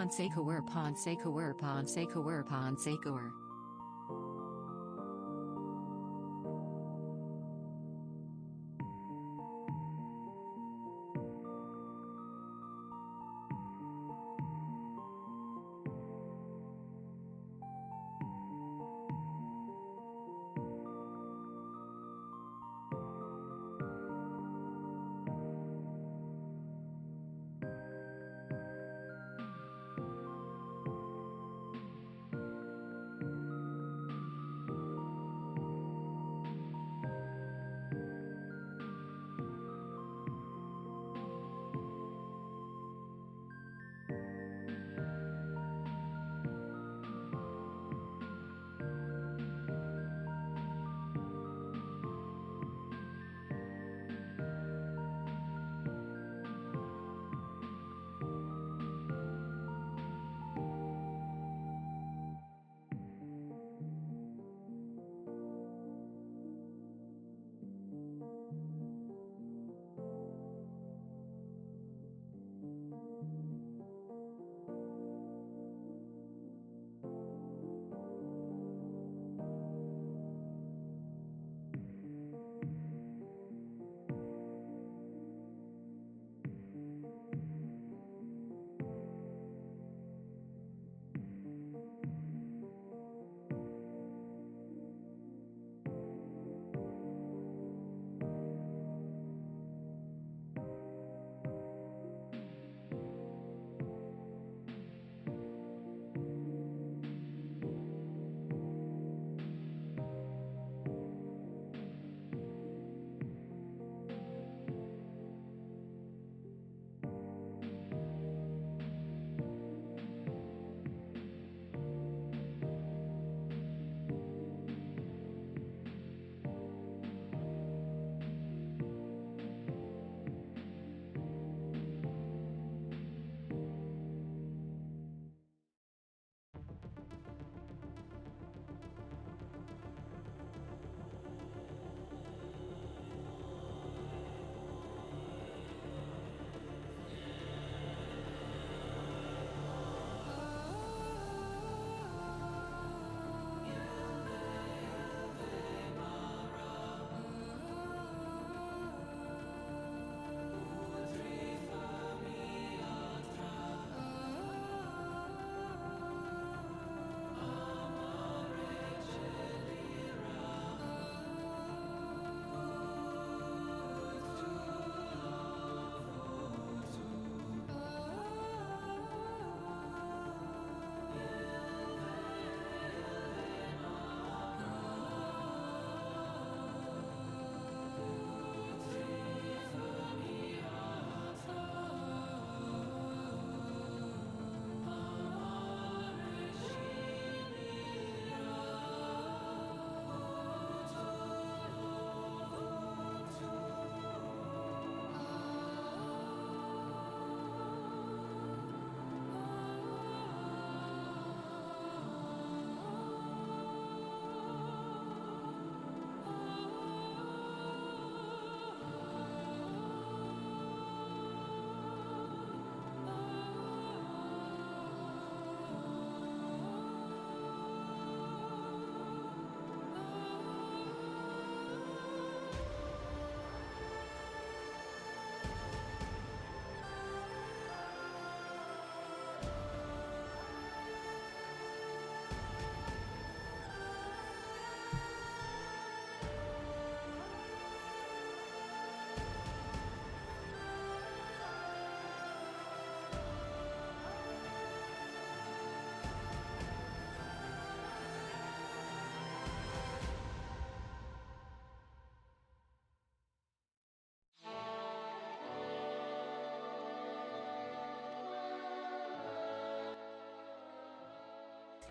Ponsecour, Ponsecour, Ponsecour, Ponsecour.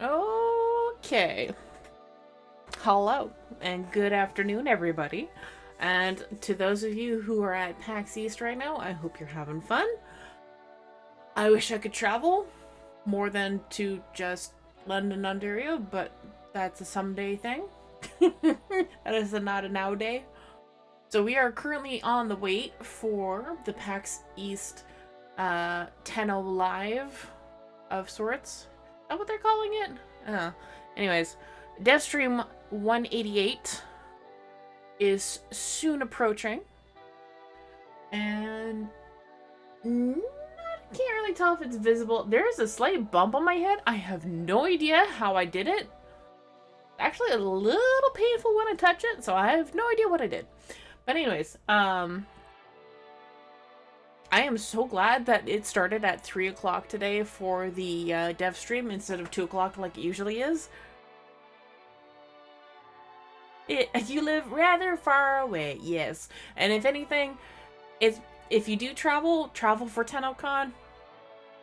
Okay. Hello, and good afternoon, everybody. And to those of you who are at PAX East right now, I hope you're having fun. I wish I could travel more than to just London, Ontario, but that's a someday thing. That is not a now day. So we are currently on the wait for the PAX East 10.0 live of sorts. Is that what they're calling it? Anyways, Devstream 188 is soon approaching. And I can't really tell if it's visible. There is a slight bump on my head. I have no idea how I did it. Actually, a little painful when I touch it, so I have no idea what I did. But anyways, I am so glad that it started at 3 o'clock today for the dev stream instead of 2 o'clock like it usually is. You live rather far away, yes. And if anything, if you do travel for TennoCon,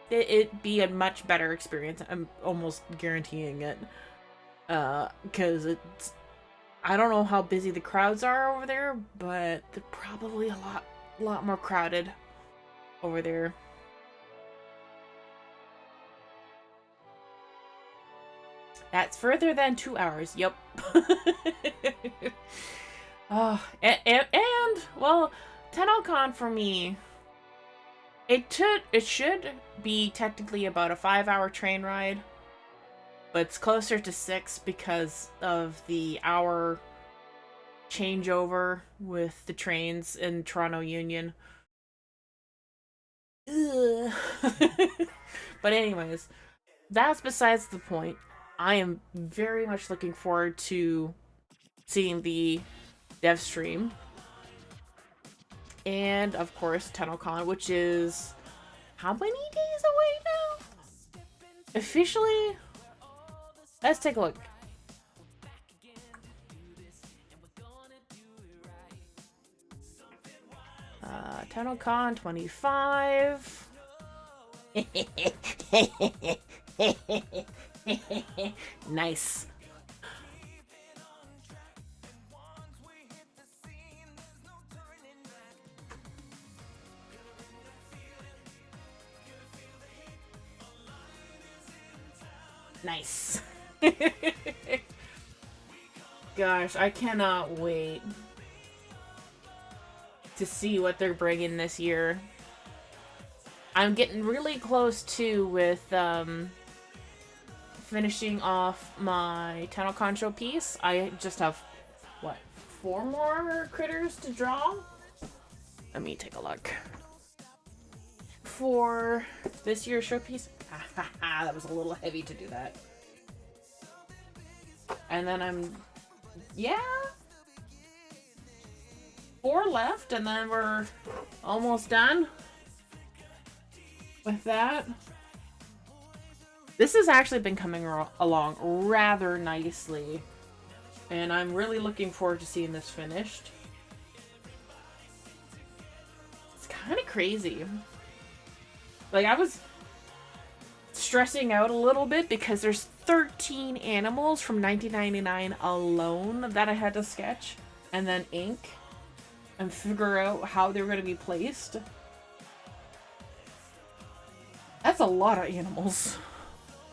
it'd be a much better experience. I'm almost guaranteeing it. Because it's... I don't know how busy the crowds are over there, but they're probably a lot more crowded over there. That's further than 2 hours. Yep. Oh, and well, TennoCon for me, it should be technically about a 5-hour train ride, but it's closer to 6 because of the hour changeover with the trains in Toronto Union. Ugh. But anyways, that's besides the point. I am very much looking forward to seeing the dev stream. And, of course, TennoCon, which is how many days away now? Officially? Let's take a look. TennoCon 25. Nice. Nice. Gosh, I cannot wait to see what they're bringing this year. I'm getting really close too with finishing off my TennoCon show piece. I just have, what, 4 more critters to draw? Let me take a look. For this year's showpiece. That was a little heavy to do that. And then yeah, 4 left, and then we're almost done with that. This has actually been coming along rather nicely, and I'm really looking forward to seeing this finished. It's kind of crazy. Like, I was stressing out a little bit because there's 13 animals from 1999 alone that I had to sketch and then ink and figure out how they're going to be placed. That's a lot of animals.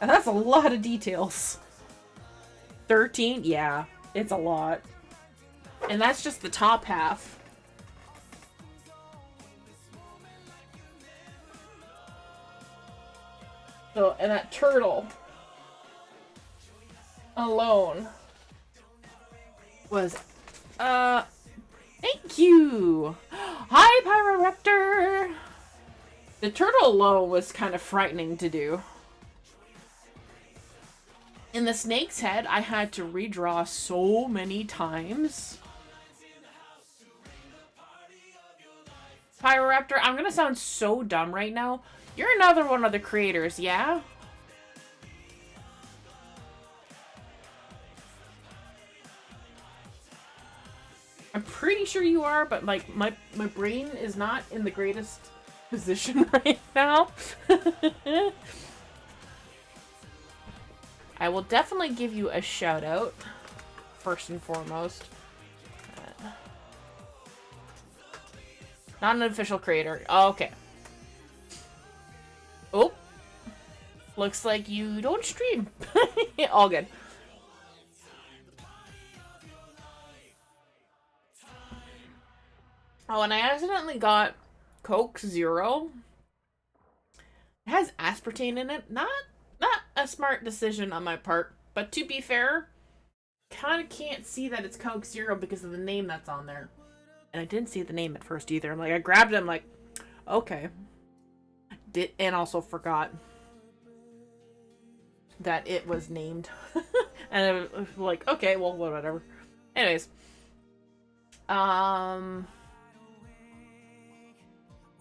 And that's a lot of details. 13? Yeah, it's a lot. And that's just the top half. So, and that turtle alone was, thank you! Hi, Pyroraptor! The turtle alone was kind of frightening to do. In the snake's head, I had to redraw so many times. Pyroraptor, I'm gonna sound so dumb right now. You're another one of the creators, yeah? I'm pretty sure you are, but like my brain is not in the greatest position right now. I will definitely give you a shout out, first and foremost. Not an official creator. Oh, okay. Oh. Looks like you don't stream. All good. Oh, and I accidentally got Coke Zero. It has aspartame in it. Not a smart decision on my part, but to be fair, kind of can't see that it's Coke Zero because of the name that's on there. And I didn't see the name at first either. I'm like, I grabbed it, I'm like, okay. And also forgot that it was named. And I was like, okay, well, whatever. Anyways. And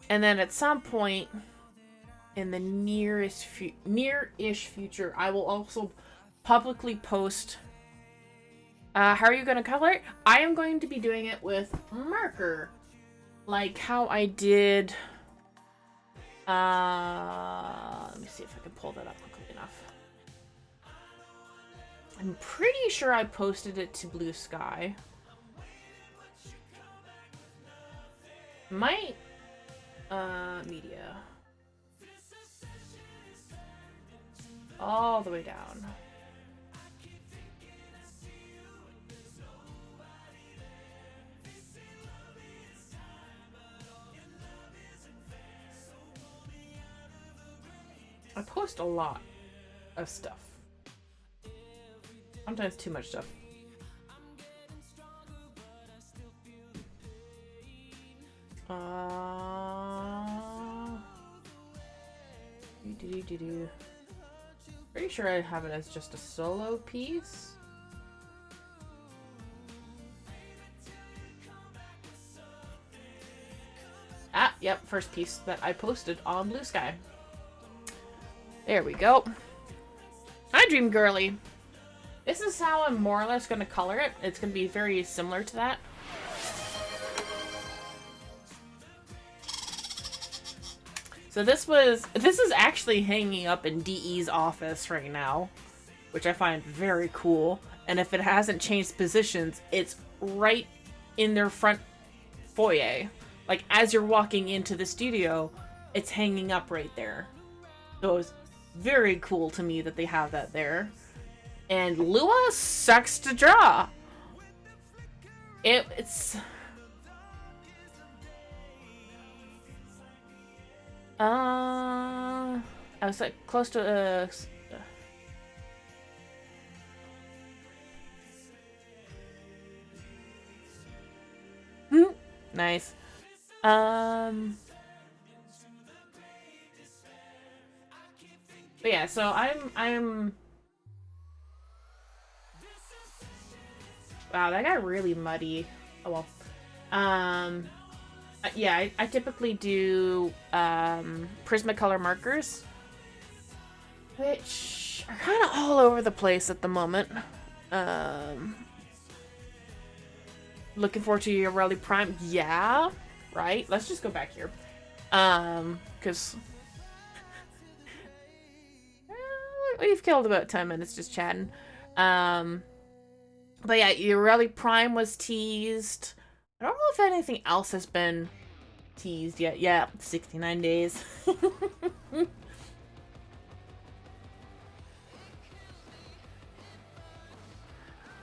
then at some point in the near-ish future, I will also publicly post. How are you going to color it? I am going to be doing it with marker. Like how I did. Let me see if I can pull that up quickly enough. I'm pretty sure I posted it to Blue Sky. Might. Media. All the way down. I post a lot of stuff. Sometimes too much stuff. Pretty sure I have it as just a solo piece. Ah, yep, first piece that I posted on Blue Sky. There we go. Hi, Dream Girly. This is how I'm more or less going to color it. It's going to be very similar to that. So this is actually hanging up in DE's office right now, which I find very cool. And if it hasn't changed positions, it's right in their front foyer. Like as you're walking into the studio, it's hanging up right there. So it's very cool to me that they have that there. And Lua sucks to draw. It's I was like close to nice. But yeah, so I'm wow, that got really muddy. Oh well. Yeah, I typically do Prismacolor markers, which are kind of all over the place at the moment. Looking forward to your Rally Prime. Yeah, right. Let's just go back here, because we've killed about 10 minutes just chatting. But yeah, your Rally Prime was teased. I don't know if anything else has been teased yet. Yeah, 69 days.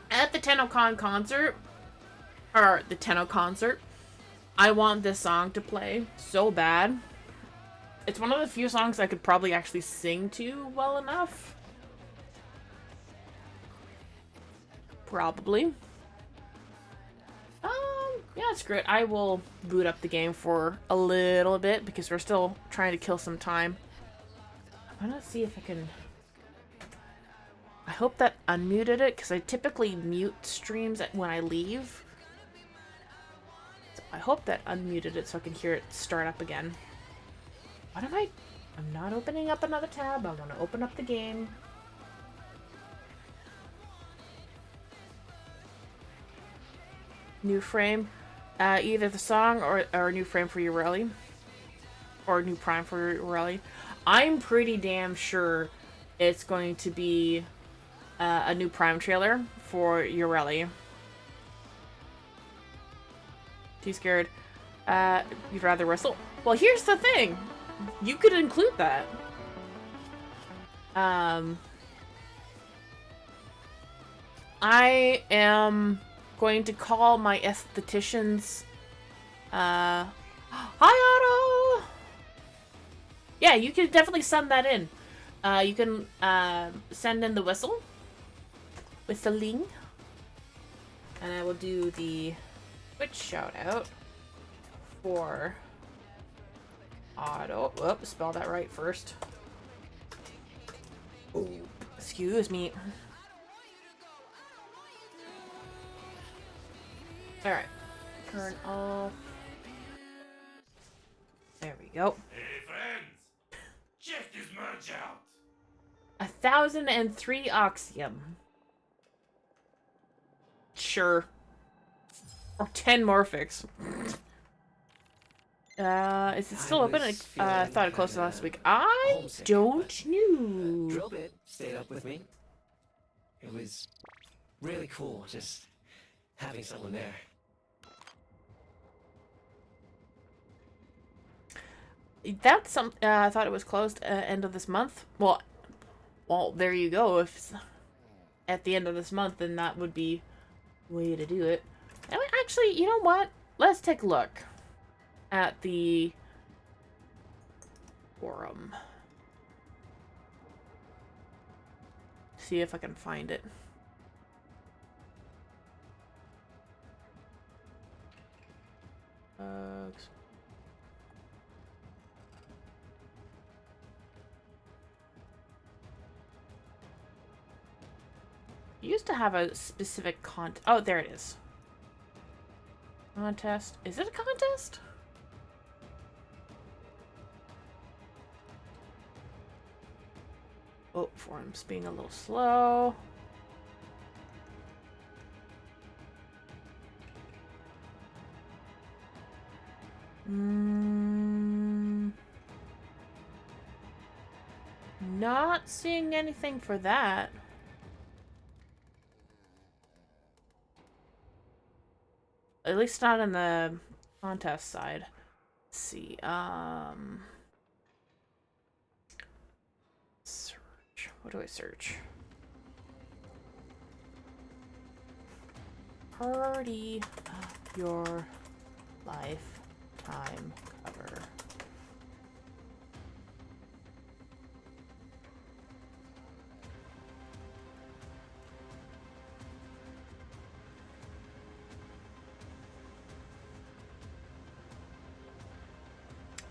At the TennoCon concert, or the Tenno concert, I want this song to play so bad. It's one of the few songs I could probably actually sing to well enough. Probably. Yeah, screw it. I will boot up the game for a little bit because we're still trying to kill some time. I'm gonna see if I can... I hope that unmuted it because I typically mute streams when I leave. So I hope that unmuted it so I can hear it start up again. What am I... I'm not opening up another tab. I want to open up the game. New frame. Either the song or a new frame for your rally. Or a new prime for your rally. I'm pretty damn sure it's going to be a new prime trailer for your rally. Too scared. You'd rather wrestle? Well, here's the thing. You could include that. I am going to call my estheticians. Hi, Otto! Yeah, you can definitely send that in. You can send in the whistle. Whistling. And I will do the Twitch shout out for Auto. Whoop, spell that right first. Ooh, excuse me. Alright. Turn off. There we go. Hey friends! Check this merch out! 1,003 Oxium. Sure. Or 10 Morphix. Is it still open? I thought it closed last week. I don't know. Drill bit stayed up with me. It was really cool just having someone there. That's some. I thought it was closed end of this month. Well, there you go. If it's at the end of this month, then that would be the way to do it. Actually, you know what? Let's take a look at the forum. See if I can find it. Used to have a specific oh, there it is. Contest. Is it a contest? Oh, forum's being a little slow. Not seeing anything for that. At least not on the contest side. Let's see. Search. What do I search? Party of your lifetime cover.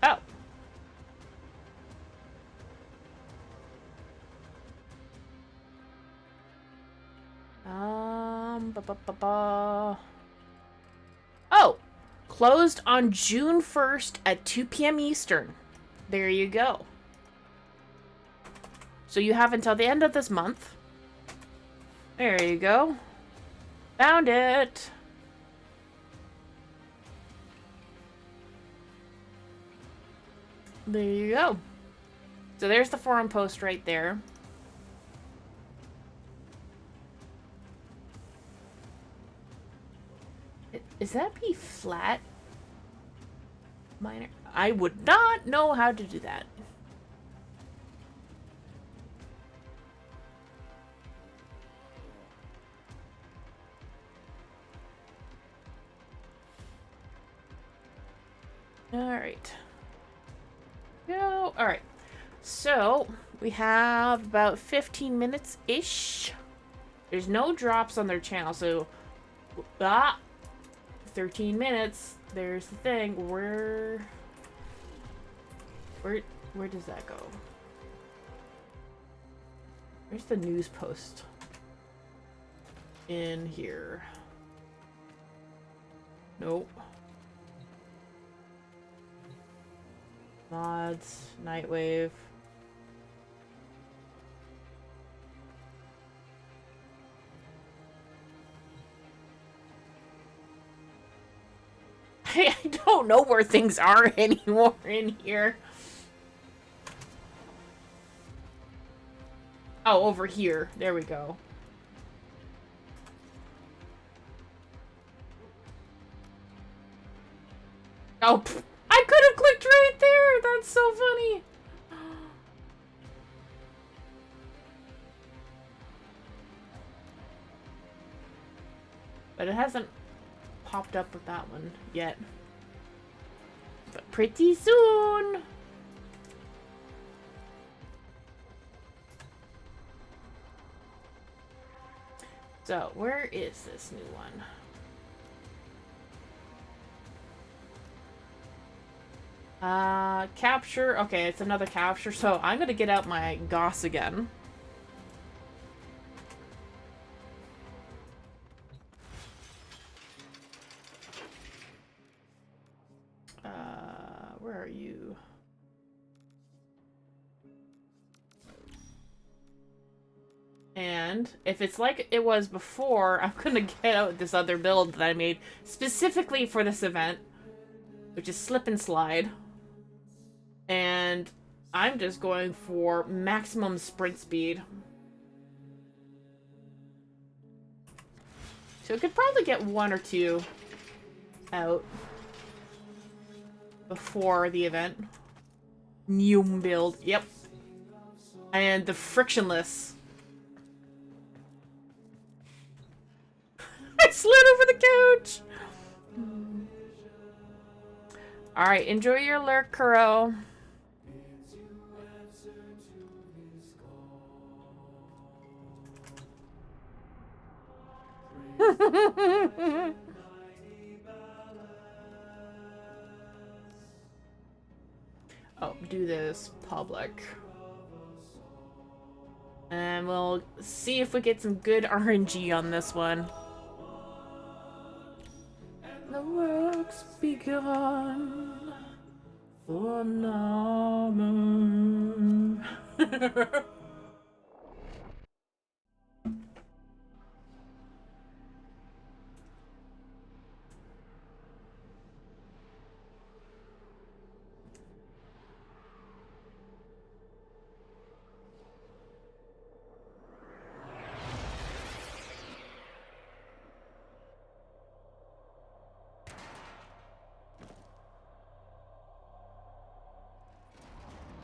Oh. Oh, closed on June 1st at 2 p.m. Eastern. There you go. So you have until the end of this month. There you go. Found it. There you go. So there's the forum post right there. Is that B flat minor? I would not know how to do that. All right. Go. All right. So we have about 15 minutes-ish. There's no drops on their channel, so 13 minutes. There's the thing. Where does that go? Where's the news post? In here. Nope. Mods, Nightwave. I don't know where things are anymore in here. Oh, over here. There we go. Oh, I could have clicked right there. That's so funny. But it hasn't popped up with that one yet. But pretty soon. So, where is this new one? Capture. Okay, it's another capture. So I'm gonna get out my Goss again. Where are you? And if it's like it was before, I'm gonna get out this other build that I made specifically for this event, which is Slip and Slide. And I'm just going for maximum sprint speed. So I could probably get 1 or 2 out before the event. New build. Yep. And the frictionless. I slid over the couch! Alright, enjoy your lurk, Kuro. Oh, do this public. And we'll see if we get some good RNG on this one. The work's begun for Nama.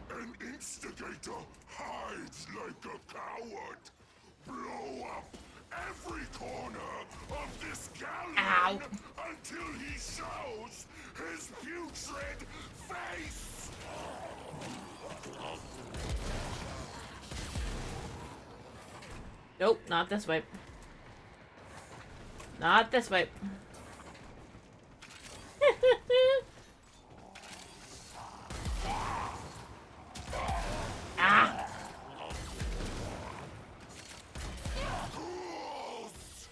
An instigator hides like a coward. Blow up every corner of this galleon until he shows his putrid face. Nope, not this way. Not this way. Ah! GHOULS!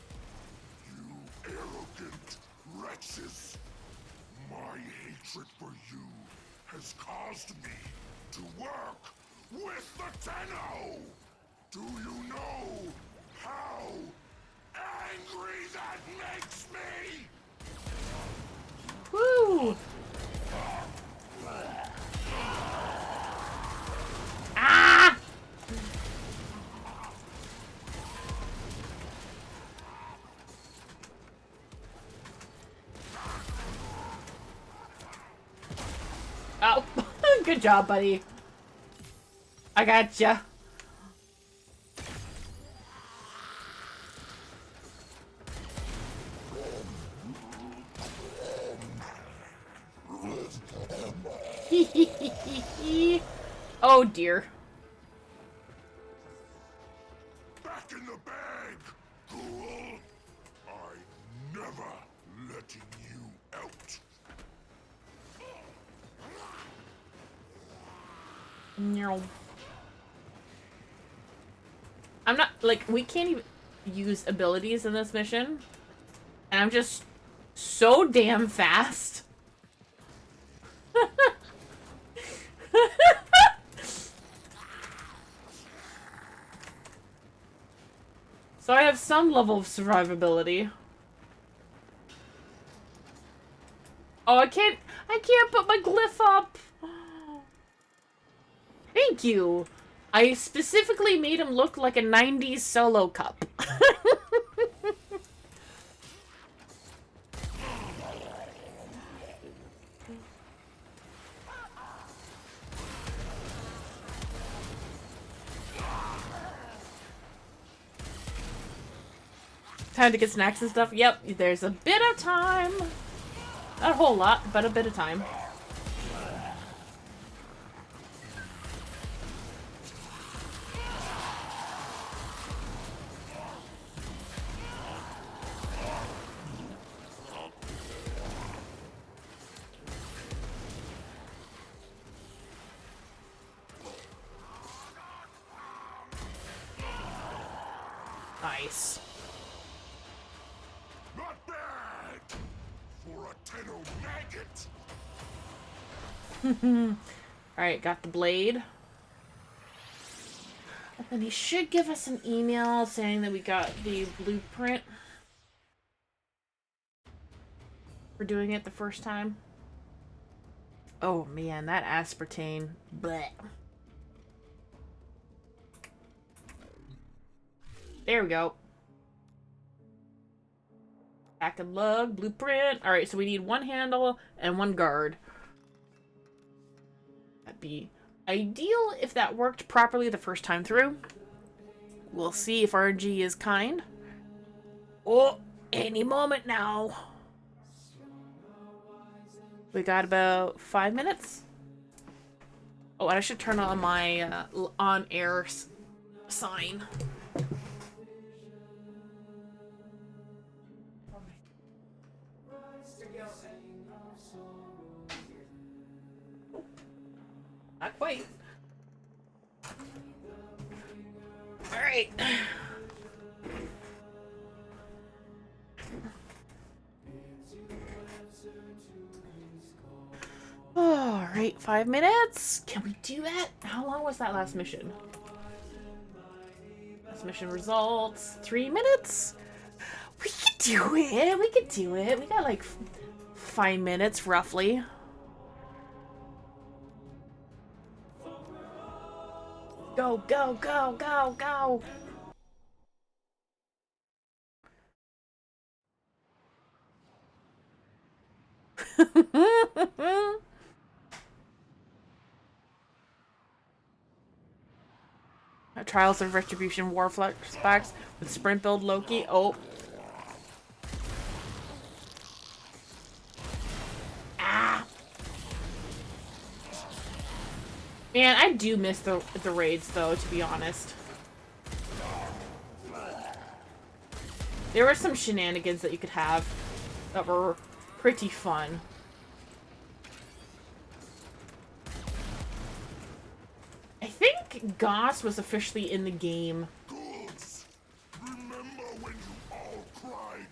You arrogant wretches! My hatred for you has caused me to work with the Tenno! Do you know how angry that makes me? Woo! Ah! Oh, good job, buddy. I gotcha. Oh dear. Back in the bag, ghoul! I'm never letting you out. No. I'm not, like, we can't even use abilities in this mission. And I'm just so damn fast. So I have some level of survivability. Oh, I can't put my glyph up. Thank you. I specifically made him look like a 90s solo cup. Time to get snacks and stuff. Yep, there's a bit of time. Not a whole lot, but a bit of time. Nice. Not bad for a Tenno maggot. Alright, got the blade. And he should give us an email saying that we got the blueprint for doing it the first time. Oh man, that aspartame. Blech. There we go. Pack and lug, blueprint. Alright, so we need one handle and one guard. That'd be ideal if that worked properly the first time through. We'll see if RNG is kind. Oh, any moment now. We got about 5 minutes. Oh, and I should turn on my on-air sign. Not quite. Alright. Alright, 5 minutes. Can we do that? How long was that last mission? Last mission results. 3 minutes? We could do it. We could do it. We got like 5 minutes roughly. Go, go, go, go, go! Trials of Retribution Warframe packs with sprint build Loki. Oh. Ah! Man, I do miss the raids, though, to be honest. There were some shenanigans that you could have that were pretty fun. I think Goss was officially in the game. GHOULS, remember when you all cried,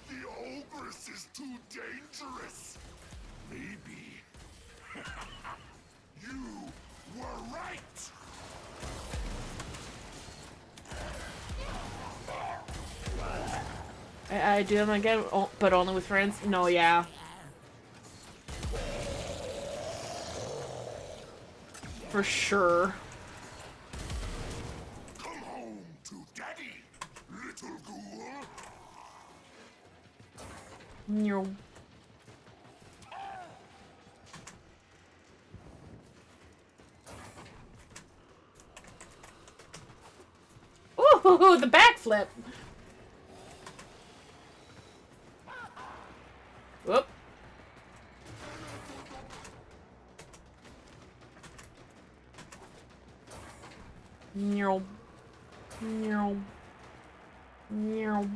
the ogress is too dangerous? Maybe. You were right. I do them again, but only with friends? No, yeah. For sure. Come home to daddy, little ghoul. No. Ooh, the backflip. Whoop. No. No. No.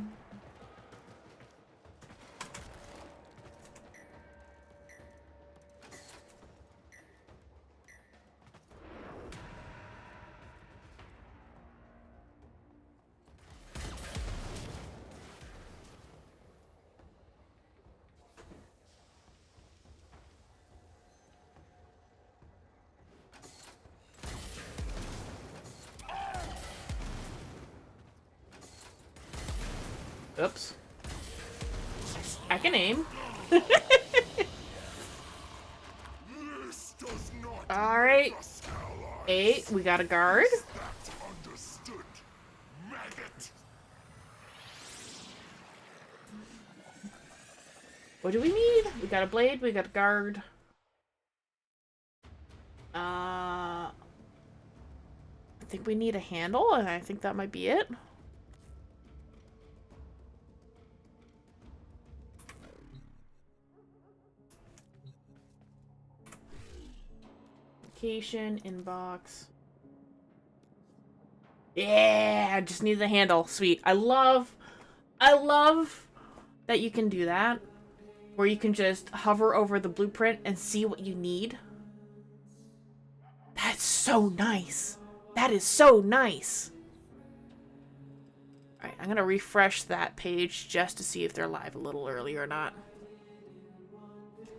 Oops. I can aim. Alright. 8, we got a guard. What do we need? We got a blade, we got a guard. I think we need a handle, and I think that might be it. Location, inbox. Yeah, I just need the handle. Sweet. I love that you can do that. Where you can just hover over the blueprint and see what you need. That's so nice. That is so nice. Alright, I'm gonna refresh that page just to see if they're live a little early or not.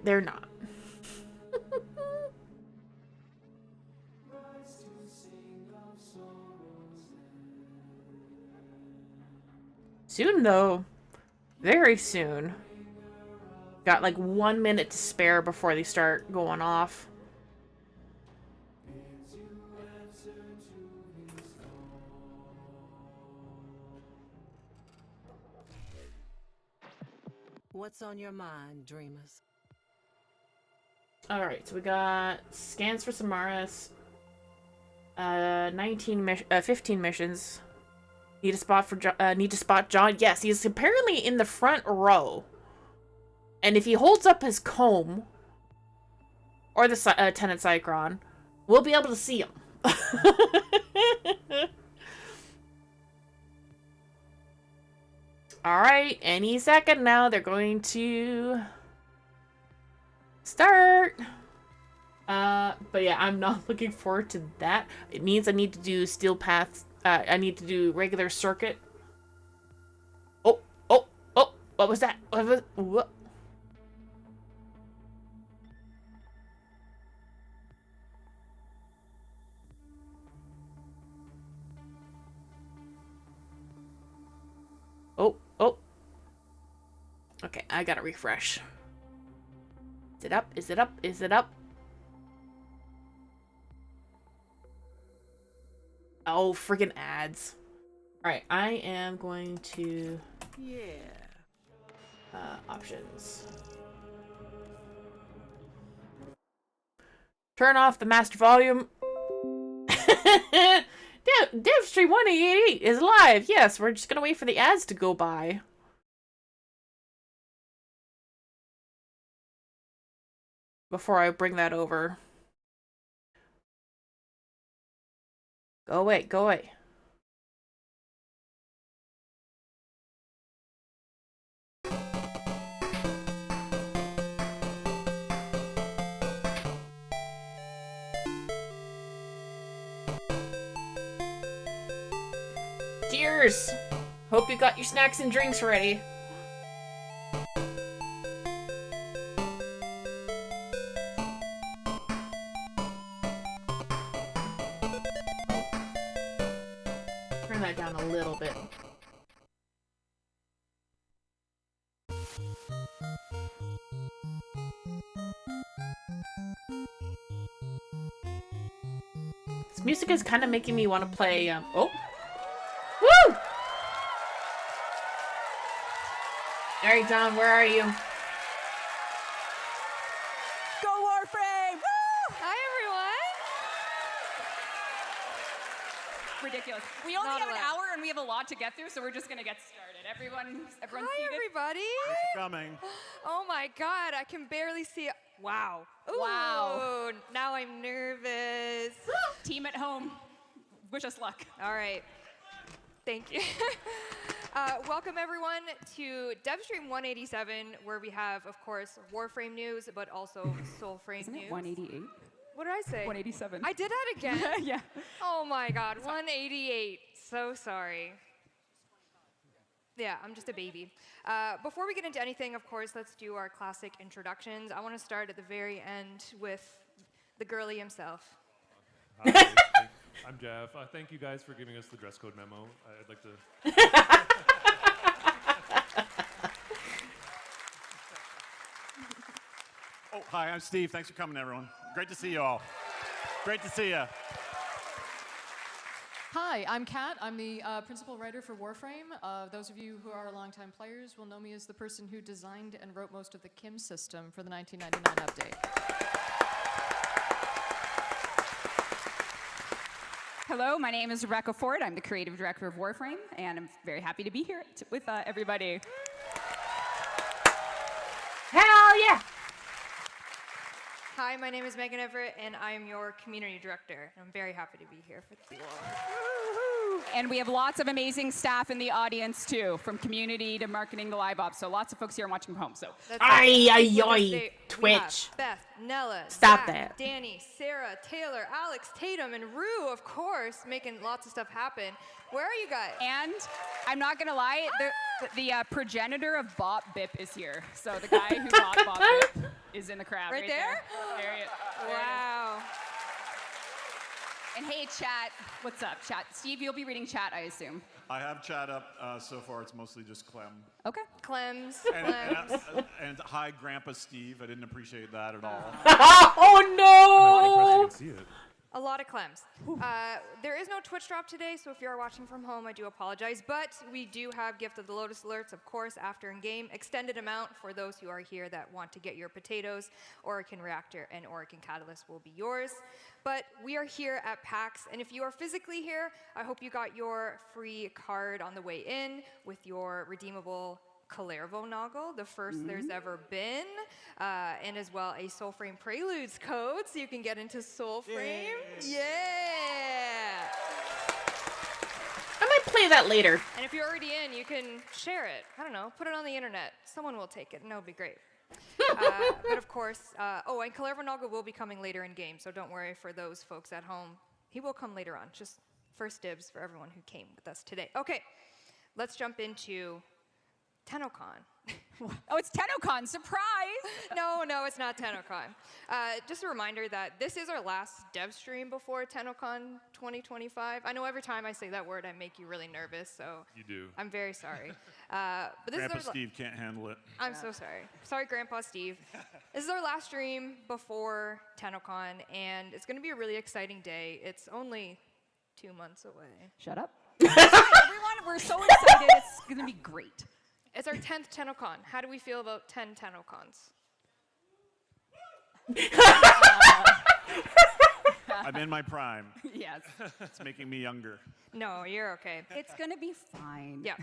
They're not. Soon, though. Very soon. Got like 1 minute to spare before they start going off. What's on your mind, dreamers? Alright, so we got scans for Samaras. 15 missions. Need to spot John. Yes, he's apparently in the front row. And if he holds up his comb, or the Tenant Cycron, we'll be able to see him. Alright, any second now, they're going to start. But yeah, I'm not looking forward to that. It means I need to do steel paths. I need to do regular circuit. Oh, what was that? What? Oh. Okay, I gotta refresh. Is it up? Is it up? Is it up? Oh, friggin' ads. Alright, I am going to... Yeah. Options. Turn off the master volume. Devstream 188 is live. Yes, we're just gonna wait for the ads to go by. Before I bring that over. Go away, go away. Cheers! Hope you got your snacks and drinks ready. Turn that down a little bit. This music is kind of making me want to play, oh! Woo! Alright, John, where are you? Go Warframe! Woo! Hi, everyone. Ridiculous. We only Not have an allowed. hour and we have a lot to get through, so we're just gonna get started. Everyone's Hi, seated. everybody. Coming. Oh my God, I can barely see. Wow. Ooh, Wow. Now I'm nervous. Team at home, wish us luck. All right. Thank you. Welcome, everyone, to Devstream 187, where we have, of course, Warframe news, but also Soulframe Isn't news. it 188? What did I say? 187. I did that again? Yeah. Oh my God, 188. So sorry. Yeah, I'm just a baby. Before we get into anything, of course, let's do our classic introductions. I want to start at the very end with the girly himself. Hi, I'm Jeff. Thank you guys for giving us the dress code memo. I'd like to... Oh, hi, I'm Steve. Thanks for coming, everyone. Great to see you all. Great to see you. Hi, I'm Kat. I'm the principal writer for Warframe. Those of you who are longtime players will know me as the person who designed and wrote most of the KIM system for the 1999 update. Hello, my name is Rebecca Ford. I'm the creative director of Warframe, and I'm very happy to be here with everybody. Hell yeah! Hi, my name is Megan Everett, and I'm your community director. I'm very happy to be here with you all. And we have lots of amazing staff in the audience too, from community to marketing to live ops. So lots of folks here watching from home. So That's Ay, it. ay, With us ay, today, we have Twitch. Beth, Nella, Stop Zach, that. Danny, Sarah, Taylor, Alex, Tatum, and Rue, of course, making lots of stuff happen. Where are you guys? and I'm not gonna lie, the progenitor of Bop Bip is here. So the guy who bought Bop Bip is in the crowd. Right there? There he is. Wow. And hey, chat, what's up, chat? Steve, you'll be reading chat, I assume. I have chat up so far. It's mostly just Clem. Okay. Clems. And hi, Grandpa Steve. I didn't appreciate that at all. Oh I'm not impressed you can see it. A lot of Clems. There is no Twitch drop today, so if you are watching from home, I do apologize. But we do have Gift of the Lotus alerts, of course, after in-game. Extended amount for those who are here that want to get your potatoes. Oracle Reactor and Oracle Catalyst will be yours. But we are here at PAX, and if you are physically here, I hope you got your free card on the way in with your redeemable Kalervo Noggle, the first there's ever been, and as well a Soulframe Preludes code, so you can get into Soulframe. Yeah! I might play that later. And if you're already in, you can share it. I don't know, put it on the internet. Someone will take it, and that would be great. But of course, and Kalervo Noggle will be coming later in game, so don't worry for those folks at home. He will come later on, just first dibs for everyone who came with us today. Okay, let's jump into TennoCon. Oh, it's TennoCon, surprise! No, it's not TennoCon. Just a reminder that this is our last dev stream before TennoCon 2025. I know every time I say that word, I make you really nervous, so You do. I'm very sorry. But this Grandpa is our Steve can't handle it. I'm so sorry. Sorry, Grandpa Steve. This is our last stream before TennoCon, and it's going to be a really exciting day. It's only 2 months away. Shut up. Everyone, we're so excited. It's going to be great. It's our 10th TennoCon. How do we feel about 10 TennoCons? I'm in my prime. Yes. It's making me younger. No, you're okay. It's going to be fine. Yeah.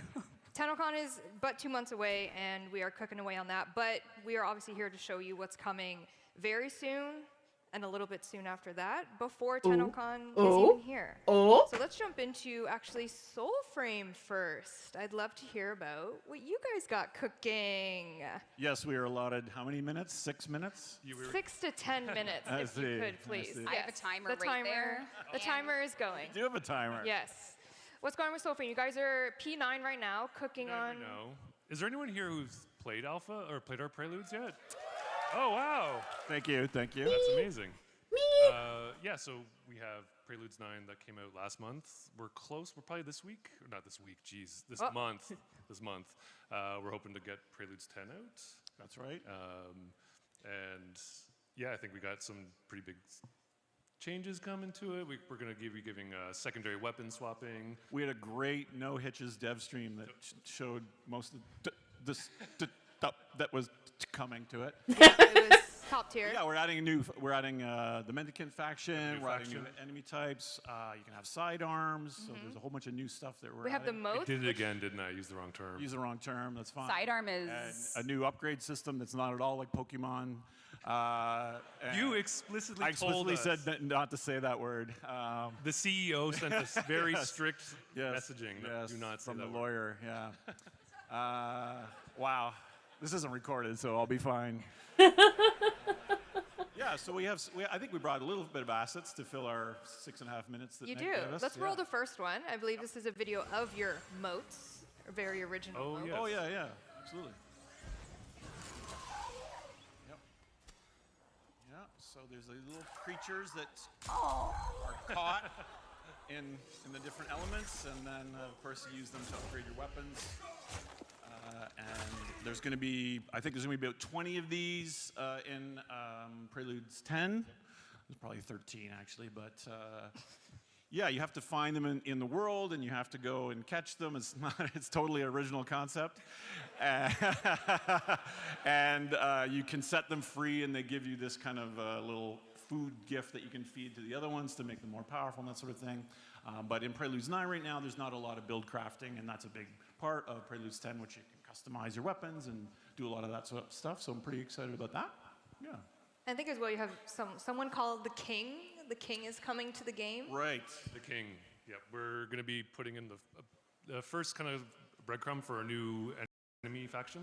TennoCon is but 2 months away, and we are cooking away on that. But we are obviously here to show you what's coming very soon and a little bit soon after that, before TennoCon is even here. So let's jump into actually Soulframe first. I'd love to hear about what you guys got cooking. Yes, we are allotted how many minutes? 6 minutes? 6 to 10 minutes, I if you see, could, I please. see. I have a timer the right timer, there. The timer is going. You do have a timer. Yes. What's going on with Soulframe? You guys are P9 right now, cooking on... No. Is there anyone here who's played Alpha or played our Preludes yet? Oh, wow. Thank you, thank you. That's amazing. Yeah, so we have Preludes 9 that came out last month. We're close. We're probably this week. Or not this week, geez. This month. This month. We're hoping to get Preludes 10 out. That's right. And yeah, I think we got some pretty big changes coming to it. We're going to be giving secondary weapon swapping. We had a great no hitches dev stream that showed most of the stuff that was coming to it. It was top tier. Yeah, we're adding the Mendicant faction. We're adding new enemy types. You can have sidearms. So there's a whole bunch of new stuff that we're We have the adding. I modes. did it again, didn't I? Use the wrong term. Use the wrong term. That's fine. Sidearm is... And a new upgrade system that's not at all like Pokemon. You explicitly I explicitly told us. said not to say that word. The CEO sent us very strict Yes, messaging. yes, Do not say from that the word. lawyer. Yeah. Wow. This isn't recorded, so I'll be fine. Yeah. So I think we brought a little bit of assets to fill our 6.5 minutes that You Nick do. gave us. Let's Yeah. roll the first one. I believe this is a video of your moats, or very original Oh, moats. yeah. Oh yeah, absolutely. Yep. Yeah. So there's the little creatures that are caught in the different elements, and then of course you use them to upgrade your weapons. And there's going to be, I think there's going to be about 20 of these in Preludes 10. There's probably 13 actually, but yeah, you have to find them in the world, and you have to go and catch them. It's totally original concept. And you can set them free, and they give you this kind of little food gift that you can feed to the other ones to make them more powerful and that sort of thing. But in Preludes 9 right now, there's not a lot of build crafting, and that's a big part of Preludes 10, which you can customize your weapons and do a lot of that sort of stuff. So I'm pretty excited about that. Yeah. I think as well you have someone called the King. The King is coming to the game. Right. The king. Yeah, we're going to be putting in the first kind of breadcrumb for a new enemy faction,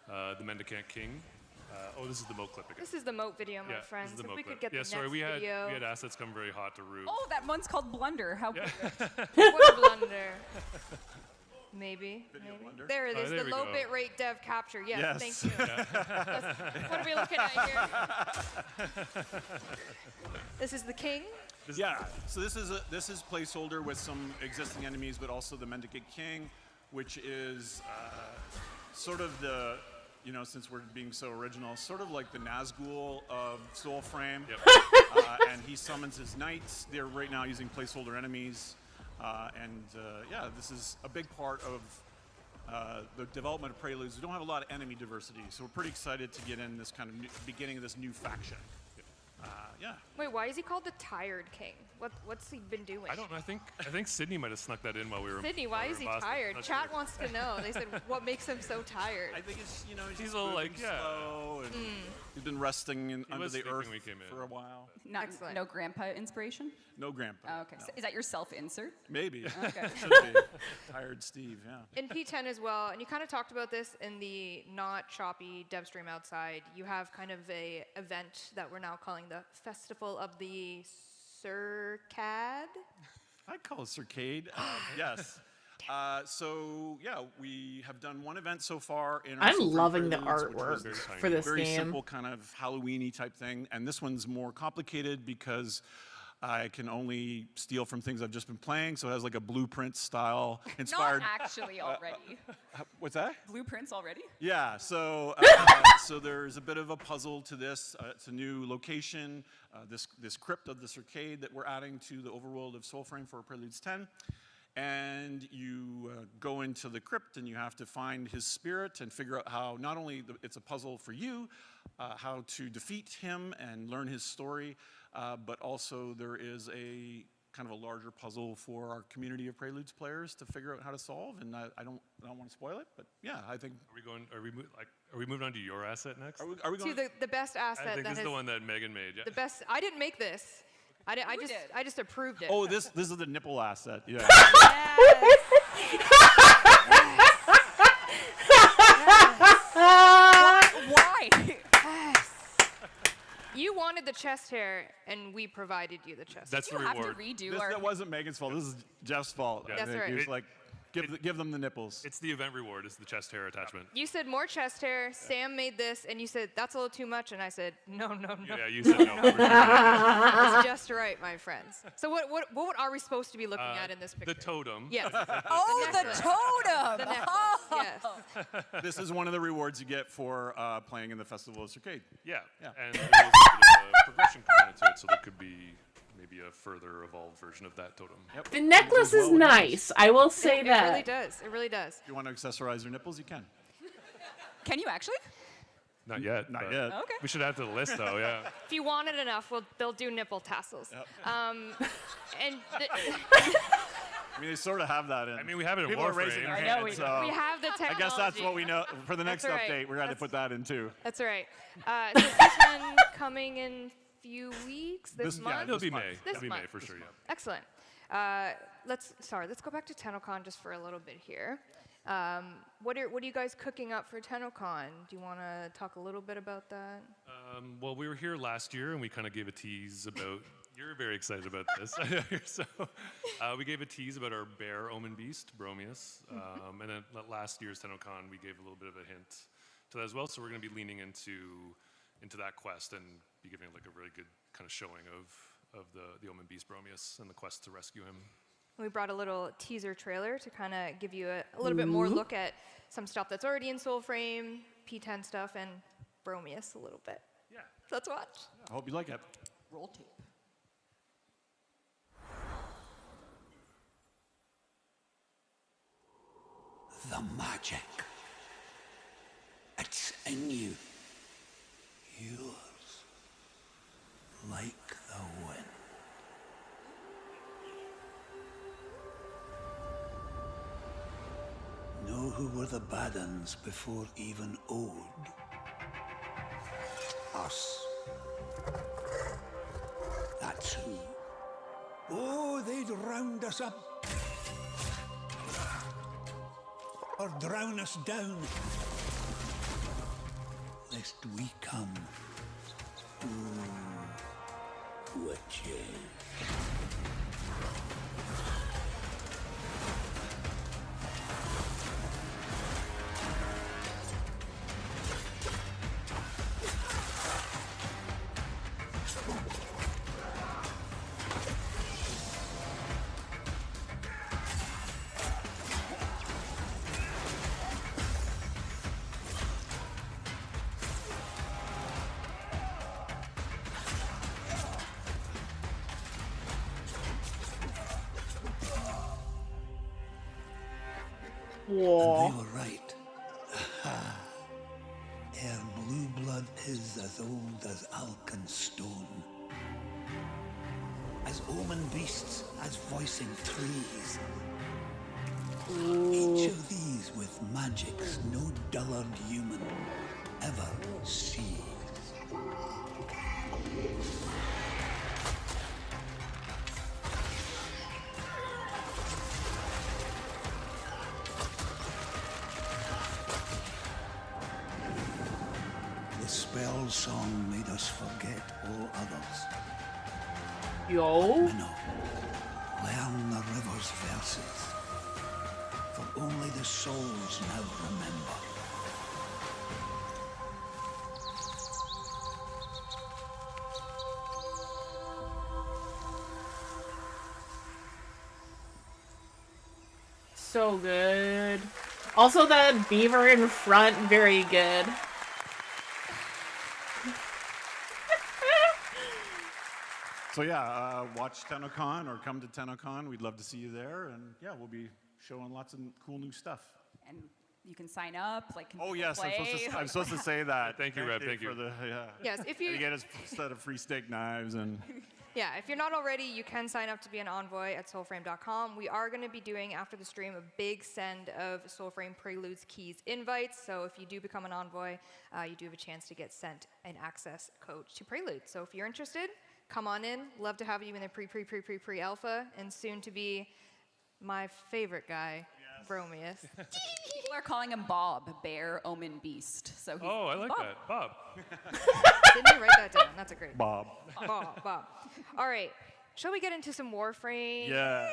the Mendicant King. This is the moat clip again. This is the moat video, my Yeah, friends. this is the If we moat could clip. get the sorry, next we video. had assets come very hot to roof. Oh, that one's called Blunder. How good. What a blunder. Maybe. blunder. There it is, there the we low go. bit dev capture. Yes, Yes. thank you. What are we looking at here? This is the king. Yeah, so this is placeholder with some existing enemies, but also the Mendicant King, which is sort of the, since we're being so original, sort of like the Nazgul of Soulframe. Yep. And he summons his knights. They're right now using placeholder enemies. This is a big part of the development of Preludes. We don't have a lot of enemy diversity, so we're pretty excited to get in this kind of beginning of this new faction. Wait, why is he called the Tired King? What's he been doing? I don't know. I think Sydney might have snuck that in while we were. Sydney, why is he tired? Chat wants to know. They said, what makes him so tired? I think it's, He's all like, slow, and he's been resting under the earth when we came in. for a while. Excellent. No grandpa inspiration? No grandpa. Oh, okay. no. So is that your self-insert? Maybe. Okay. Should be. Tired Steve, yeah. In P10 as well, and you kind of talked about this in the not choppy Devstream outside, you have kind of a event that we're now calling the Festival of the Circad. I call it Circade. Yes. We have done one event so far. In our I'm Super loving the Preludes, which was artwork for this very game. simple kind of Halloween-y type thing, and this one's more complicated because I can only steal from things I've just been playing, so it has like a blueprint style inspired. Not actually already. What's that? Blueprints already? Yeah, so there's a bit of a puzzle to this. It's a new location, this crypt of the Circade that we're adding to the overworld of Soulframe for Preludes 10. And you go into the crypt and you have to find his spirit and figure out how, not only it's a puzzle for you, how to defeat him and learn his story, but also there is a kind of a larger puzzle for our community of Preludes players to figure out how to solve. And I don't want to spoil it, but yeah, I think. Are we moving on to your asset next? Are we going? To the best asset I think that this is the one that Megan made. Yeah. the best. I didn't make this. I just approved it. Oh, this is the nipple asset. Yeah. Why? You wanted the chest hair, and we provided you the chest. That's the You have to reward. redo This our. that wasn't Megan's fault. This is Jeff's fault. Yeah. I That's think. right. He was like, give them the nipples. It's the event reward. It's the chest hair attachment. You said more chest hair. Sam made this, and you said that's a little too much, and I said no. Yeah, you said no. That's just right, my friends. So what are we supposed to be looking at in this picture? The totem. Yes. Oh, the necklace. totem! The necklace. Oh. Yes. This is one of the rewards you get for playing in the Festival of Circade. Yeah. Yeah. And there's a bit of a progression component to it, so there could be maybe a further evolved version of that totem. Yep. The necklace is nice. I will say It that. really does. It really does. If you want to accessorize your nipples, you can. Can you actually? Not yet. Not but yet. Okay. We should add to the list, though. Yeah. If you want it enough, they'll do nipple tassels. Yep. And I mean, they sort of have that in. I mean, we have it in People are raising Warframe. their I know hands, we do. so we have the I technology. guess that's what we know. For the next That's right. update, we're going to put that in too. That's right. So P10 coming in few weeks this Yeah, month. It'll be month. May. This It'll be May month. for sure. Yeah. Excellent. Let's go back to TennoCon just for a little bit here. What are you guys cooking up for TennoCon? Do you want to talk a little bit about that? Well, we were here last year, and we kind of gave a tease about. You're very excited about this. So we gave a tease about our bear omen beast, Bromius. And then at last year's TennoCon, we gave a little bit of a hint to that as well. So we're going to be leaning into that quest and be giving like a really good kind of showing of the omen beast Bromius and the quest to rescue him. We brought a little teaser trailer to kind of give you a little bit more look at some stuff that's already in Soulframe, P10 stuff, and Bromius a little bit. Yeah. So let's watch. I hope you like it. Roll tape. The magic. It's in you. Yours. Like the wind. Know who were the bad uns before even Ode? Us. That's who. Oh, how they'd round us up or drown us down, lest we come. Ooh, witches. And they were right. Aha. Ere blue blood is as old as Alkan stone, as omen beasts, as voicing trees. Each of these with magics no dullard human ever sees. The spell song made us forget all others. Yo. Minnow, learn the river's verses, for only the souls now remember. So good. Also, that beaver in front, very good. So yeah, watch TennoCon or come to TennoCon. We'd love to see you there, and yeah, we'll be showing lots of cool new stuff. And you can sign up. Like, can Oh people yes, play? I'm supposed to say that. Thank you, Reb. Thank for you. the Yes, if you- you get a set of free steak knives and. Yeah, if you're not already, you can sign up to be an envoy at soulframe.com. We are going to be doing, after the stream, a big send of Soulframe Preludes keys invites. So if you do become an envoy, you do have a chance to get sent an access code to Prelude. So if you're interested, come on in. Love to have you in the pre-alpha, and soon to be my favorite guy, Bromius. People are calling him Bob, Bear Omen Beast. So he's Oh, I like Bob. that. Bob. Didn't you write that down? That's a great. Bob. Bob. All right. Shall we get into some Warframe? Yeah.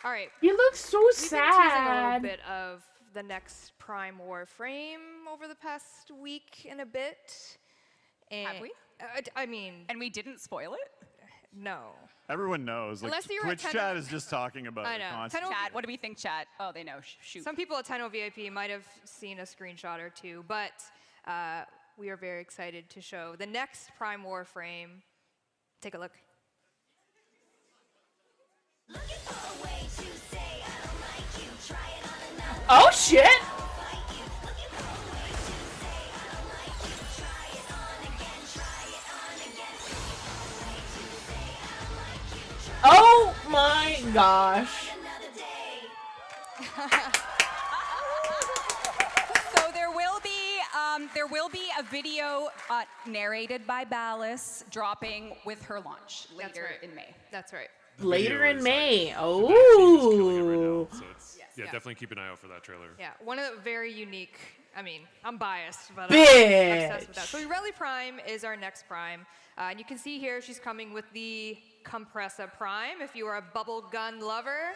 All right. You look so We've been teasing a little sad. bit of the next Prime Warframe over the past week and a bit. And Have we? I mean, And we didn't spoil it? no. Everyone knows. Like, Unless you're at Twitch 10 chat is just talking about I it know. constantly. Chat, what do we think, chat? Oh, they know. Shoot. Some people at Tenno VIP might have seen a screenshot or two, but we are very excited to show the next Prime Warframe. Take a look. Oh shit! Oh my gosh. So there will be a video narrated by Ballas dropping with her launch later right. in May. That's right. Later Video in is, May. the team is killing it right Oh. now, so it's, Yes. yeah, Yeah. definitely keep an eye out for that trailer. Yeah, one of the very unique. I mean, I'm biased, but I'm Bitch. obsessed with that. So Rally Prime is our next Prime, and you can see here she's coming with the Compressa Prime. If you are a bubble gun lover,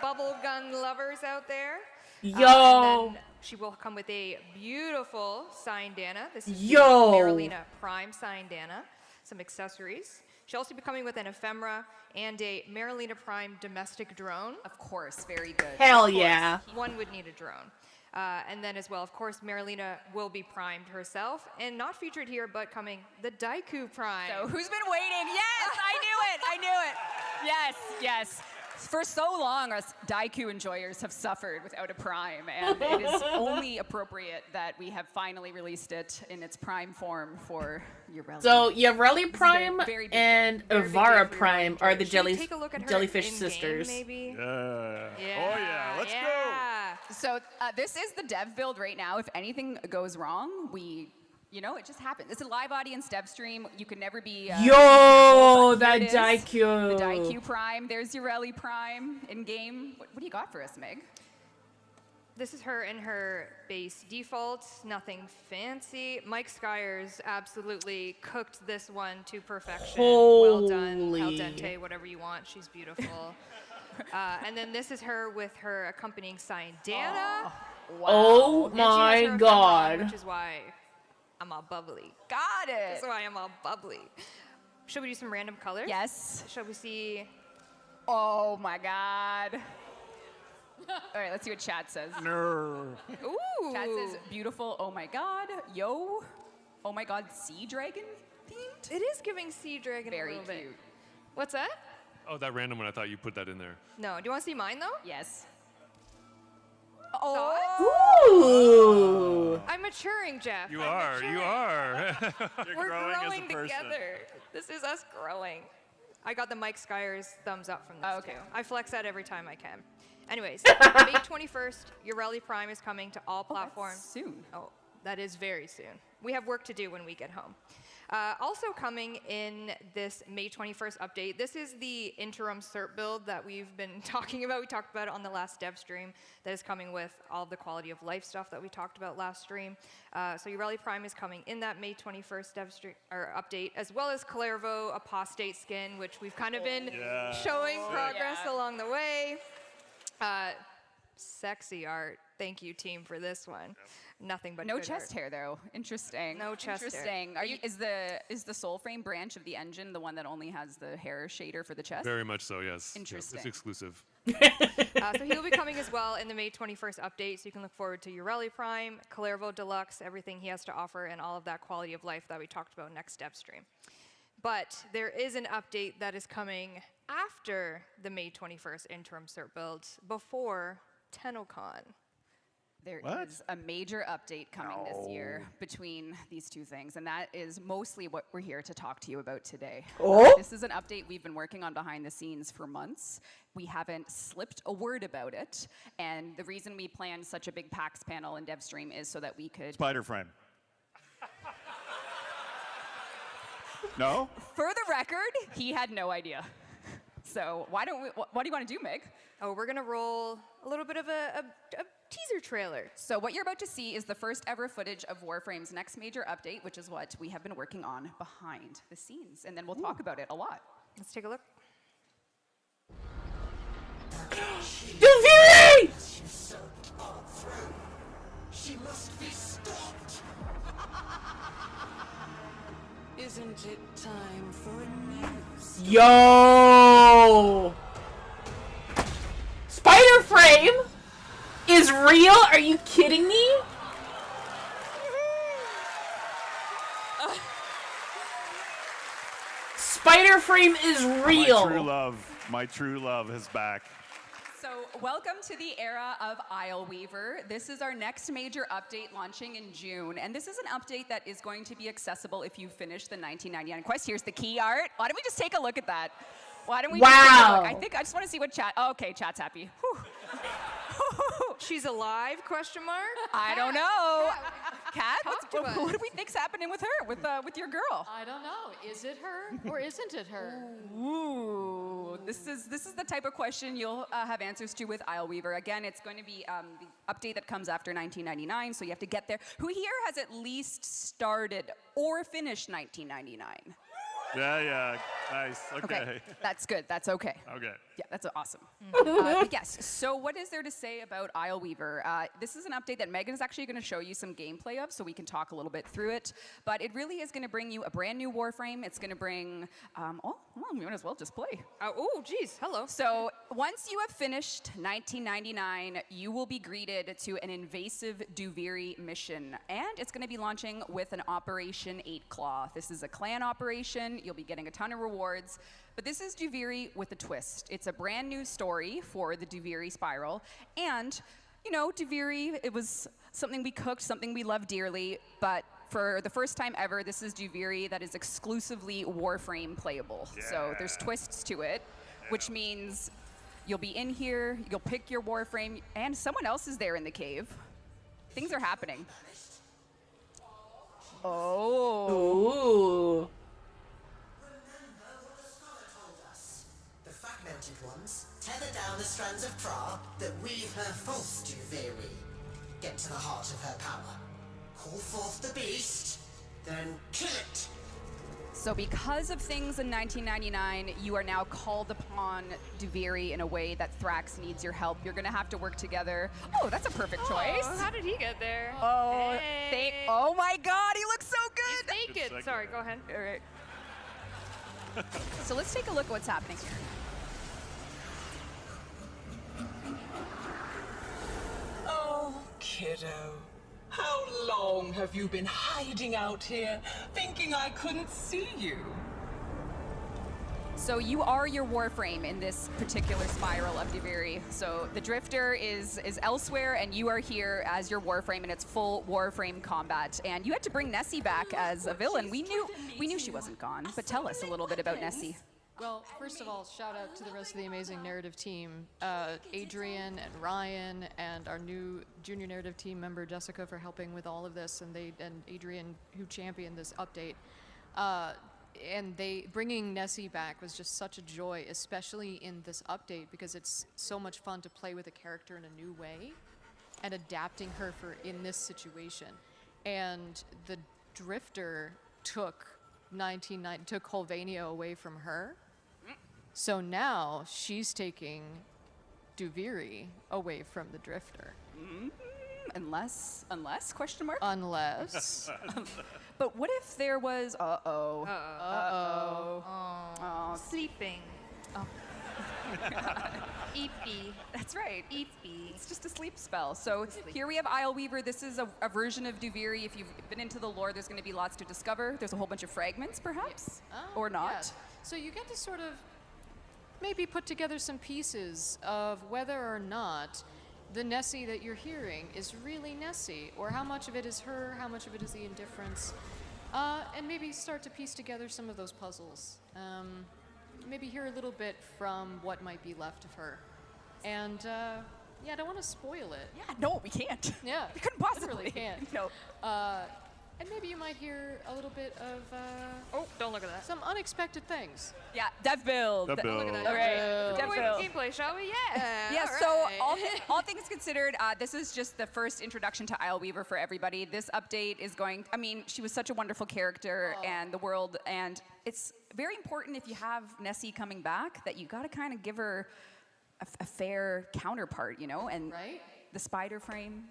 bubble gun lovers out there. Yo. And then she will come with a beautiful signed Dana. This is Yo. the Marilena Prime signed Dana. Some accessories. She'll also be coming with an ephemera and a Marilena Prime domestic drone. Of course, very good. Hell Of course. yeah. One would need a drone. And then as well, of course, Marilena will be primed herself. And not featured here, but coming, the Daiku Prime. So who's been waiting? Yes, I knew it. Yes, yes. For so long, us Daiku enjoyers have suffered without a Prime, and it is only appropriate that we have finally released it in its Prime form for Urelli. So Yareli Prime very big and Very big Avara day for your Prime are the Should we take a look at her jellyfish in-game, sisters. Maybe? Yeah. Oh yeah, let's go. So this is the dev build right now. If anything goes wrong, we You know, it just happens. It's a live audience Devstream. You can never be. Yo, careful, but that here it is. Daikyu. The Daikyu Prime. There's your Rally Prime in game. What do you got for us, Meg? This is her in her base default, nothing fancy. Mike Skyers absolutely cooked this one to perfection. Well done, al dente, whatever you want. She's beautiful. And then this is her with her accompanying sign, Dana. Wow. Oh And she has my her god. on, which is why I'm all bubbly. Got it. That's why I'm all bubbly. Should we do some random colors? Yes. Shall we see? Oh my god. All right, let's see what chat says. No. Ooh. Chat says beautiful. Oh my god. Yo. Oh my god. Sea dragon themed. It is giving sea dragon Very a little cute. bit. What's that? Oh, that random one. I thought you put that in there. No. Do you want to see mine though? Yes. Ooh. I'm maturing, Jeff. You I'm are. maturing. You are. We're growing as a growing person. together. This is us growing. I got the Mike Skyers thumbs up from this too. I flex that every time I can. Anyways, May 21st, your Rally Prime is coming to all platforms. Soon. Oh, that is very soon. We have work to do when we get home. Also coming in this May 21st update, this is the interim cert build that we've been talking about. We talked about it on the last dev stream. That is coming with all of the quality of life stuff that we talked about last stream. So your Rally Prime is coming in that May 21st dev stream or update, as well as Clairvaux Apostate skin, which we've kind of been showing progress along the way. Sexy art. Thank you, team, for this one. Nothing but no good chest art. hair though. Interesting. No chest hair. Interesting. Is the soul frame branch of the engine the one that only has the hair shader for the chest? Very much so. Yes. Interesting. It's exclusive. So he'll be coming as well in the May 21st update, so you can look forward to your Rally Prime, Clairvaux Deluxe, everything he has to offer, and all of that quality of life that we talked about next dev stream. But there is an update that is coming after the May 21st interim cert builds, before TennoCon. There is a major update coming this year between these two things, and that is mostly what we're here to talk to you about today. This is an update we've been working on behind the scenes for months. We haven't slipped a word about it, and the reason we planned such a big PAX panel in Devstream is so that we could... Spider frame. No? For the record, he had no idea. So what do you want to do, Meg? Oh, we're gonna roll a little bit of a teaser trailer. So what you're about to see is the first ever footage of Warframe's next major update, which is what we have been working on behind the scenes. And then we'll talk about it a lot. Let's take a look. Duviri! She must be stopped. Isn't it time for a news? Yo! Spider Frame is real? Are you kidding me? Spider Frame is real. My true love is back. So welcome to the era of Isleweaver. This is our next major update launching in June. And this is an update that is going to be accessible if you finish the 1999 quest. Here's the key art. Why don't we just take a look at that? Why don't we just take a look? I just want to see what chat... Oh, okay, chat's happy. Whew. She's alive, question mark? I don't know. Kat, Talk to what do we think's happening with her, with your girl? I don't know. Is it her or isn't it her? Ooh, this is the type of question you'll have answers to with Isleweaver. Again, it's going to be the update that comes after 1999, so you have to get there. Who here has at least started or finished 1999? Yeah, nice. Okay. That's good. That's okay. Okay. Yeah, that's awesome. Yes, so what is there to say about Isleweaver? This is an update that Megan is actually going to show you some gameplay of, so we can talk a little bit through it. But it really is going to bring you a brand new Warframe. It's going to bring, we might as well just play. Oh, geez, hello. So once you have finished 1999, you will be greeted to an invasive Duviri mission. And it's going to be launching with an Operation 8 Claw. This is a clan operation. You'll be getting a ton of rewards. But this is Duviri with a twist. It's a brand new story for the Duviri Spiral. And, you know, Duviri, it was something we cooked, something we love dearly. But for the first time ever, this is Duviri that is exclusively Warframe playable. Yeah. So there's twists to it, which means you'll be in here, you'll pick your Warframe, and someone else is there in the cave. Things are happening. Ooh. Remember what the scholar told us. The fragmented ones tether down the strands of Pra that weave her false Duveri. Get to the heart of her power. Call forth the beast, then kill it. So because of things in 1999, you are now called upon Duveri in a way that Thrax needs your help. You're gonna have to work together. Oh, that's a perfect choice. How did he get there? Oh, Hey. oh my God, he looks so good. He's naked. Sorry, go ahead. All right. So let's take a look at what's happening here. Oh, kiddo. How long have you been hiding out here, thinking I couldn't see you? So you are your Warframe in this particular spiral of Duveri. So the Drifter is elsewhere, and you are here as your Warframe, and it's full Warframe combat. And you had to bring Nessie back as a villain. We knew she wasn't gone, but tell us a little bit about Nessie. Well, first of all, shout out to the rest of the amazing narrative team, Adrian and Ryan, and our new junior narrative team member Jessica for helping with all of this, and Adrian who championed this update. And bringing Nessie back was just such a joy, especially in this update, because it's so much fun to play with a character in a new way and adapting her in this situation. And the Drifter took Holvania away from her. So now she's taking Duveri away from the Drifter. Unless, question mark? Unless. But what if there was, uh-oh. Sleeping. Oh. Eepy. That's right. Eepy. It's just a sleep spell. So here we have Isleweaver. This is a version of Duveri. If you've been into the lore, there's going to be lots to discover. There's a whole bunch of fragments, perhaps, or not. Yeah. So you get to sort of maybe put together some pieces of whether or not the Nessie that you're hearing is really Nessie, or how much of it is her, how much of it is the indifference, and maybe start to piece together some of those puzzles. Maybe hear a little bit from what might be left of her. And yeah, I don't want to spoil it. Yeah, no, we can't. Yeah, we couldn't possibly. Literally can't. No. And maybe you might hear a little bit of oh, don't look at that. some unexpected things. Yeah, dev build. Dev build. Look at that. All right, dev build. Gameplay, shall we? Yeah. Yeah, all right. so all things considered, this is just the first introduction to Isleweaver for everybody. This update is going, I mean, she was such a wonderful character and the world, and it's very important if you have Nessie coming back that you got to kind of give her a fair counterpart, you know? And the spider frame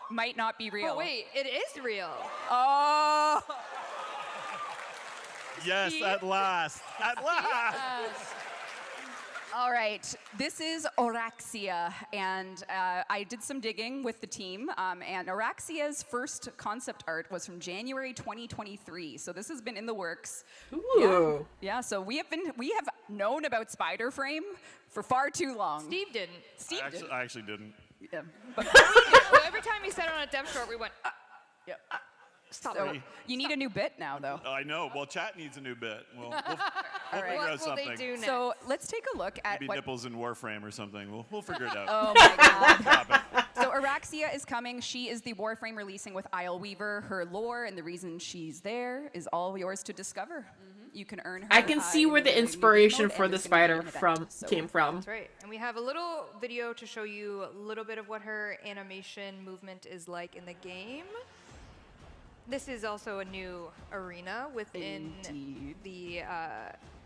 might not be real. Oh, wait, it is real. Oh! Yes, at last. At last. All right, this is Oraxia, and I did some digging with the team, and Oraxia's first concept art was from January 2023, so this has been in the works. Ooh. Yeah, so we have known about Spider Frame for far too long. Steve didn't. Steve didn't. I actually didn't. Yeah, but Well, every time he said it on a dev short, we went, yeah. stop So it. you need a new bit now, though. I know. Well, chat needs a new bit. We'll All right. figure What out will they something. do next? So let's take a look at Maybe what. nipples in Warframe or something. We'll figure it out. Oh my God. So Oraxia is coming. She is the Warframe releasing with Isleweaver. Her lore and the reason she's there is all yours to discover. You can earn her. I can see where the inspiration for the spider came from. That's right. And we have a little video to show you a little bit of what her animation movement is like in the game. This is also a new arena within the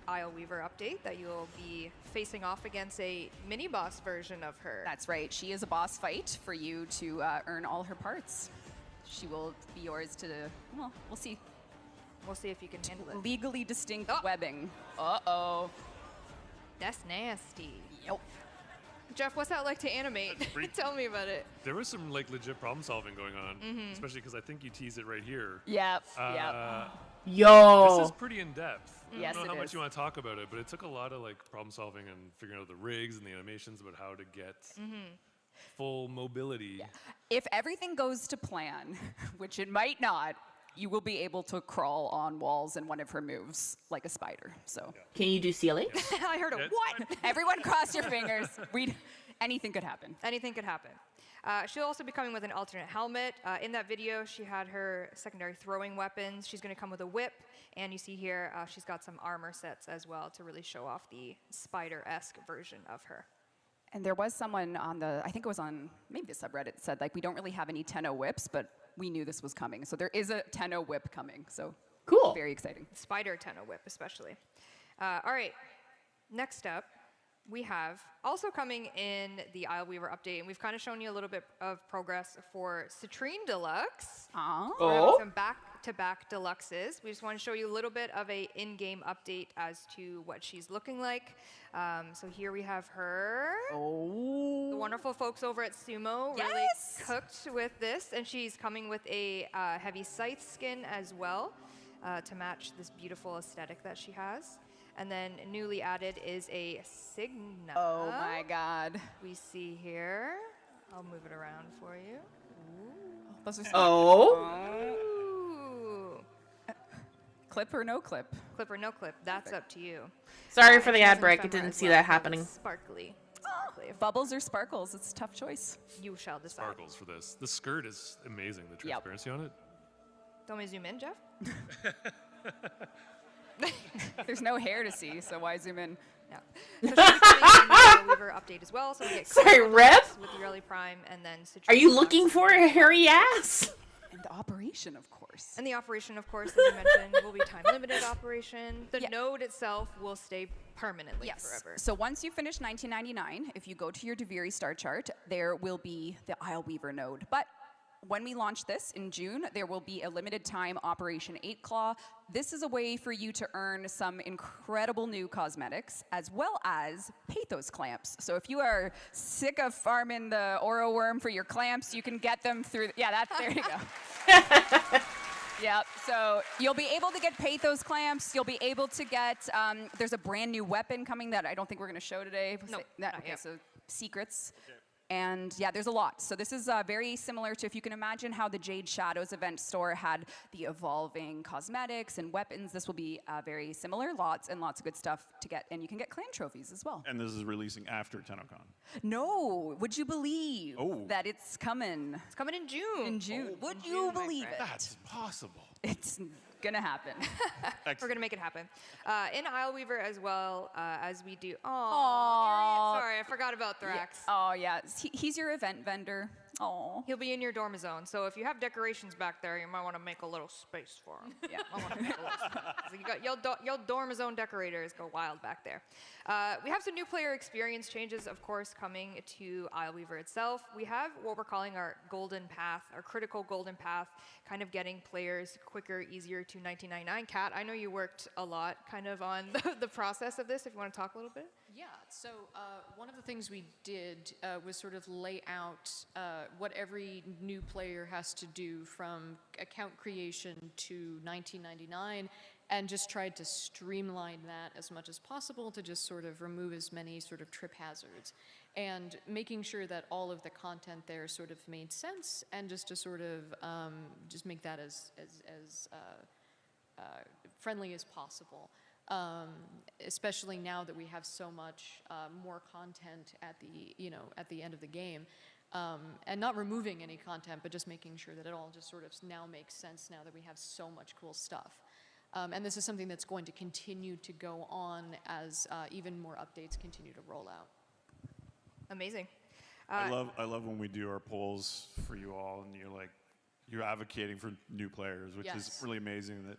Isleweaver update that you'll be facing off against a mini-boss version of her. That's right. She is a boss fight for you to earn all her parts. She will be yours to, well, we'll see. We'll see if you can handle it. Legally distinct webbing. Uh-oh. That's nasty. Yep. Jeff, what's that like to animate? Tell me about it. There was some like legit problem solving going on, especially because I think you tease it right here. Yep. Yo. This is pretty in depth. Yes, I don't know it how much is. you want to talk about it, but it took a lot of like problem solving and figuring out the rigs and the animations about how to get full mobility. Yeah. If everything goes to plan, which it might not, you will be able to crawl on walls in one of her moves like a spider. So Can you do ceiling? I heard a what? Everyone cross your fingers. Anything could happen. Anything could happen. She'll also be coming with an alternate helmet. In that video, she had her secondary throwing weapons. She's going to come with a whip, and you see here she's got some armor sets as well to really show off the spider-esque version of her. And there was someone on the, I think it was on maybe the subreddit, said like we don't really have any Tenno whips, but we knew this was coming. So there is a Tenno whip coming. So cool. Very exciting. Spider Tenno whip, especially. All right. Next up, we have also coming in the Isleweaver update, and we've kind of shown you a little bit of progress for Citrine Deluxe. We're having some back-to-back deluxes. We just want to show you a little bit of a in-game update as to what she's looking like. So here we have her. The wonderful folks over at Sumo really cooked with this, and she's coming with a heavy scythe skin as well to match this beautiful aesthetic that she has. And then newly added is a Signa. Oh my God. We see here. I'll move it around for you. Those are clip or no clip? Clip or no clip. That's up to you. Sorry for the ad break. I didn't see that happening. Sparkly. Bubbles or sparkles? It's a tough choice. You shall decide. Sparkles for this. The skirt is amazing. The transparency on it. Do you want me to zoom in, Jeff? There's no hair to see, so why zoom in? No. So she'll be coming in the Weaver update as well. So we get Sorry, Rep? with the early prime, and then Are you looking for a hairy ass? And the operation, of course. And the operation, of course, as you mentioned, will be time limited operation. The node itself will stay permanently forever. So once you finish 1999, if you go to your Deviri star chart, there will be the Isleweaver node. But when we launch this in June, there will be a limited time Operation 8 Claw. This is a way for you to earn some incredible new cosmetics, as well as Pathos clamps. So if you are sick of farming the Oro worm for your clamps, you can get them through, there you go. Yep, so you'll be able to get Pathos clamps, you'll be able to get, there's a brand new weapon coming that I don't think we're gonna show today. Okay, so secrets. And yeah, there's a lot. So this is very similar to, if you can imagine how the Jade Shadows event store had the evolving cosmetics and weapons, this will be very similar. Lots and lots of good stuff to get. And you can get clan trophies as well. And this is releasing after TennoCon. No, would you believe that it's coming? It's coming in June. In June. Would you believe it? That's possible. It's gonna happen. We're gonna make it happen. In Isleweaver as well, as we do. Aww. Sorry, I forgot about Thrax. Oh yeah, he's your event vendor. Oh. He'll be in your dorm zone, so if you have decorations back there, you might want to make a little space for him. Yeah, I want to make a little space. So you got your dorm zone decorators go wild back there. We have some new player experience changes, of course, coming to Isleweaver itself. We have what we're calling our golden path, our critical golden path, kind of getting players quicker, easier to 1999. Kat, I know you worked a lot kind of on the process of this, if you want to talk a little bit. Yeah, so one of the things we did was sort of lay out what every new player has to do from account creation to 1999, and just tried to streamline that as much as possible to just sort of remove as many sort of trip hazards, and making sure that all of the content there sort of made sense, and just to sort of just make that as friendly as possible. Especially now that we have so much more content at the end of the game, and not removing any content, but just making sure that it all just sort of now makes sense now that we have so much cool stuff. And this is something that's going to continue to go on as even more updates continue to roll out. Amazing. I love when we do our polls for you all, and you're advocating for new players, which is really amazing. That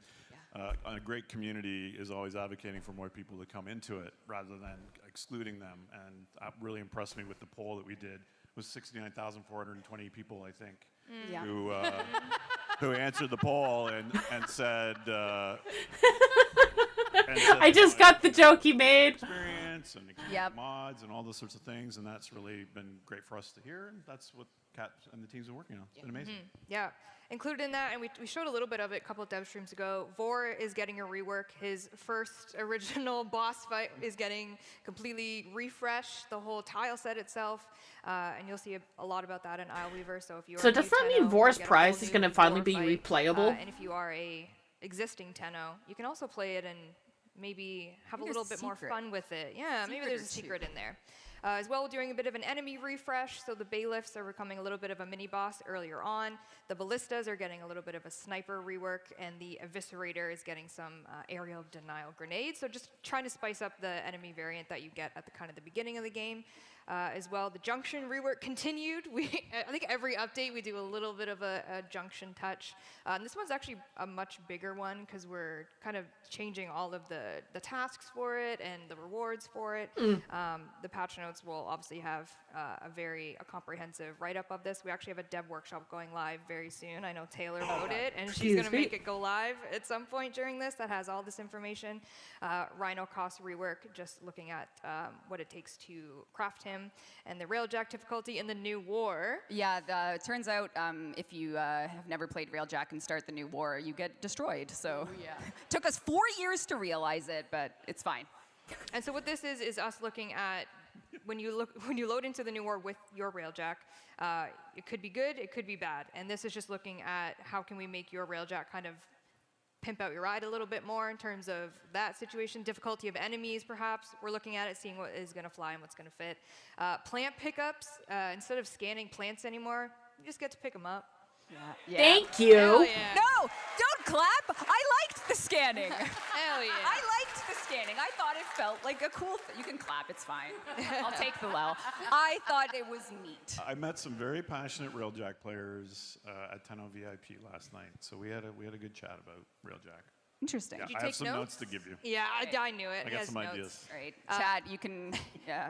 a great community is always advocating for more people to come into it rather than excluding them. And really impressed me with the poll that we did. It was 69,420 people, I think, who answered the poll and said. I just got the joke he made. Experience and mods and all those sorts of things, and that's really been great for us to hear. And that's what Kat and the teams are working on. It's been amazing. Yeah. Included in that, and we showed a little bit of it a couple of dev streams ago, Vor is getting a rework. His first original boss fight is getting completely refreshed, the whole tile set itself, and you'll see a lot about that in Isleweaver. So if you are does that mean Vor's prize is going to finally be replayable? And if you are a existing Tenno, you can also play it and maybe have a little bit more fun with it. Yeah, maybe there's a secret in there. As well, we're doing a bit of an enemy refresh, so the bailiffs are becoming a little bit of a mini-boss earlier on. The ballistas are getting a little bit of a sniper rework, and the eviscerator is getting some aerial denial grenades. So just trying to spice up the enemy variant that you get at the kind of the beginning of the game. As well, the junction rework continued. I think every update we do a little bit of a junction touch. And this one's actually a much bigger one because we're kind of changing all of the tasks for it and the rewards for it. The patch notes will obviously have a comprehensive write-up of this. We actually have a dev workshop going live very soon. I know Taylor wrote it, and she's going to make it go live at some point during this that has all this information. Rhino cost rework, just looking at what it takes to craft him, and the Railjack difficulty in the new war. Yeah, it turns out if you have never played Railjack and start the new war, you get destroyed. So took us 4 years to realize it, but it's fine. And so what this is us looking at when you load into the new war with your Railjack. It could be good, it could be bad, and this is just looking at how can we make your Railjack kind of pimp out your ride a little bit more in terms of that situation, difficulty of enemies perhaps. We're looking at it, seeing what is going to fly and what's going to fit. Plant pickups, instead of scanning plants anymore, you just get to pick them up. Yeah. Thank you. Hell yeah. No, don't clap. I liked the scanning. Hell yeah. I liked the scanning. I thought it felt like a cool thing. You can clap, it's fine. I'll take the L. I thought it was neat. I met some very passionate Railjack players at 10 VIP last night, so we had a good chat about Railjack. Interesting. Yeah, Did you I have take some notes to give you. Yeah, I knew it. I He got has some notes. ideas. All right, Chad, you can,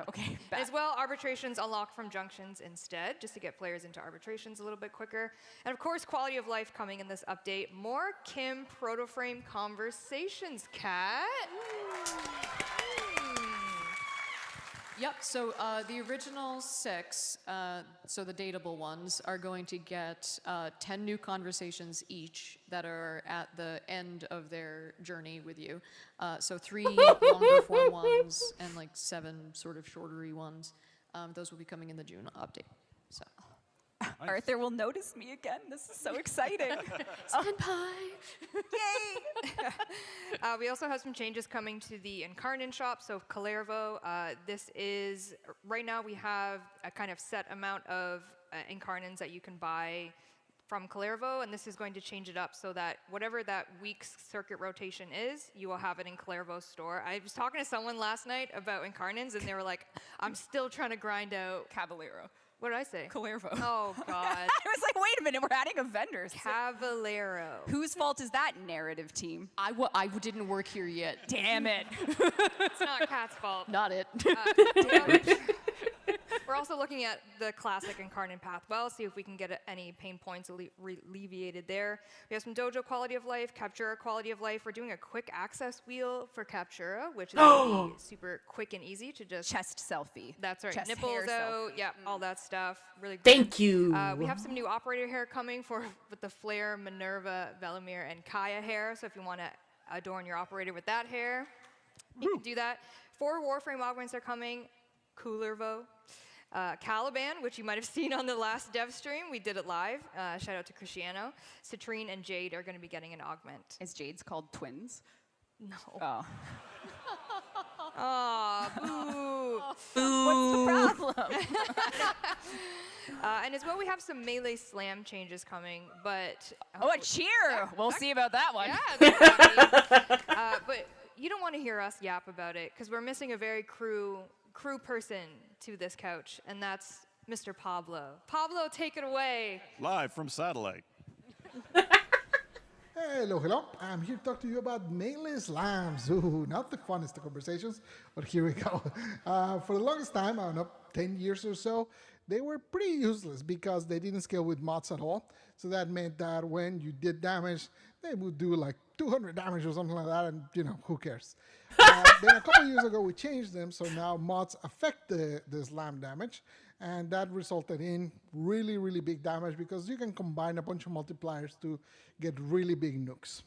okay. As well, arbitrations unlock from junctions instead, just to get players into arbitrations a little bit quicker. And of course, quality of life coming in this update. More Kim Protoframe conversations, Kat. Yep, so the original 6, so the dateable ones, are going to get 10 new conversations each that are at the end of their journey with you. So 3 longer form ones and like 7 sort of shortery ones. Those will be coming in the June update. So. Arthur will notice me again. This is so exciting. Senpai! Yay! We also have some changes coming to the Incarnon shop. So Kalervo, this is, right now we have a kind of set amount of Incarnons that you can buy from Kalervo, and this is going to change it up so that whatever that week's circuit rotation is, you will have it in Kalervo's store. I was talking to someone last night about Incarnons, and they were like, I'm still trying to grind out Caballero. What did I say? Kalervo. Oh, God. I was like, wait a minute, we're adding a vendor. Caballero. Whose fault is that, narrative team? I didn't work here yet. Damn it. It's not Kat's fault. Not it. We're also looking at the classic Incarnon path. Well, see if we can get any pain points alleviated there. We have some Dojo quality of life, Captura quality of life. We're doing a quick access wheel for Captura, which is gonna be super quick and easy to just chest selfie. That's right. Chest Nipples hair out, selfie. yeah, all that stuff. Really good. Thank you. We have some new operator hair coming with the Flare, Minerva, Velimir, and Kaya hair. So if you want to adorn your operator with that hair, you can do that. 4 Warframe augments are coming. Coolervo. Caliban, which you might have seen on the last Devstream. We did it live. Shout out to Cristiano. Citrine and Jade are going to be getting an augment. Is Jade's called twins? No. Oh. Aw, boo. What's the problem? And as well, we have some melee slam changes coming, but... Oh, a cheer! We'll see about that one. Yeah, that's but you don't want to hear us yap about it, because we're missing a very crew person to this couch, and that's Mr. Pablo. Pablo, take it away. Live from satellite. Hello. I'm here to talk to you about melee slams. Ooh, not the funnest of conversations, but here we go. For the longest time, I don't know, 10 years or so, they were pretty useless because they didn't scale with mods at all. So that meant that when you did damage, they would do like 200 damage or something like that, and who cares? Then a couple years ago, we changed them, so now mods affect the slam damage, and that resulted in really, really big damage because you can combine a bunch of multipliers to get really big nukes.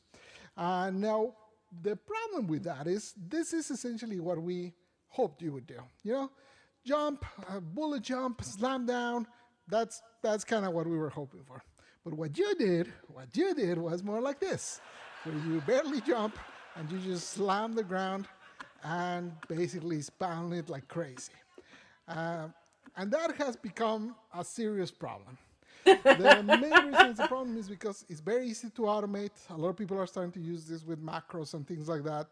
Now, the problem with that is this is essentially what we hoped you would do. Jump, bullet jump, slam down. That's kind of what we were hoping for. But what you did was more like this, where you barely jump and you just slam the ground and basically spam it like crazy. And that has become a serious problem. The main reason it's a problem is because it's very easy to automate. A lot of people are starting to use this with macros and things like that.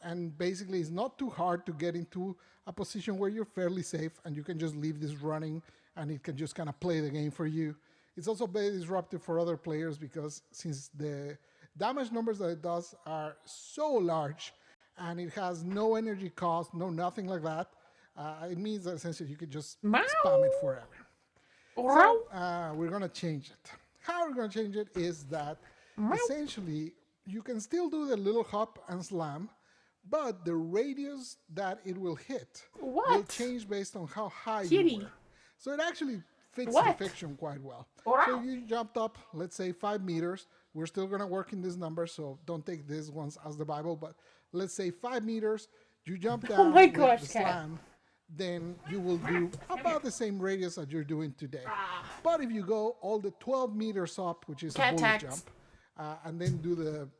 And basically, it's not too hard to get into a position where you're fairly safe and you can just leave this running and it can just kind of play the game for you. It's also very disruptive for other players because since the damage numbers that it does are so large and it has no energy cost, no nothing like that, it means that essentially you could just spam it forever. So we're going to change it. How we're going to change it is that essentially you can still do the little hop and slam, but the radius that it will hit will change based on how high you were. So it actually fits the fiction quite well. So if you jumped up, let's say 5 meters, we're still going to work in this number, so don't take these ones as the Bible, but let's say 5 meters, you jump down with the slam, then you will do about the same radius that you're doing today. But if you go all the 12 meters up, which is a bullet jump, and then do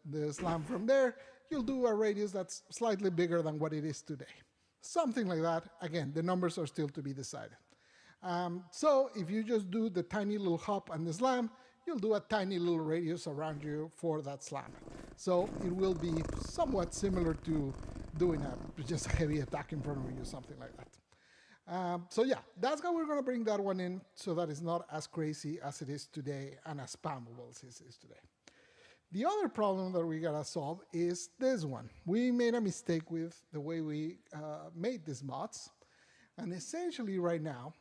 the slam from there, you'll do a radius that's slightly bigger than what it is today. Something like that. Again, the numbers are still to be decided. So if you just do the tiny little hop and the slam, you'll do a tiny little radius around you for that slam. So it will be somewhat similar to doing just a heavy attack in front of you, something like that. So yeah, that's how we're going to bring that one in so that it's not as crazy as it is today and as spammable as it is today. The other problem that we gotta solve is this one. We made a mistake with the way we made these mods. And essentially right now,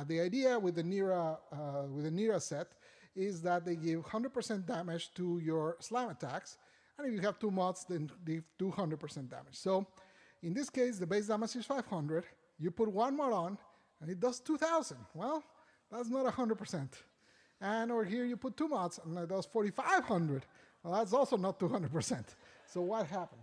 the idea with the Nira set is that they give 100% damage to your slam attacks. And if you have 2 mods, then they do 100% damage. So in this case, the base damage is 500. You put 1 mod on, and it does 2,000. Well, that's not 100%. And over here, you put 2 mods, and it does 4,500. Well, that's also not 200%. So what happened?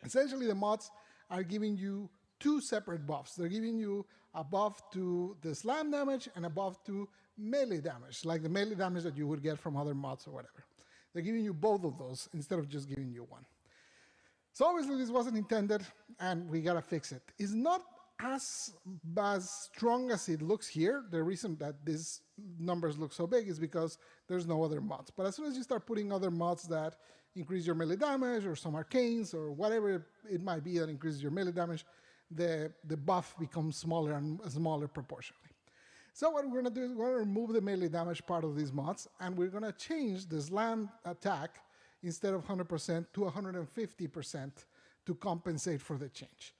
Essentially, the mods are giving you 2 separate buffs. They're giving you a buff to the slam damage and a buff to melee damage, like the melee damage that you would get from other mods or whatever. They're giving you both of those instead of just giving you one. So obviously this wasn't intended, and we gotta fix it. It's not as strong as it looks here. The reason that these numbers look so big is because there's no other mods. But as soon as you start putting other mods that increase your melee damage, or some arcanes, or whatever it might be that increases your melee damage, the buff becomes smaller and smaller proportionally. So what we're going to do is we're going to remove the melee damage part of these mods, and we're going to change the slam attack instead of 100% to 150% to compensate for the change.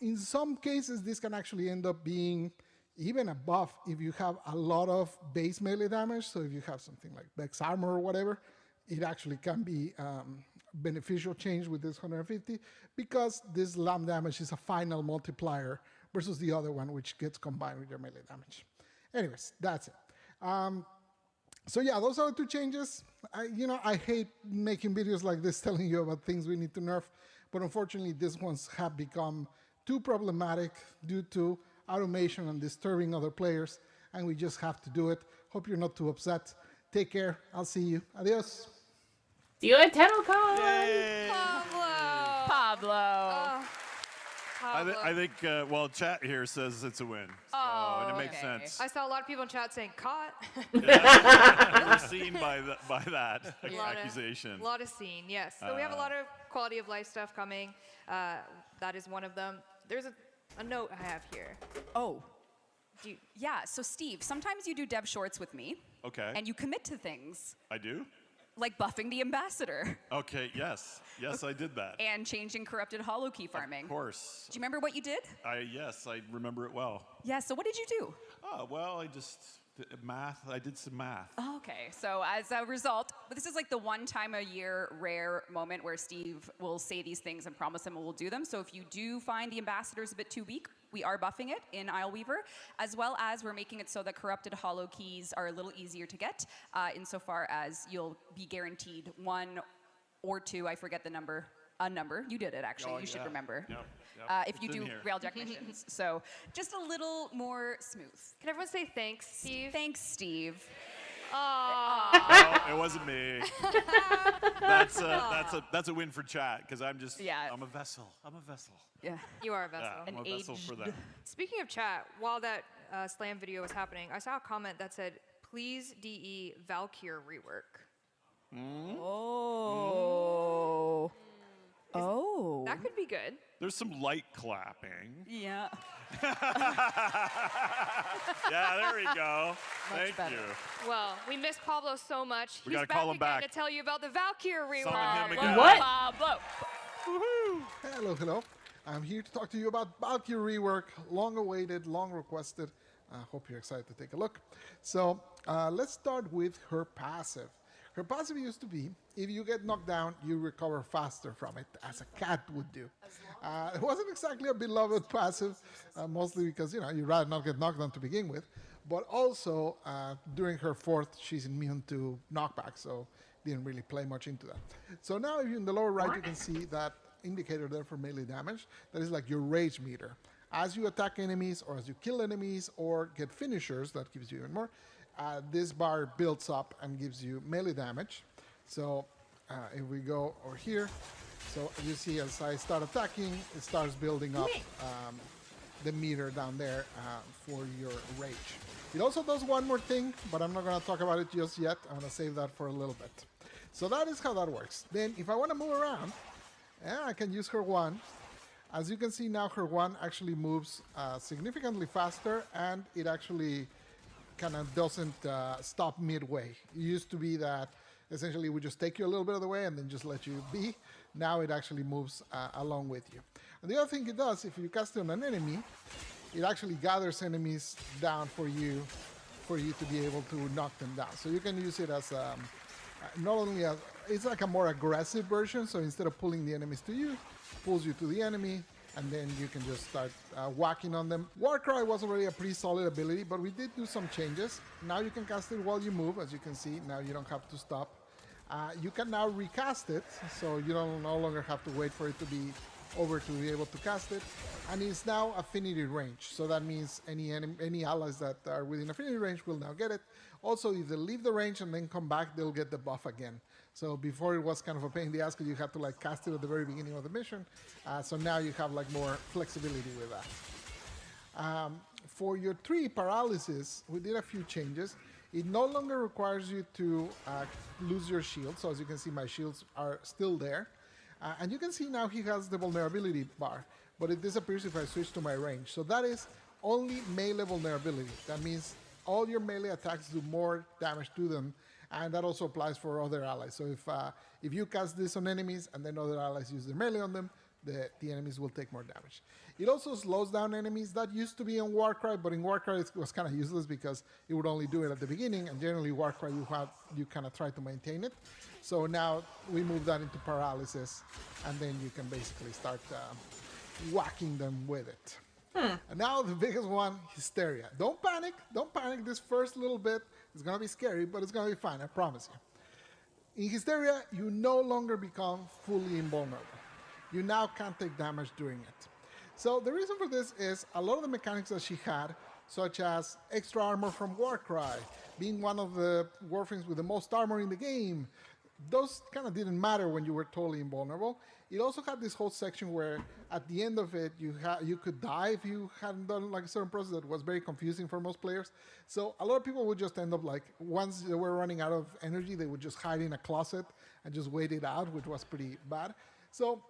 In some cases, this can actually end up being even a buff if you have a lot of base melee damage. So if you have something like Vex Armor or whatever, it actually can be beneficial change with this 150 because this slam damage is a final multiplier versus the other one, which gets combined with your melee damage. Anyways, that's it. So yeah, those are the 2 changes. I hate making videos like this telling you about things we need to nerf, but unfortunately these ones have become too problematic due to automation and disturbing other players, and we just have to do it. Hope you're not too upset. Take care. I'll see you. Adios. See you at TennoCon! Pablo. I think, well, chat here says it's a win. So, and it makes sense. I saw a lot of people in chat saying, caught. Yeah, we're seen by that accusation. A lot of scene, yes. So we have a lot of quality of life stuff coming. That is one of them. There's a note I have here. Oh. Yeah, so Steve, sometimes you do dev shorts with me. Okay. And you commit to things. I do? Like buffing the ambassador. Okay, yes. Yes, I did that. And changing corrupted hollow key farming. Of course. Do you remember what you did? Yes, I remember it well. Yeah, so what did you do? Oh, well, I did some math. Oh, okay, so as a result, but this is like the 1 time a year rare moment where Steve will say these things and promise them we'll do them. So if you do find the ambassadors a bit too weak, we are buffing it in Isleweaver, as well as we're making it so that corrupted hollow keys are a little easier to get, insofar as you'll be guaranteed 1 or 2, I forget the number, a number. You did it, actually. You should remember. Yep. If you do Railjack missions. So just a little more smooth. Can everyone say thanks, Steve? Thanks, Steve. No, it wasn't me. That's a win for chat because I'm a vessel. I'm a vessel. Yeah. You are a vessel. Yeah, I'm a vessel for them. Speaking of chat, while that slam video was happening, I saw a comment that said, "Please DE Valkyr rework." Oh. Oh. That could be good. There's some light clapping. Yeah. Yeah, there we go. Thank better. you. Well, we miss Pablo so much. We He's gotta back call him again back. to tell you about the Valkyr rework. Summon him again. What? Pablo. Hello, hello. I'm here to talk to you about Valkyr rework, long awaited, long requested. I hope you're excited to take a look. So let's start with her passive. Her passive used to be, if you get knocked down, you recover faster from it, as a cat would do. It wasn't exactly a beloved passive, mostly because, you'd rather not get knocked down to begin with. But also, during her fourth, she's immune to knockback, so didn't really play much into that. So now, if you're in the lower right, you can see that indicator there for melee damage. That is like your rage meter. As you attack enemies, or as you kill enemies, or get finishers, that gives you even more. This bar builds up and gives you melee damage. So if we go over here, so you see as I start attacking, it starts building up the meter down there for your rage. It also does one more thing, but I'm not going to talk about it just yet. I'm going to save that for a little bit. So that is how that works. Then if I want to move around, I can use her one. As you can see now, her one actually moves significantly faster, and it actually kind of doesn't stop midway. It used to be that essentially we just take you a little bit of the way and then just let you be. Now it actually moves along with you. And the other thing it does, if you cast it on an enemy, it actually gathers enemies down for you to be able to knock them down. So you can use it as not only as, it's like a more aggressive version, so instead of pulling the enemies to you, pulls you to the enemy, and then you can just start whacking on them. Warcry was already a pretty solid ability, but we did do some changes. Now you can cast it while you move, as you can see. Now you don't have to stop. You can now recast it, so you don't no longer have to wait for it to be over to be able to cast it. And it's now affinity range, so that means any allies that are within affinity range will now get it. Also, if they leave the range and then come back, they'll get the buff again. So before it was kind of a pain in the ass because you had to like cast it at the very beginning of the mission. So now you have like more flexibility with that. For your 3 paralysis, we did a few changes. It no longer requires you to lose your shield. So as you can see, my shields are still there. And you can see now he has the vulnerability bar, but it disappears if I switch to my range. So that is only melee vulnerability. That means all your melee attacks do more damage to them, and that also applies for other allies. So if you cast this on enemies and then other allies use their melee on them, the enemies will take more damage. It also slows down enemies. That used to be on Warcry, but in Warcry it was kind of useless because it would only do it at the beginning, and generally Warcry you kind of try to maintain it. So now we move that into paralysis, and then you can basically start whacking them with it. And now the biggest one, hysteria. Don't panic. Don't panic. This first little bit is going to be scary, but it's going to be fine. I promise you. In hysteria, you no longer become fully invulnerable. You now can't take damage during it. So the reason for this is a lot of the mechanics that she had, such as extra armor from Warcry, being one of the Warframes with the most armor in the game, those kind of didn't matter when you were totally invulnerable. It also had this whole section where at the end of it, you could die if you hadn't done like a certain process that was very confusing for most players. So a lot of people would just end up like, once they were running out of energy, they would just hide in a closet and just wait it out, which was pretty bad. So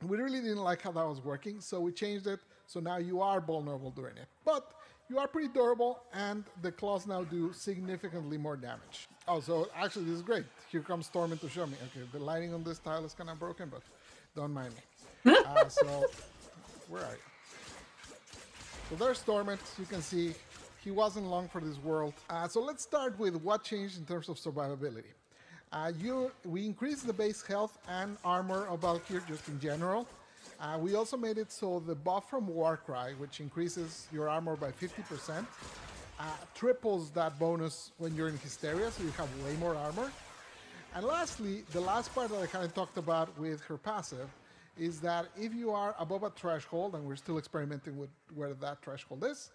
we really didn't like how that was working, so we changed it, so now you are vulnerable during it. But you are pretty durable, and the claws now do significantly more damage. Oh, so actually this is great. Here comes Stormin to show me. Okay, the lighting on this tile is kind of broken, but don't mind me. So, where are you? So there's Stormin. You can see he wasn't long for this world. So let's start with what changed in terms of survivability. We increased the base health and armor of Valkyr just in general. We also made it so the buff from Warcry, which increases your armor by 50%, triples that bonus when you're in Hysteria, so you have way more armor. And lastly, the last part that I kind of talked about with her passive is that if you are above a threshold, and we're still experimenting with where that threshold is,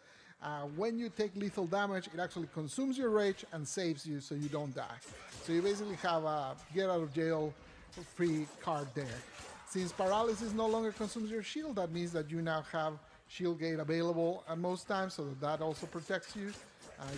When you take lethal damage, it actually consumes your rage and saves you so you don't die. So you basically have a get out of jail free card there. Since paralysis no longer consumes your shield, that means that you now have shield gate available at most times, so that also protects you.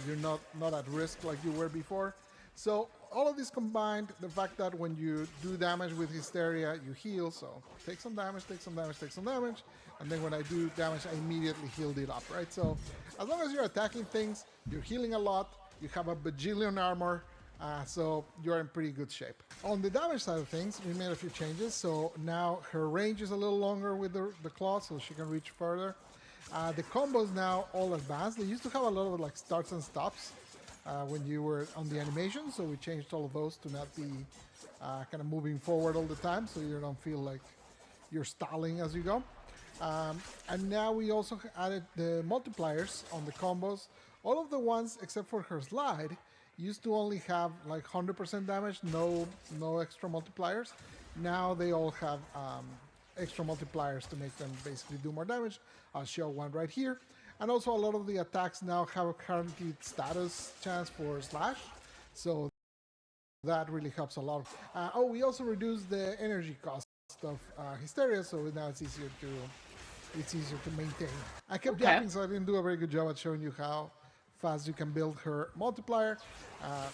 You're not at risk like you were before. So all of this combined, the fact that when you do damage with Hysteria, you heal. So take some damage, take some damage, take some damage. And then when I do damage, I immediately healed it up, right? So as long as you're attacking things, you're healing a lot, you have a bajillion armor, so you're in pretty good shape. On the damage side of things, we made a few changes. So now her range is a little longer with the claw, so she can reach further. The combos now all advanced. They used to have a lot of like starts and stops when you were on the animation, so we changed all of those to not be kind of moving forward all the time, so you don't feel like you're stalling as you go. And now we also added the multipliers on the combos. All of the ones except for her slide used to only have like 100% damage, no extra multipliers. Now they all have extra multipliers to make them basically do more damage. I'll show one right here. And also a lot of the attacks now have a guaranteed status chance for slash, so that really helps a lot. We also reduced the energy cost of Hysteria, so now it's easier to maintain. I kept yapping, so I didn't do a very good job at showing you how fast you can build her multiplier.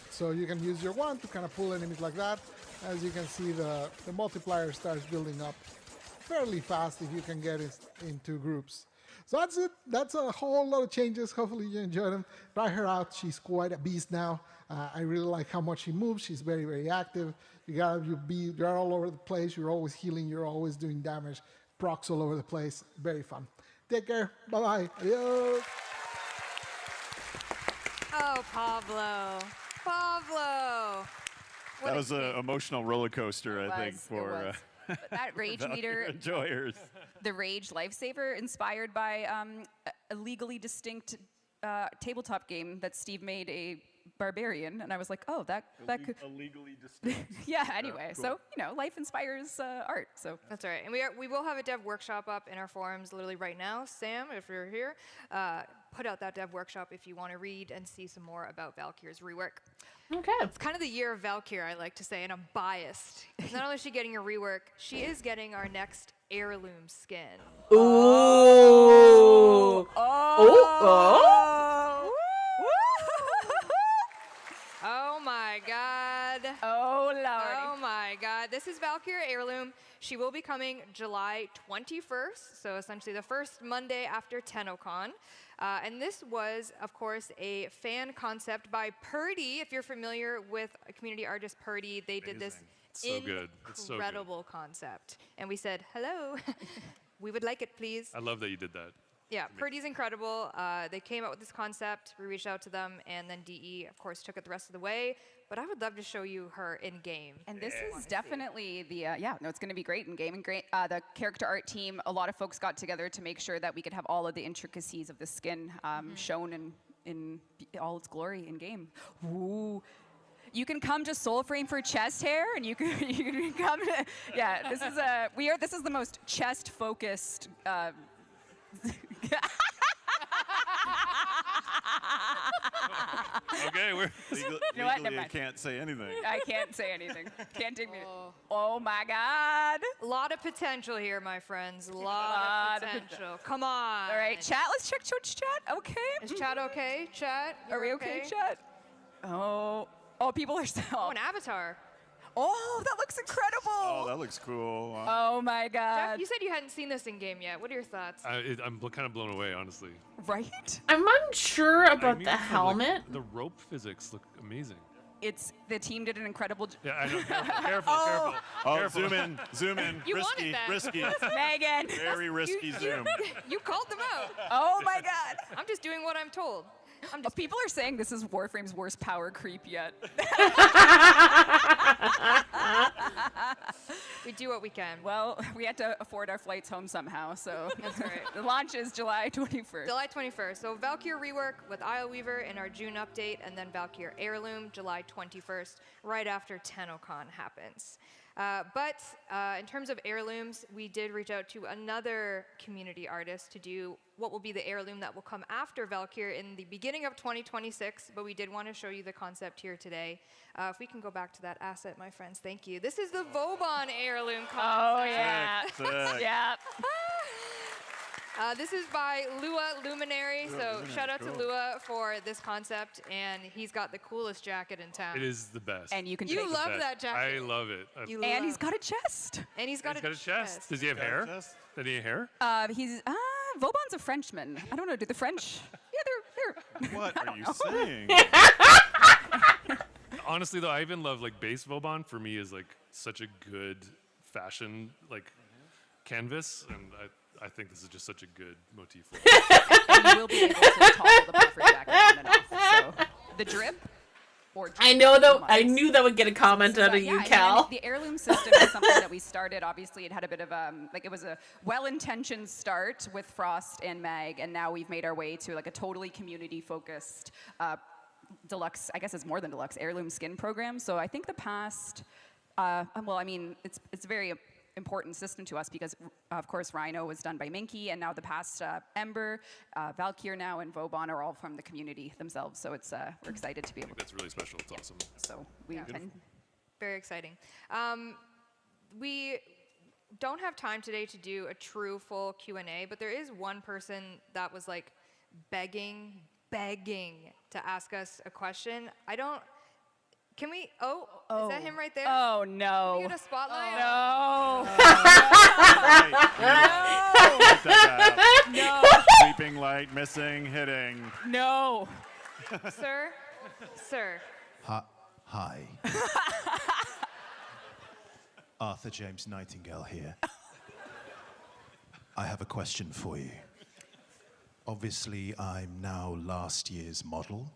So you can use your wand to kind of pull enemies like that. As you can see, the multiplier starts building up fairly fast if you can get it into groups. So that's it. That's a whole lot of changes. Hopefully you enjoy them. Try her out. She's quite a beast now. I really like how much she moves. She's very, very active. You're all over the place. You're always healing. You're always doing damage. Procs all over the place. Very fun. Take care. Bye-bye. Adios. Oh, Pablo. Pablo. That was an emotional roller coaster, I think, for that rage meter enjoyers. The rage lifesaver, inspired by a legally distinct tabletop game that Steve made, a barbarian, and I was like, oh, that could illegally distinct. yeah. Anyway, cool. so life inspires art. So that's right, and we will have a dev workshop up in our forums literally right now. Sam, if you're here, put out that dev workshop if you want to read and see some more about Valkyr's rework. Okay. It's kind of the year of Valkyr, I like to say, and I'm biased. Not only is she getting a rework, she is getting our next heirloom skin. Ooh. Oh. Oh. Oh my God. Oh Lordy. Oh my God. This is Valkyr Heirloom. She will be coming July 21st, so essentially the first Monday after TennoCon. And this was, of course, a fan concept by Purdy. If you're familiar with community artist Purdy, they did this incredible concept. And we said, hello, we would like it, please. I love that you did that. Yeah, Purdy's incredible. They came out with this concept. We reached out to them, and then DE, of course, took it the rest of the way. But I would love to show you her in game. And this is definitely the it's going to be great in game. And great, the character art team. A lot of folks got together to make sure that we could have all of the intricacies of the skin shown in all its glory in game. Ooh. You can come to Soulframe for chest hair, and you can come to this is the most chest focused. Okay, we're legally I can't say anything. I can't say anything. Can't dig me. Oh my God. A lot of potential here, my friends. A lot of potential. Come on. All right, chat. Let's check Twitch chat. Okay. Is chat okay? Chat? Are we okay, chat? Oh, people are still. Oh, an avatar. Oh, that looks incredible. Oh, that looks cool. Oh my God. Jeff, you said you hadn't seen this in game yet. What are your thoughts? I'm kind of blown away, honestly. Right? I'm unsure about the helmet. The rope physics look amazing. The team did an incredible job. Yeah, I know. Careful. Oh, zoom in. You wanted risky. that. Megan. Very risky zoom. You called them out. Oh my God. I'm just doing what I'm told. People are saying this is Warframe's worst power creep yet. We do what we can. Well, we had to afford our flights home somehow, so that's all right. The launch is July 21st. July 21st. So Valkyr rework with Isle Weaver in our June update, and then Valkyr Heirloom July 21st, right after TennoCon happens. But in terms of heirlooms, we did reach out to another community artist to do what will be the heirloom that will come after Valkyr in the beginning of 2026, but we did want to show you the concept here today. If we can go back to that asset, my friends, thank you. This is the Vauban heirloom concept. Oh, yeah. Yeah. This is by Lua Luminary, so shout out to Lua for this concept, and he's got the coolest jacket in town. It is the best. And you can You take love that jacket. I love it. And he's got a chest. And he's got a chest. Does he have hair? Does he have hair? He's Vauban's a Frenchman. I don't know. Do the French? Yeah, they're. What are you saying? Honestly, though, I even love like base Vauban. For me, is like such a good fashion like canvas, and I think this is just such a good motif. And you will be able to toggle the puffer jacket on and off. So the drip. I know that. I knew that would get a comment out of you, Cal. The heirloom system is something that we started. Obviously, it had a bit of like it was a well-intentioned start with Frost and Mag, and now we've made our way to like a totally community-focused deluxe. I guess it's more than deluxe heirloom skin program. So I think the past, well, I mean, it's very important system to us because, of course, Rhino was done by Minky, and now the past Ember, Valkyr now, and Vauban are all from the community themselves. So it's we're excited to be able. That's really special. It's awesome. So we can. Very exciting. We don't have time today to do a true full Q&A, but there is one person that was like begging to ask us a question. I don't. Can we? Oh, is that him right there? Oh no! Can we get a spotlight? No! No! Sleeping light, missing, hitting. No! Sir. Hi. Arthur James Nightingale here. I have a question for you. Obviously, I'm now last year's model.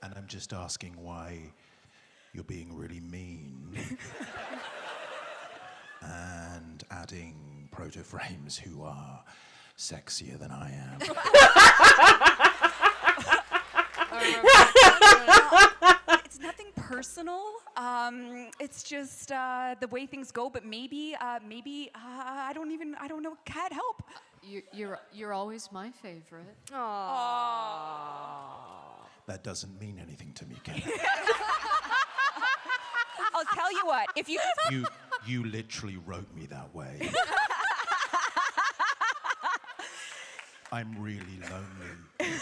And I'm just asking why you're being really mean and adding proto-frames who are sexier than I am. It's nothing personal. It's just the way things go. But maybe I don't know. Can't help. You're always my favorite. Aww. That doesn't mean anything to me, Ken. I'll tell you what. If you you literally wrote me that way. I'm really lonely.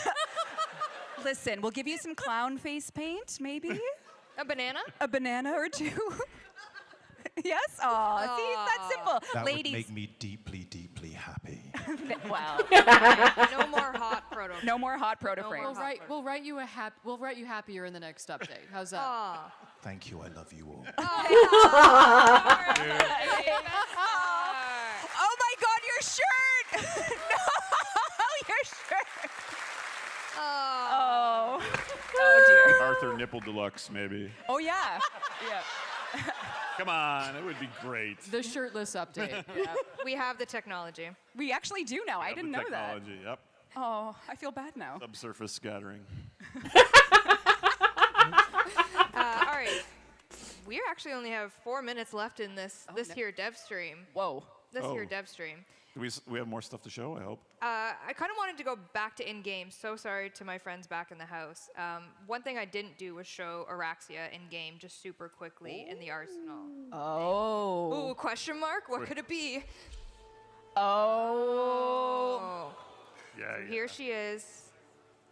Listen, we'll give you some clown face paint, maybe. A banana? A banana or two. Yes? Aw, see, it's that simple. That Ladies. would make me deeply, deeply happy. Wow. No more hot proto. No more hot proto frames. We'll write you happier in the next update. How's that? Thank you. I love you all. Oh my God, your shirt! No, your shirt. Oh. Oh dear. Arthur Nipple Deluxe, maybe. Oh yeah. Yeah. Come on, it would be great. The shirtless update. Yeah. We have the technology. We actually do now. I didn't know that. Technology, yep. Oh, I feel bad now. Subsurface scattering. All right. We actually only have 4 minutes left in this here dev stream. Whoa. This here dev stream. We have more stuff to show, I hope. I kind of wanted to go back to in-game. So sorry to my friends back in the house. One thing I didn't do was show Araxia in-game just super quickly in the arsenal. Oh. Ooh, question mark? What could it be? Oh. Yeah, So here she is.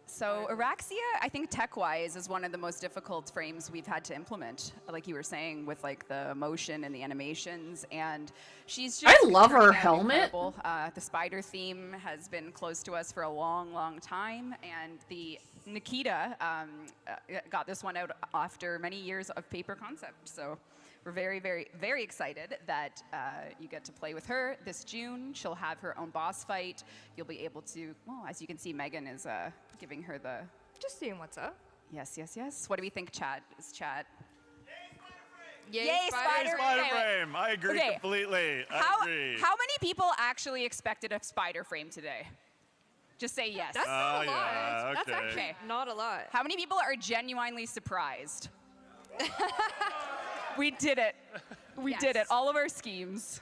So Araxia, I think tech-wise, is one of the most difficult frames we've had to implement. Like you were saying, with like the motion and the animations, and she's just. I love her turning out helmet. incredible. The spider theme has been close to us for a long, long time, and the Nikita got this one out after many years of paper concept. So we're very, very, very excited that you get to play with her this June. She'll have her own boss fight. You'll be able to, well, as you can see, Megan is giving her the... Just seeing what's up. Yes, yes, yes. What do we think, Chad? Is Chad? Yay, Spider Frame. I agree completely. I agree. How many people actually expected a spider frame today? Just say yes. That's not a lot. yeah, That's okay. actually not a lot. How many people are genuinely surprised? We did it. We did it. All of our schemes.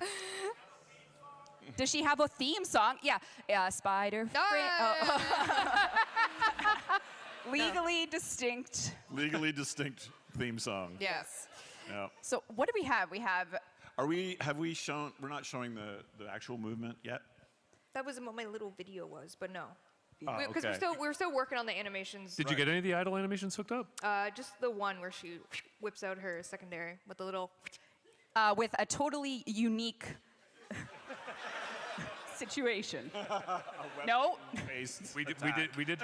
Does she have a theme song? Yeah. Spider. Legally distinct. Legally distinct theme song. Yes. Yeah. So what do we have? We have. Have we shown? We're not showing the actual movement yet. That was what my little video was, but no. Oh, Because okay. we're still working on the animations. Did you get any of the idle animations hooked up? Just the one where she whips out her secondary with the little. With a totally unique situation. No. We did.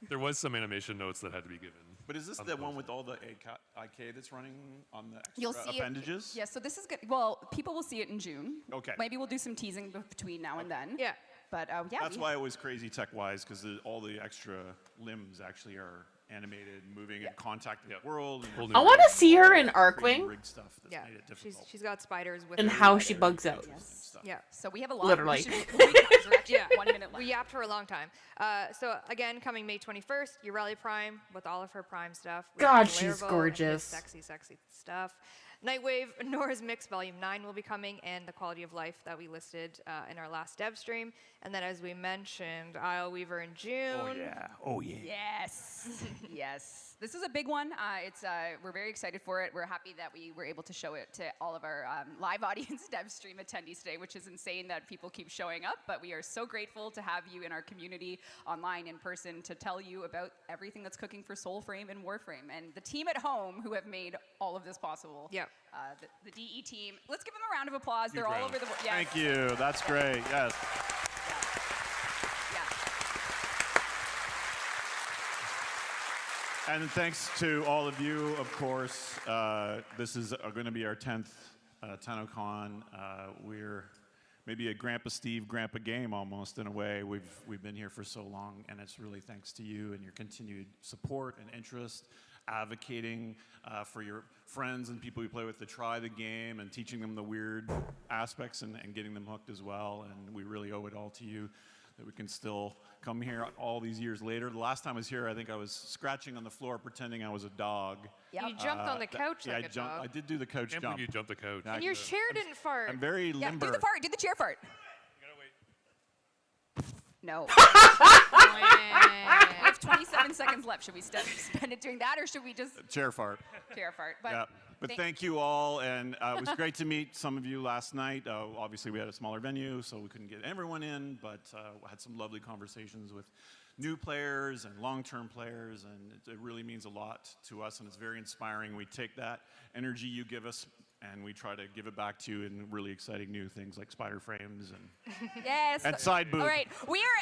There was some animation notes that had to be given. But is this the one with all the IK that's running on the extra You'll see appendages? It. Yeah, so this is good. Well, people will see it in June. Okay. Maybe we'll do some teasing between now and then. Yeah. But yeah. That's why it was crazy tech-wise, because all the extra limbs actually are animated, moving in contact with the world. I want to see her in Arcwing. Yeah, she's got spiders with And her. how she bugs out. Yeah. So we have a lot. Literally. Yeah. 1 minute left. We yapped for a long time. So again, coming May 21st, Urali Prime with all of her Prime stuff. We God, have she's Laravel and his gorgeous. Sexy, sexy stuff. Nightwave, Nora's Mix Volume 9 will be coming, and the quality of life that we listed in our last dev stream. And then, as we mentioned, Isle Weaver in June. Oh, yeah. Oh, yeah. Yes. Yes. This is a big one. We're very excited for it. We're happy that we were able to show it to all of our live audience dev stream attendees today, which is insane that people keep showing up. But we are so grateful to have you in our community, online, in person, to tell you about everything that's cooking for Soulframe and Warframe, and the team at home who have made all of this possible. Yeah. The DE team. Let's give them a round of applause. They're all over the world. Yes. Thank you. That's great. Yes. And thanks to all of you, of course. This is going to be our 10th TennoCon. We're maybe a Grandpa Steve, Grandpa game almost in a way. We've been here for so long, and it's really thanks to you and your continued support and interest, advocating for your friends and people you play with to try the game and teaching them the weird aspects and getting them hooked as well. And we really owe it all to you that we can still come here all these years later. The last time I was here, I think I was scratching on the floor pretending I was a dog. Yep. You jumped on the couch like I a dog. I did do the couch Can't jump. believe you jumped the couch. And your chair didn't fart. I'm very limber. Do the fart. Do the chair fart. No. We have 27 seconds left. Should we spend it doing that, or should we just Chair fart. chair fart? But Yeah. But thank you all, and it was great to meet some of you last night. Obviously, we had a smaller venue, so we couldn't get everyone in, but had some lovely conversations with new players and long-term players, and it really means a lot to us, and it's very inspiring. We take that energy you give us, and we try to give it back to you in really exciting new things like spider frames and yes. and side boob. All right,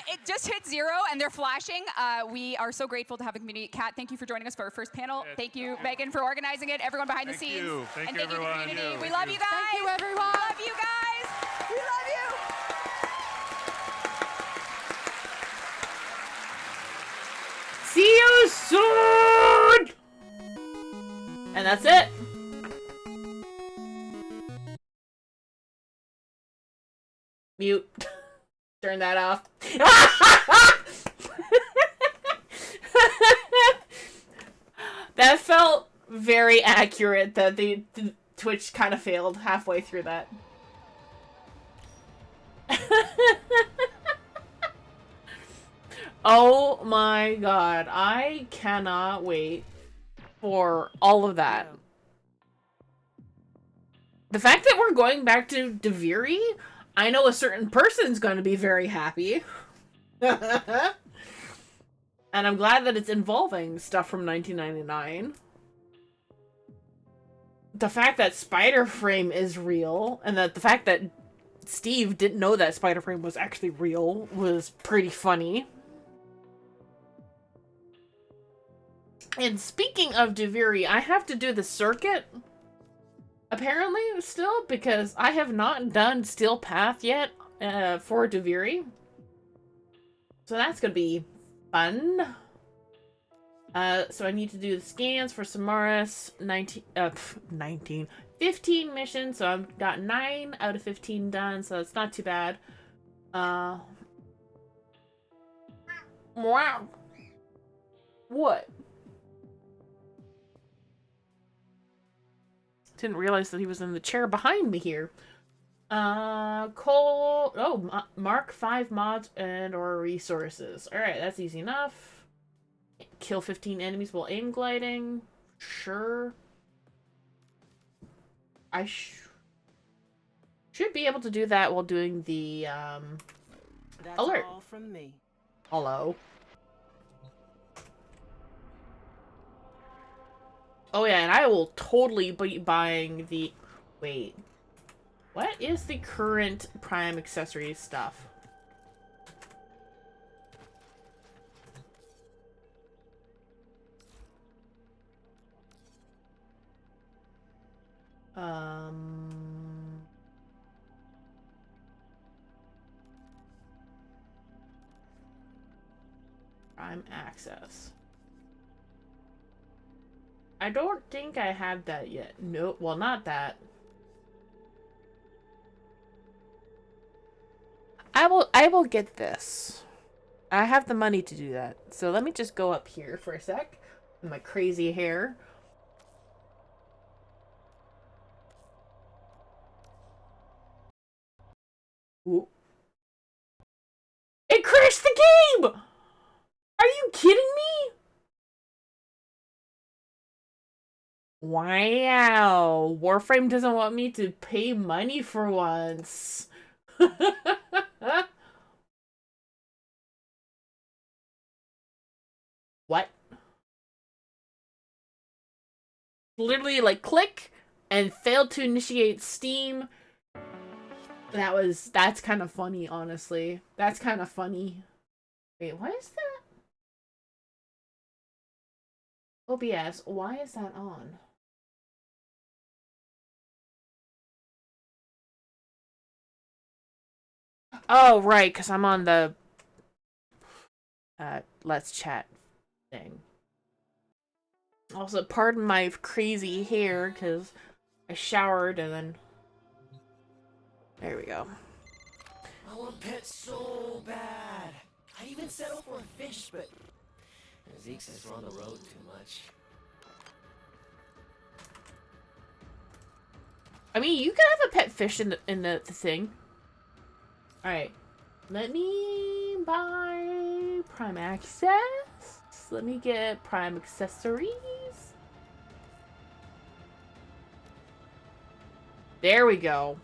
it just hit 0 and they're flashing. We are so grateful to have a community. Kat, thank you for joining us for our first panel. Thank you, Megan, for organizing it. Everyone behind the scenes. Thank and you, thank you to the everyone. community. Thank We you. love you guys. Thank you, everyone. We love you guys. We love you. See you soon! And that's it. Mute. Turn that off. That felt very accurate that the Twitch kind of failed halfway through that. Oh my god, I cannot wait for all of that. The fact that we're going back to Deviri, I know a certain person's going to be very happy. And I'm glad that it's involving stuff from 1999. The fact that Spider Frame is real, and that the fact that Steve didn't know that Spider Frame was actually real was pretty funny. And speaking of Deviri, I have to do the circuit, apparently, still, because I have not done Steel Path yet for Deviri. So that's going to be fun. So I need to do the scans for Samaras, 15 missions, so I've got 9 out of 15 done, so it's not too bad. Wow. What? Didn't realize that he was in the chair behind me here. Coal. Oh, mark 5 mods and or resources. Alright, that's easy enough. Kill 15 enemies while aim gliding. Sure. I should be able to do that while doing the, That's alert. all from me. Hello. Oh yeah, and I will totally be buying the... Wait. What is the current Prime accessories stuff? Prime access. I don't think I have that yet. No, well, not that. I will get this. I have the money to do that. So let me just go up here for a sec with my crazy hair. Ooh. It crashed the game! Are you kidding me? Wow. Warframe doesn't want me to pay money for once. What? Literally, like, click and failed to initiate Steam. That's kind of funny, honestly. That's kind of funny. Wait, what is that? OBS, why is that on? Oh, right, because I'm on the Let's Chat thing. Also, pardon my crazy hair, because I showered and then... There we go. I want pets so bad. I'd even settle for a fish, but Zeke says we're on the road too much. I mean, you can have a pet fish in the thing. Alright. Let me buy Prime Access. Let me get Prime Accessories. There we go.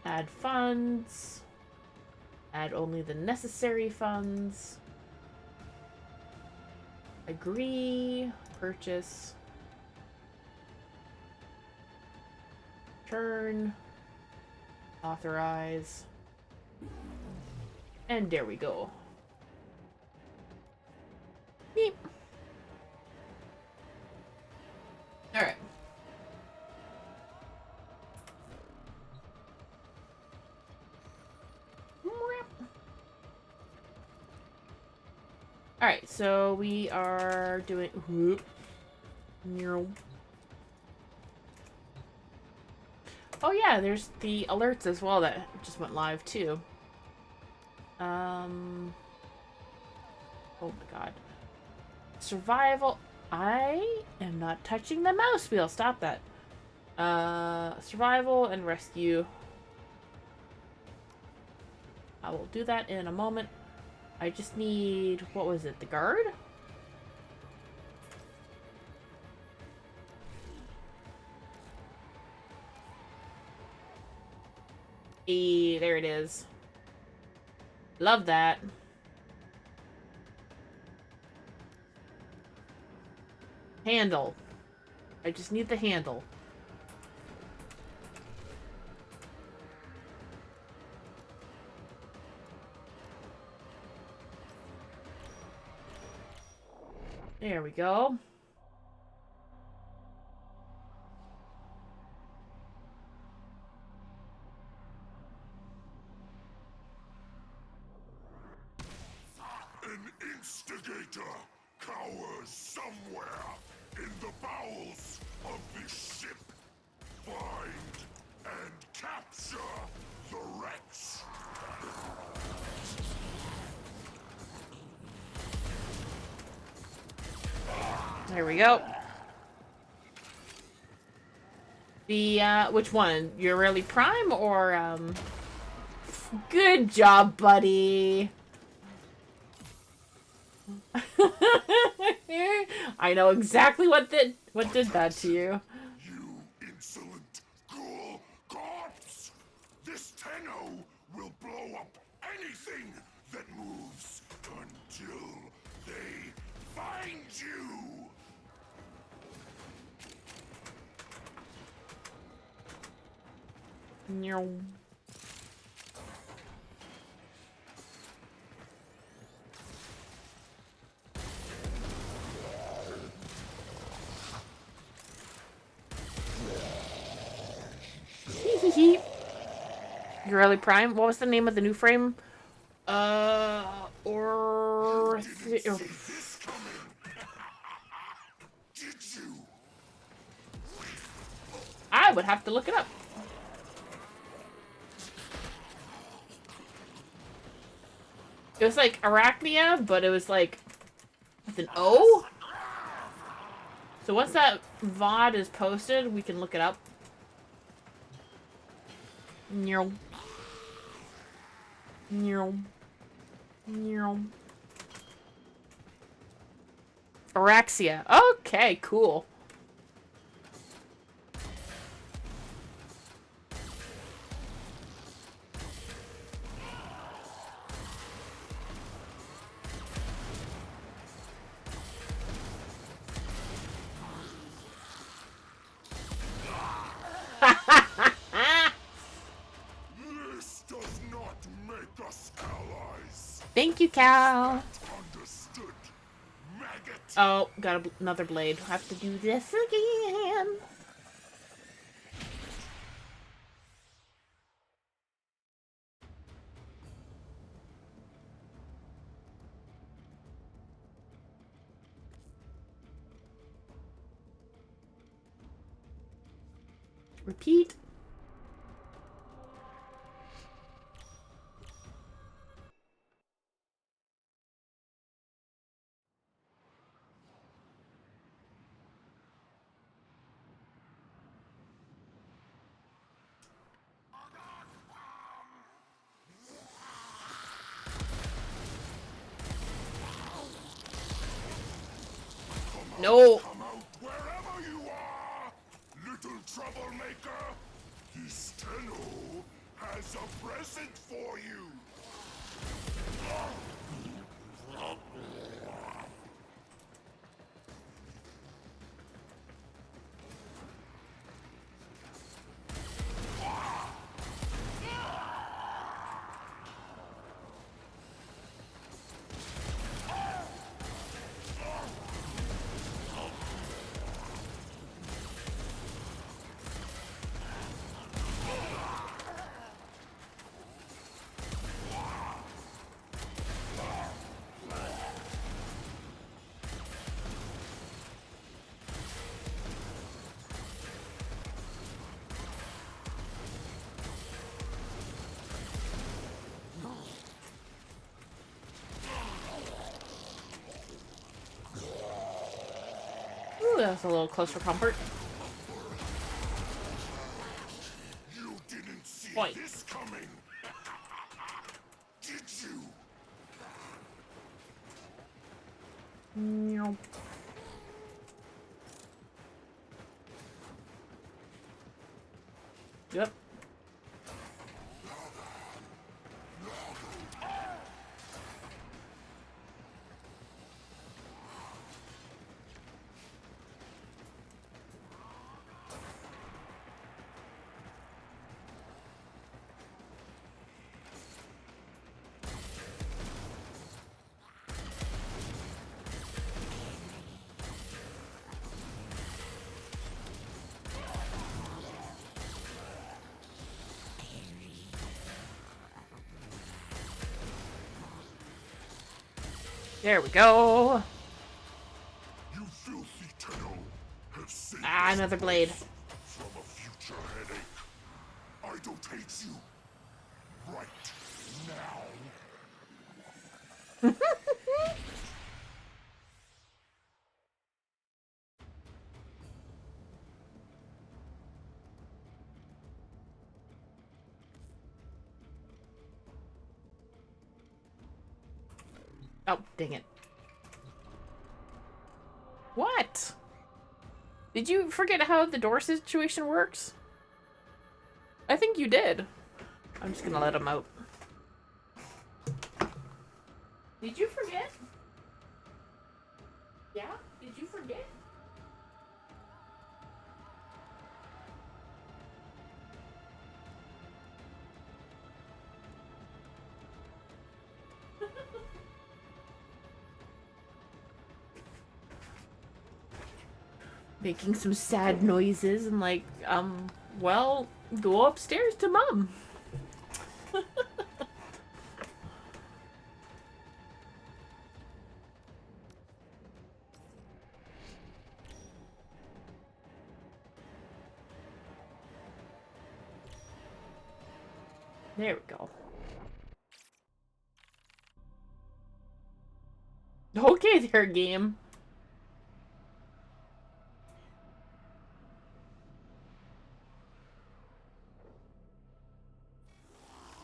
Add funds. Add only the necessary funds. Agree. Purchase. Turn. Authorize. And there we go. Beep. Alright. Alright, so we are doing... Whoop. Oh yeah, there's the alerts as well that just went live too. Oh my god. Survival. I am not touching the mouse wheel. Stop that. Survival and rescue. I will do that in a moment. I just need, what was it, the guard? There it is. Love that. Handle. I just need the handle. There we go. An instigator cowers somewhere in the bowels of this ship. Find and capture the Rex. There we go. The, which one? You're really prime or, Good job, buddy. I know exactly what did that to you. You insolent ghoul corpse! This Tenno will blow up anything that moves until they find you! No. You're really prime. What was the name of the new frame? Or Did you? I would have to look it up. It was like Arachnia, but it was like with an O. So once that VOD is posted, we can look it up. No. No. No. Araxia. Okay, cool. This does not make us allies. Thank you, Cal. Understood, maggot. Oh, got another blade. Have to do this again. Repeat. No. Come out wherever you are, little troublemaker. This Tenno has a present for you. Ooh, that's a little close for comfort. You didn't see Point. this coming. Did you? No. Yep. There we go. You filthy Tenno have saved Ah, us another both blade. from a future headache. I don't hate you right now. Oh, dang it. What? Did you forget how the door situation works? I think you did. I'm just gonna let him out. Did you forget? Yeah? Did you forget? Making some sad noises and like, well, go upstairs to Mom. There we go. Okay there, game.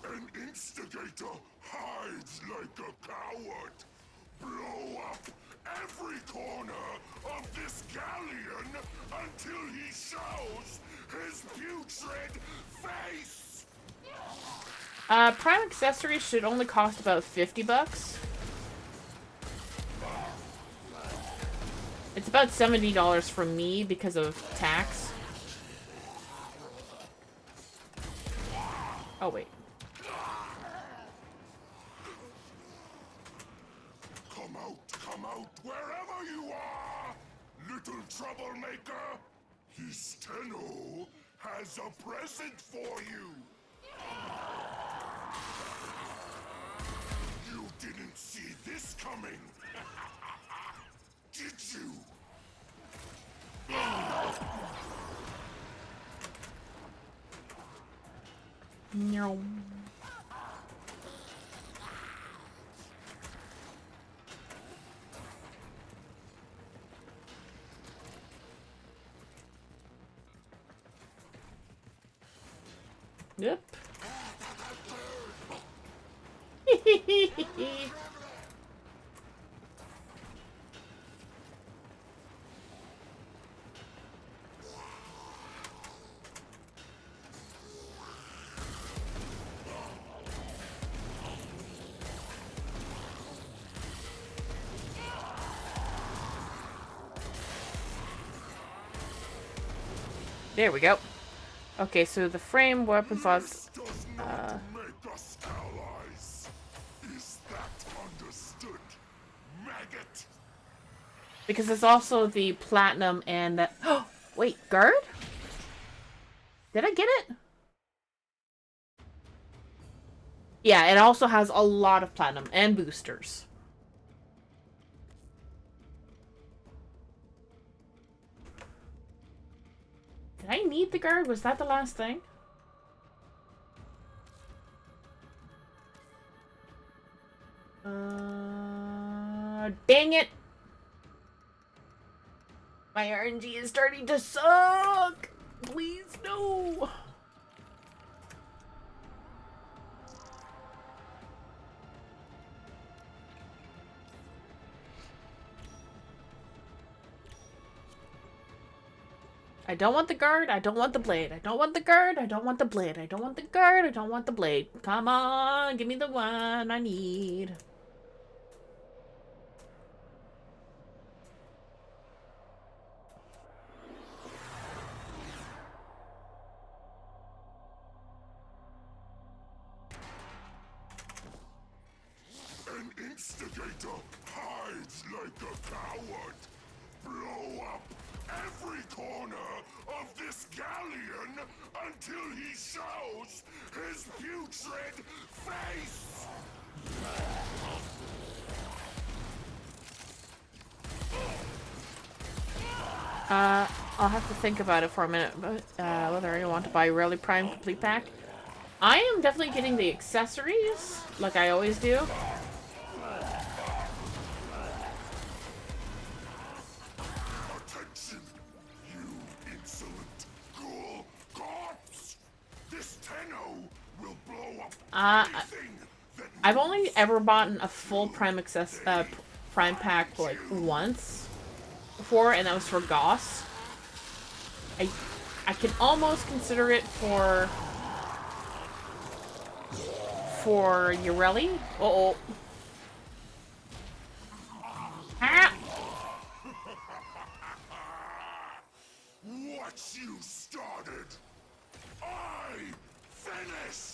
An instigator hides like a coward. Blow up every corner of this galleon until he shows his putrid face. Prime accessories should only cost about $50. It's about $70 for me because of tax. Oh, wait. Come out, wherever you are, little troublemaker. His Tenno has a present for you. You didn't see this coming, did you? No. Yep. There we go. Okay, so the frame weapon slots. Make us allies. Is that understood, maggot? Because it's also the platinum and the. Oh, wait, guard? Did I get it? Yeah, it also has a lot of platinum and boosters. Did I need the guard? Was that the last thing? Dang it! My RNG is starting to suck! Please, no! I don't want the guard, I don't want the blade. I don't want the guard, I don't want the blade. I don't want the guard, I don't want the blade. Come on, give me the one I need. An instigator hides like a coward. Blow up every corner of this galleon until he shows his putrid face. I'll have to think about it for a minute, but whether I want to buy Rally Prime Complete Pack. I am definitely getting the accessories, like I always do. Attention, you insolent ghoul corpse! This Tenno will blow up anything that I've only ever bought a full Prime Prime pack like once before, and that was for Goss. I can almost consider it for Ureli. Uh-oh. Ah! What you started, I finish!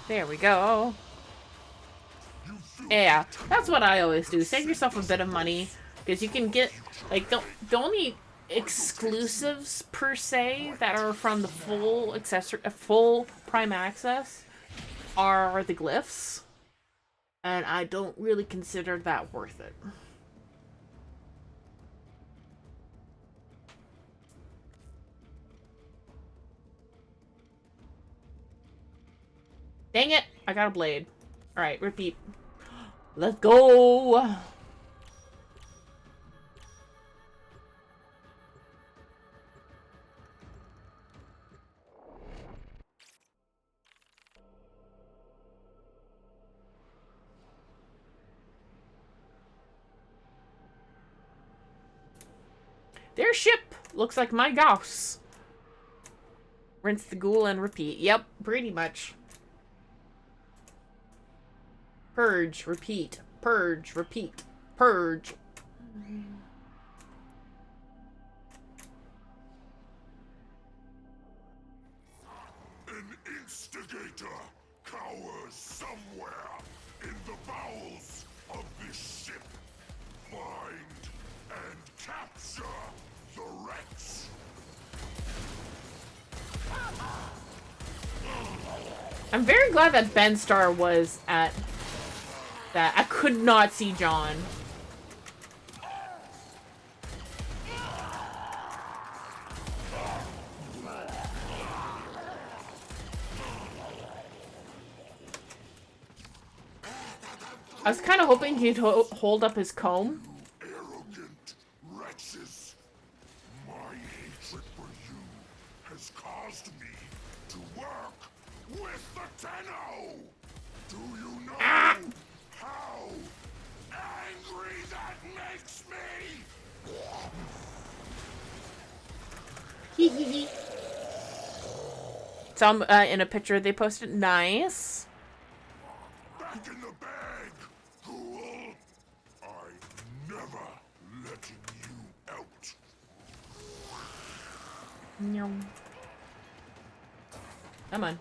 There we go. Yeah, that's what I always do. Save yourself a bit of money, because you can get, like, the only exclusives, per se, that are from the full Prime Access are the glyphs. And I don't really consider that worth it. Dang it! I got a blade. Alright, repeat. Let's go! Their ship looks like my house. Rinse the ghoul and repeat. Yep, pretty much. Purge, repeat. Purge, repeat. Purge. An instigator cowers somewhere in the bowels of this ship. Find and capture the wrecks. I'm very glad that Ben Starr was at that. I could not see John. I was kind of hoping he'd hold up his comb. Arrogant wretches. My hatred for you has caused me to work with the Tenno. Do you know how angry that makes me? Hee. Some in a picture they posted. Nice. Back in the bag, ghoul. I'm never letting you out. No. Come on.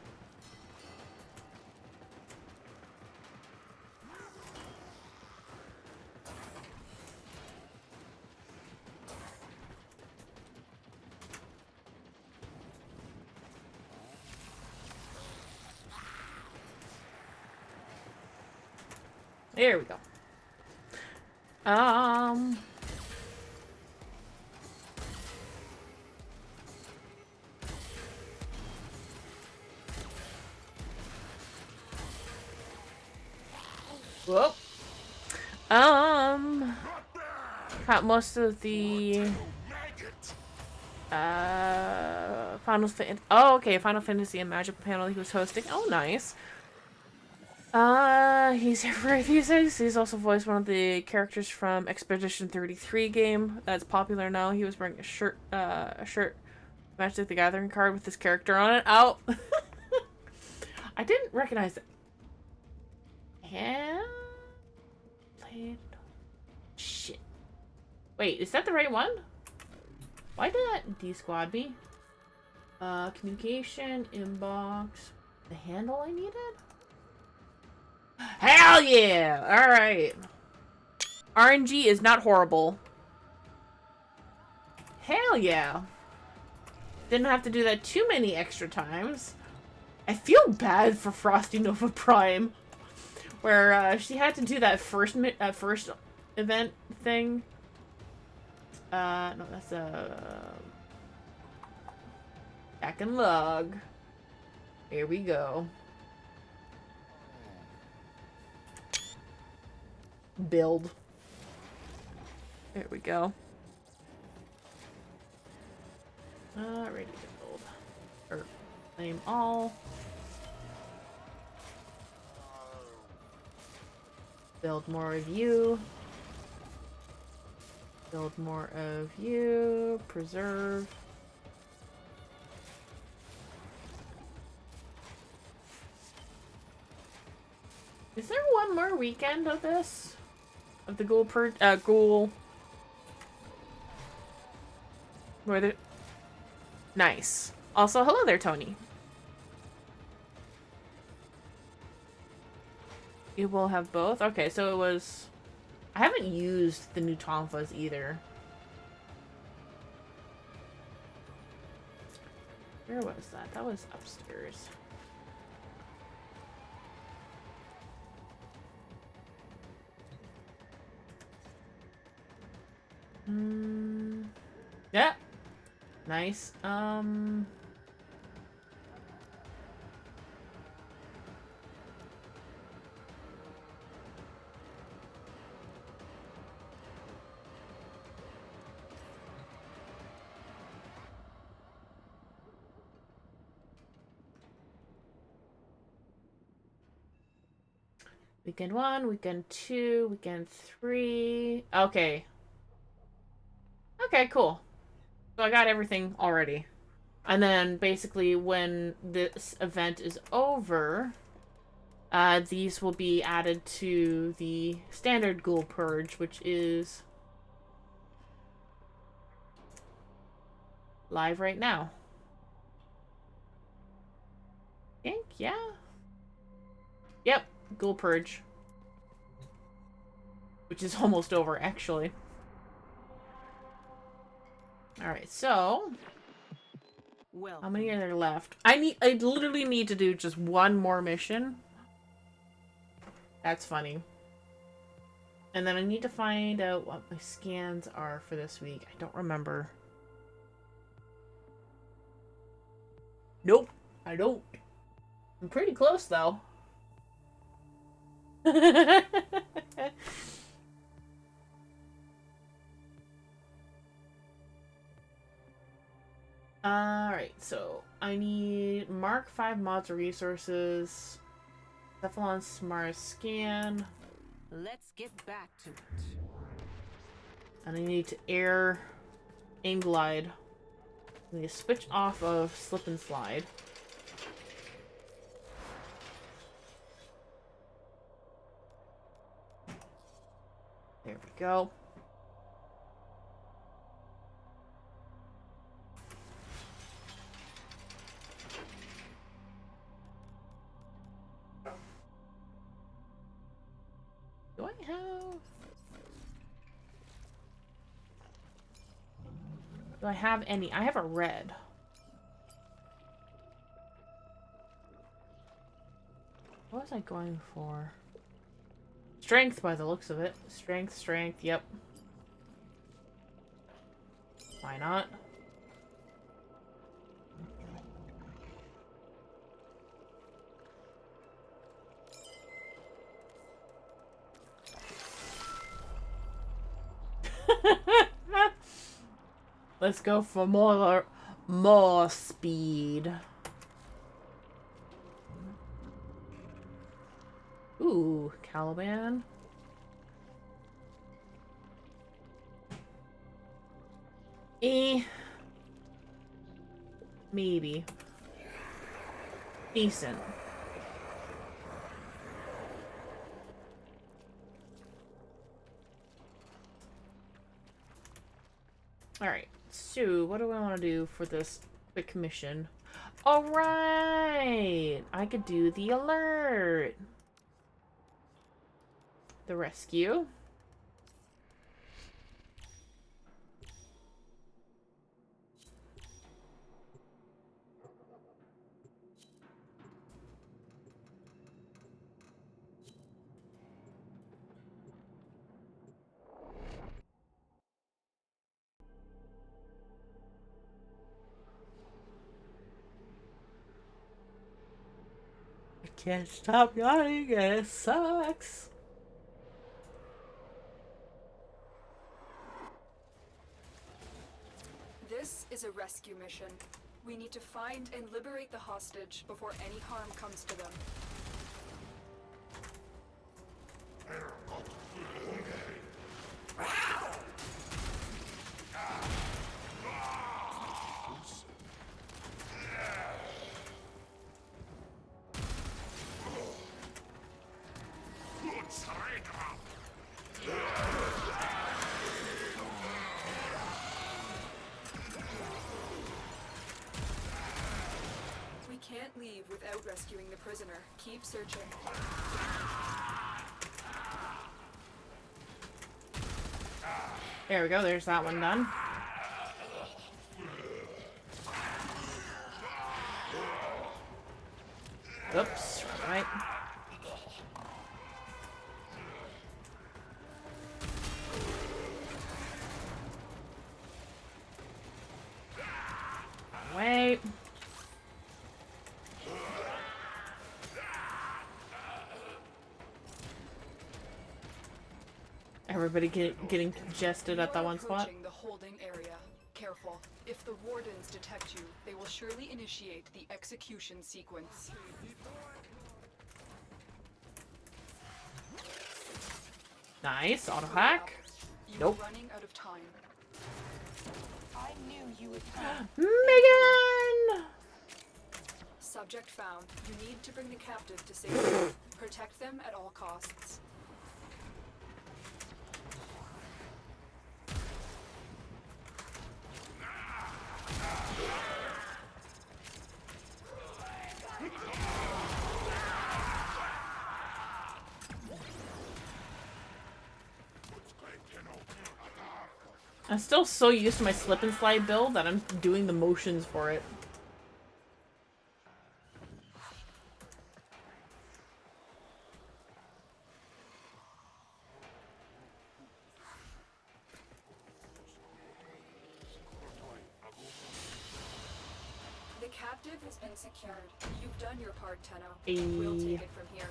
There we go. Whoop. Got most of the Final Fantasy. Oh, okay, Final Fantasy and Magic panel he was hosting. Oh, nice. He's here for a few things. He's also voiced one of the characters from Expedition 33 game that's popular now. He was wearing a shirt, Magic the Gathering card with this character on it. Oh, I didn't recognize it. Yeah, played. Shit. Wait, is that the right one? Why did that D-squad me? Communication, inbox, the handle I needed? Hell yeah! Alright. RNG is not horrible. Hell yeah. Didn't have to do that too many extra times. I feel bad for Frosty Nova Prime, where she had to do that first event thing. No, that's back and log. Here we go. Build. There we go. Ready to build. Or claim all. Build more of you. Build more of you. Preserve. Is there one more weekend of this? Of the ghoul. Where the... Nice. Also, hello there, Tony. You will have both? Okay, so it was... I haven't used the new Tonfas either. Where was that? That was upstairs. Yeah. Nice. Weekend 1, weekend 2, weekend 3. Okay. Okay, cool. So I got everything already. And then basically when this event is over, these will be added to the standard ghoul purge, which is live right now. I think, yeah. Yep, ghoul purge. Which is almost over, actually. Alright, so... Well, how many are there left? I literally need to do just one more mission. That's funny. And then I need to find out what my scans are for this week. I don't remember. Nope, I don't. I'm pretty close, though. Alright, so I need Mark 5 mods or resources, Cephalon Smart Scan. let's get back to it. And I need to aim glide. I need to switch off of slip and slide. There we go. Do I have... Do I have any? I have a red. What was I going for? Strength by the looks of it. Strength, yep. Why not? Let's go for more speed. Ooh, Caliban. Maybe. Decent. Alright, so what do I want to do for this quick mission? Alright! I could do the alert! the rescue. I can't stop yawning and it sucks. This is a rescue mission. We need to find and liberate the hostage before any harm comes to them. We can't leave without rescuing the prisoner. Keep searching. There we go, there's that one done. Oops, right. Wait. Everybody getting congested at that one spot. Approaching the holding area. Careful. If the wardens detect you, they will surely initiate the execution sequence. Nice, auto hack. You're Nope. running out of time. I knew you would. Megan! Subject found. You need to bring the captive to safety. Protect them at all costs. I'm still so used to my slip and slide build that I'm doing the motions for it. The captive has been secured. You've done your part, Tenno. Hey. We'll take it from here.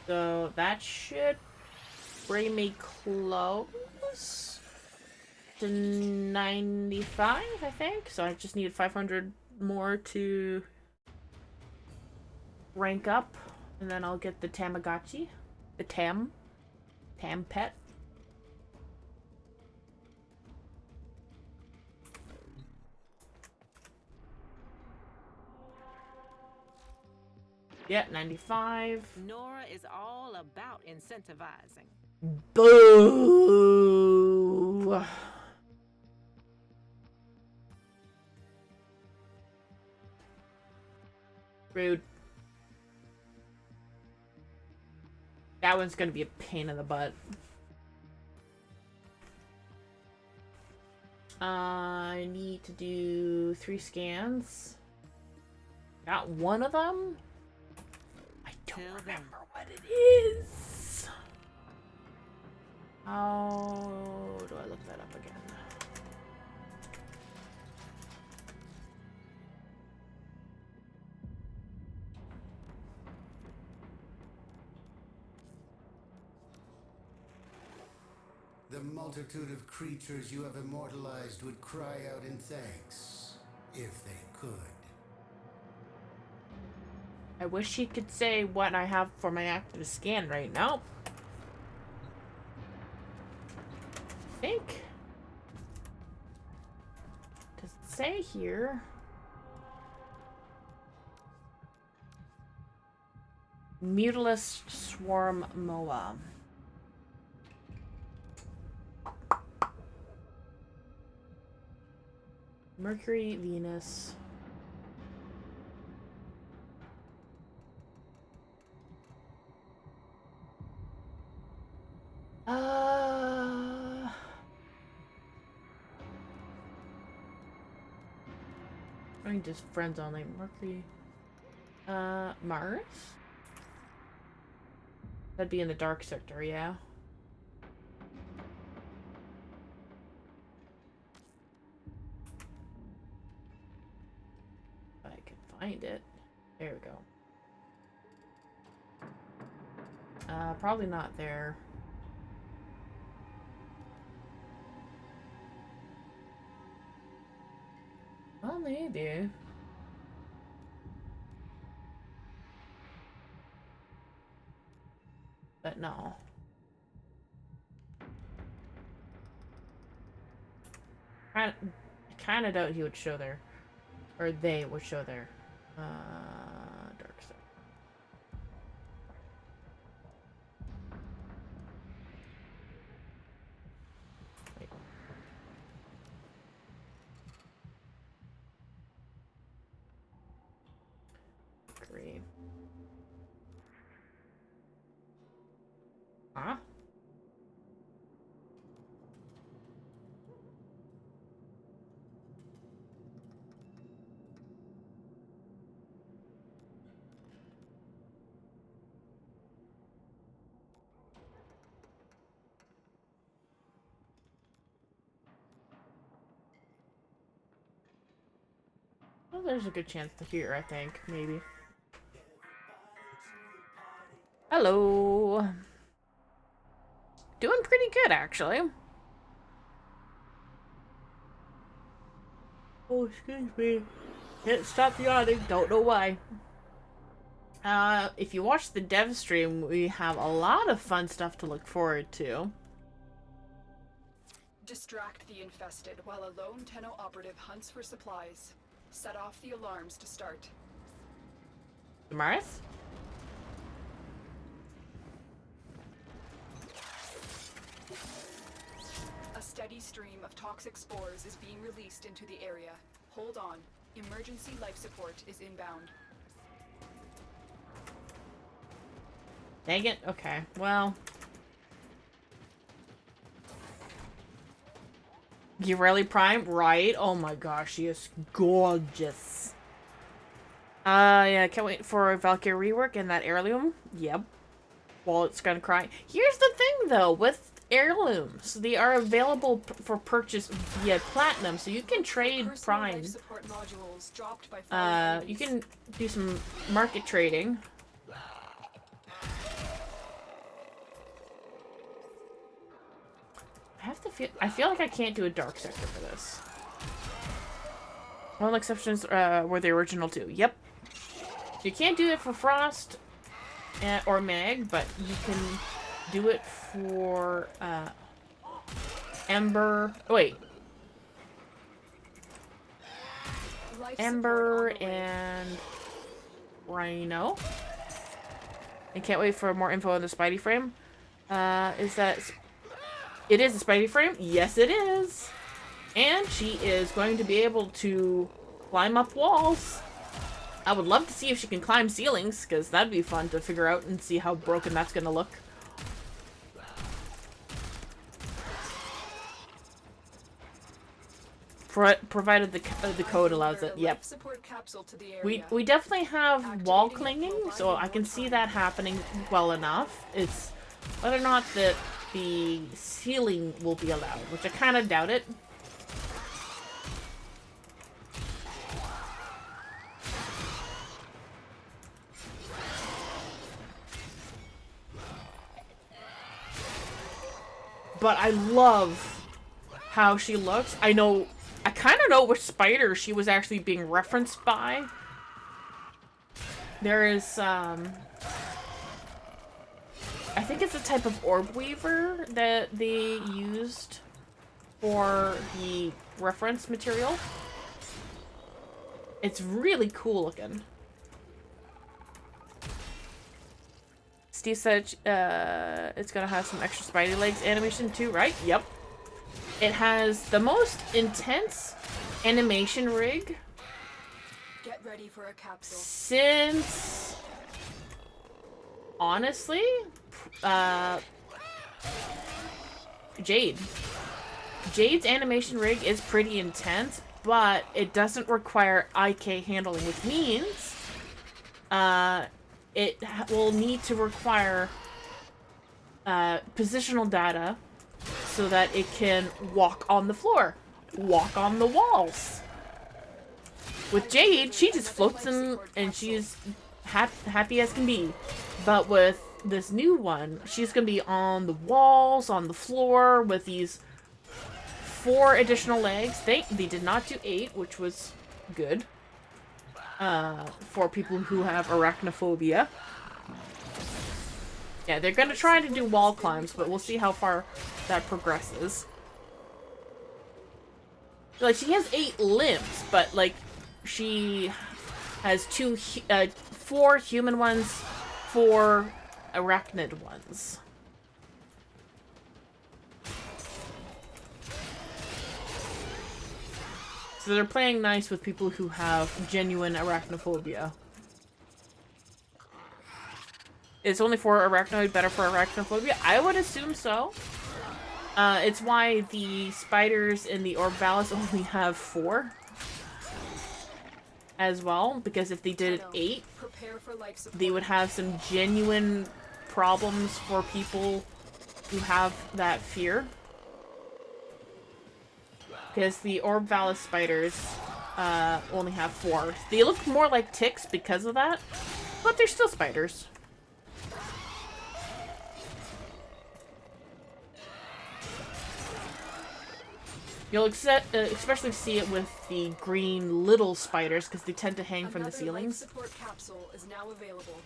So that should bring me close to 95, I think. So I just need 500 more to rank up, and then I'll get the Tamagotchi, the Tam pet. Yeah, 95. Nora is all about incentivizing. Boo! Rude. That one's gonna be a pain in the butt. I need to do 3 scans. Got one of them? I don't remember what it is. How do I look that up again? The multitude of creatures you have immortalized would cry out in thanks, if they could. I wish he could say what I have for my active scan right now. I think. Does it say here? Mutilus Swarm Moa. Mercury, Venus. I mean, just friends only. Mercury. Mars? That'd be in the dark sector, yeah. If I can find it. There we go. Probably not there. Well, maybe. But no. Kind of doubt he would show there. Or they would show there. Dark side. Wait. Great. Huh? Well, there's a good chance to hear, I think, maybe. Hello. Doing pretty good, actually. Oh, excuse me. Can't stop yawning. Don't know why. If you watch the Devstream, we have a lot of fun stuff to look forward to. Distract the infested while a lone Tenno operative hunts for supplies. Set off the alarms to start. Damaris? A steady stream of toxic spores is being released into the area. Hold on. Emergency life support is inbound. Dang it. Okay. Well. Girelli Prime? Right. Oh my gosh. She is gorgeous. Yeah. Can't wait for Valkyrie rework and that heirloom. Yep. Well, it's gonna cry. Here's the thing, though. With heirlooms, they are available for purchase via platinum, so you can trade Prime. You can do some market trading. I feel like I can't do a dark sector for this. All exceptions were the original two. Yep. You can't do it for Frost or Mag, but you can do it for Ember. Oh, wait. Ember and Rhino. I can't wait for more info on the Spidey frame. Is that... It is a Spidey frame? Yes, it is. And she is going to be able to climb up walls. I would love to see if she can climb ceilings, because that'd be fun to figure out and see how broken that's going to look. Provided the code allows it. Yep. We definitely have wall clinging, so I can see that happening well enough. It's whether or not the ceiling will be allowed, which I kind of doubt it. But I love how she looks. I kind of know which spider she was actually being referenced by. There is, I think it's a type of orb weaver that they used for the reference material. It's really cool looking. Steve said it's gonna have some extra Spidey legs animation too, right? Yep. It has the most intense animation rig Get ready for a capsule. since, honestly, Jade. Jade's animation rig is pretty intense, but it doesn't require IK handling, which means it will need to require positional data so that it can walk on the floor, walk on the walls. With Jade, she just floats in and she's happy as can be. But with this new one, she's going to be on the walls, on the floor, with these 4 additional legs. They did not do 8, which was good. For people who have arachnophobia. Yeah, they're going to try to do wall climbs, but we'll see how far that progresses. Like, she has 8 limbs, but, like, she has 4 human ones, 4 arachnid ones. So they're playing nice with people who have genuine arachnophobia. Is only for arachnoid better for arachnophobia? I would assume so. It's why the spiders in the Orbalis only have 4. As well, because if they did 8, they would have some genuine problems for people who have that fear. Because the Orbalis spiders only have 4. They look more like ticks because of that, but they're still spiders. You'll especially see it with the green little spiders because they tend to hang from the ceilings. Another life support capsule is now available.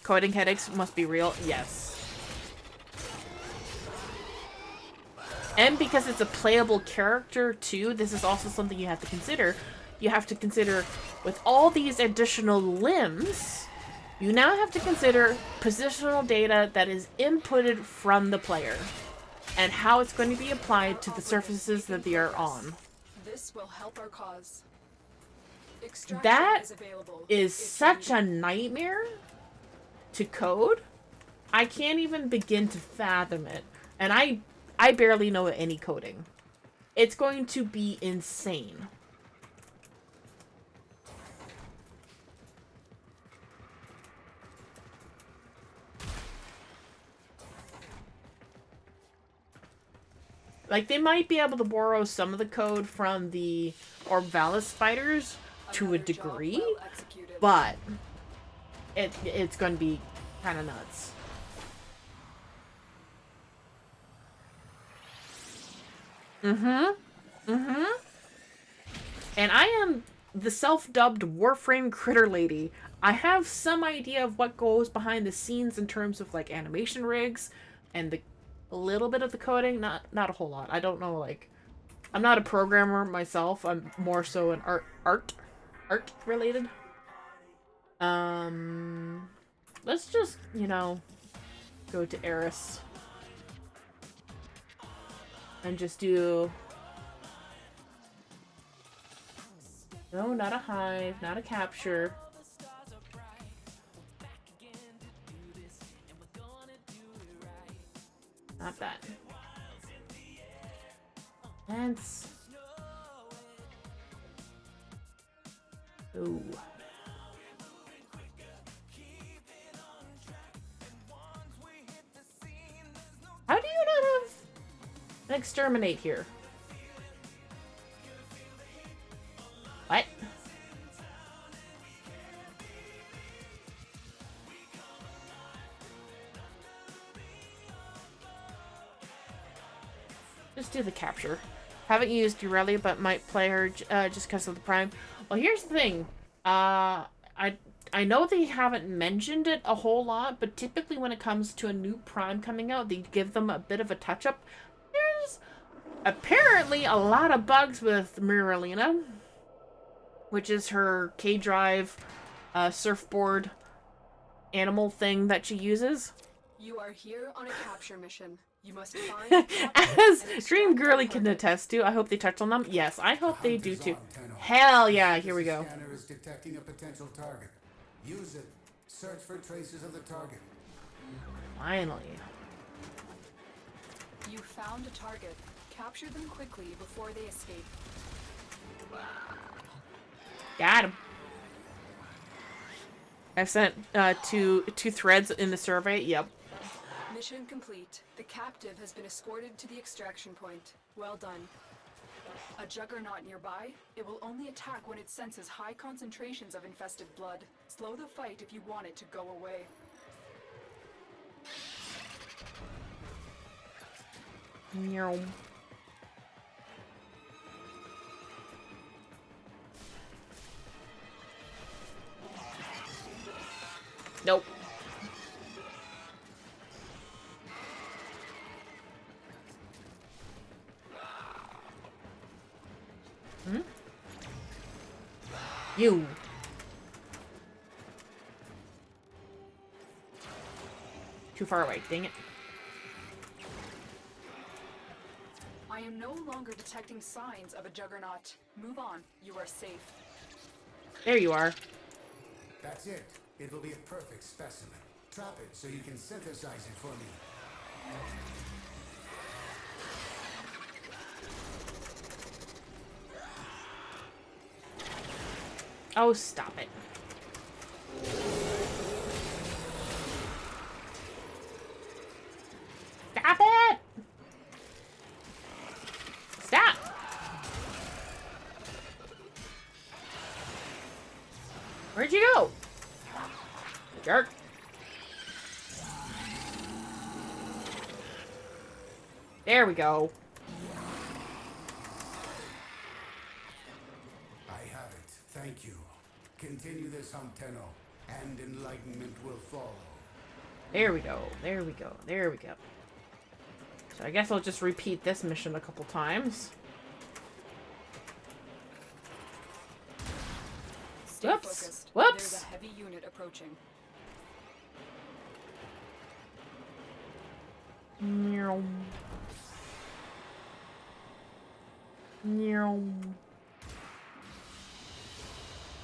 Coding headaches must be real. Yes. And because it's a playable character too, this is also something you have to consider. You have to consider with all these additional limbs, you now have to consider positional data that is inputted from the player and how it's going to be applied to the surfaces that they are on. This will help our cause. That is such a nightmare to code. I can't even begin to fathom it. And I barely know any coding. It's going to be insane. Like, they might be able to borrow some of the code from the Orbalis spiders to a degree, but it's going to be kind of nuts. And I am the self-dubbed Warframe critter lady. I have some idea of what goes behind the scenes in terms of, like, animation rigs and a little bit of the coding, not a whole lot. I don't know, like, I'm not a programmer myself. I'm more so an art related. Let's just, you know, go to Eris and just do, no, not a hive, not a capture. Not that. Dance. Ooh. How do you not have an exterminate here? What? Just do the capture. Haven't used Aurelia, but might play her just because of the Prime. Well, here's the thing. I know they haven't mentioned it a whole lot, but typically when it comes to a new Prime coming out, they give them a bit of a touch-up. There's apparently a lot of bugs with Miralina, which is her K-Drive surfboard animal thing that she uses. You are here on a capture mission. You must find as Dream Girly can attest to. I hope they touch on them. Yes, I hope they do too. Hell yeah, here we go. Scanner is detecting a potential target. Use it. Search for traces of the target. Finally. You found a target. Capture them quickly before they escape. Got him. I've sent two threads in the survey. Yep. Mission complete. The captive has been escorted to the extraction point. Well done. A juggernaut nearby. It will only attack when it senses high concentrations of infested blood. Slow the fight if you want it to go away. Meow. Nope. Hmm? You. Too far away, dang it. I am no longer detecting signs of a juggernaut. Move on. You are safe. There you are. That's it. It'll be a perfect specimen. Trap it so you can synthesize it for me. Oh, stop it. Stop it! Stop! Where'd you go? Jerk. There we go. I have it. Thank you. Continue this, Tenno, and enlightenment will follow. There we go. There we go. There we go. So I guess I'll just repeat this mission a couple times. Stay Whoops. focused. Whoops. There's a heavy unit approaching. Meow. Meow.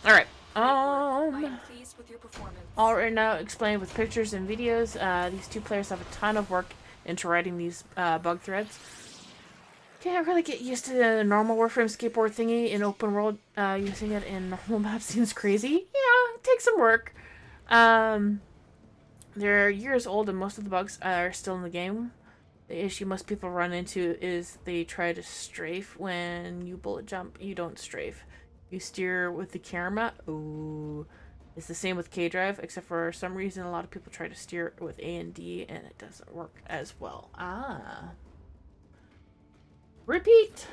All right. I am pleased with your performance. All right, now explained with pictures and videos. These two players have a ton of work into writing these bug threads. Can't really get used to the normal Warframe skateboard thingy in open world. Using it in normal map seems crazy. Yeah, it takes some work. They're years old and most of the bugs are still in the game. The issue most people run into is they try to strafe. When you bullet jump, you don't strafe. You steer with the camera. Ooh. It's the same with K-Drive, except for some reason a lot of people try to steer with A and D and it doesn't work as well. Ah. Repeat.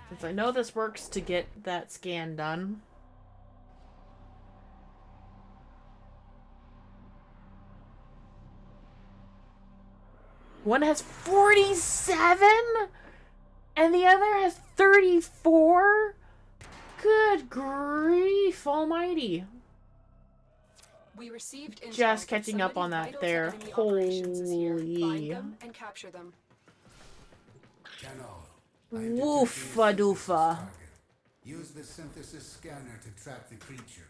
Since I know this works to get that scan done. One has 47 and the other has 34? Good grief almighty. We received intel Just that catching up somebody on that vital to there. enemy operations is here. Find Holy. them and capture them. Woofa doofa. Use the synthesis scanner to track the creature.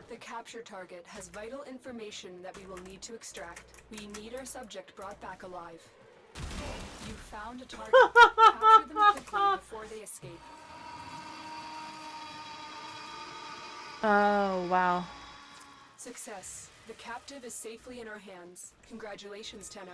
The capture target has vital information that we will need to extract. We need our subject brought back alive. You found a target. Capture them quickly before they escape. Oh, wow. Success. The captive is safely in our hands. Congratulations, Tenno.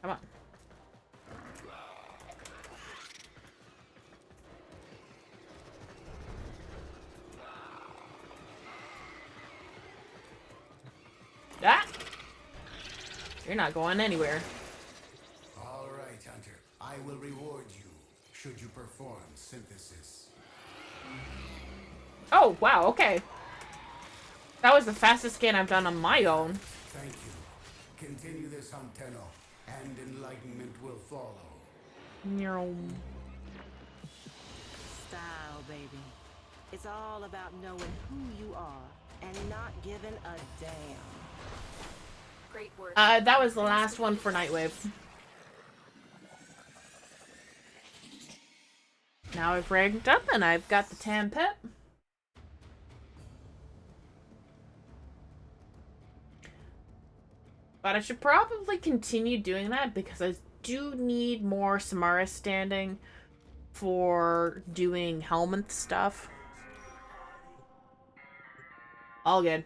Come on. Ah! You're not going anywhere. should you perform synthesis. Oh, wow, okay. That was the fastest scan I've done on my own. Thank you. Continue this hunt, Tenno, and enlightenment will follow. Style, baby. It's all about knowing who you are and not giving a damn. Great work. That was the last one for Nightwave. Now I've ranked up and I've got the Tam Pet. But I should probably continue doing that because I do need more Samara standing for doing Helminth stuff. All good.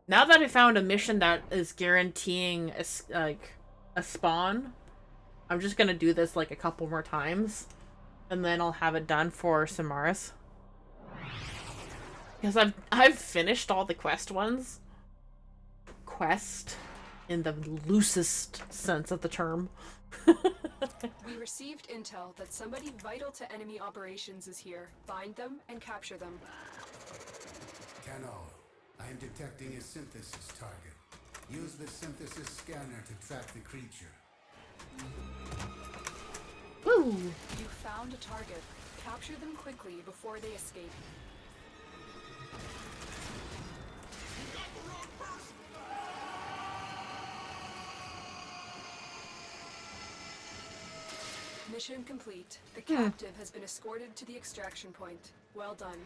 Now that I found a mission that is guaranteeing a spawn, I'm just gonna do this like a couple more times, and then I'll have it done for Samaras. Because I've finished all the quest ones. Quest in the loosest sense of the term. We received intel that somebody vital to enemy operations is here. Find them and capture them. Tenno, I am detecting a synthesis target. Use the synthesis scanner to track the creature. Woo! You found a target. Capture them quickly before they escape. Mission complete. The captive has been escorted to the extraction point. Well done.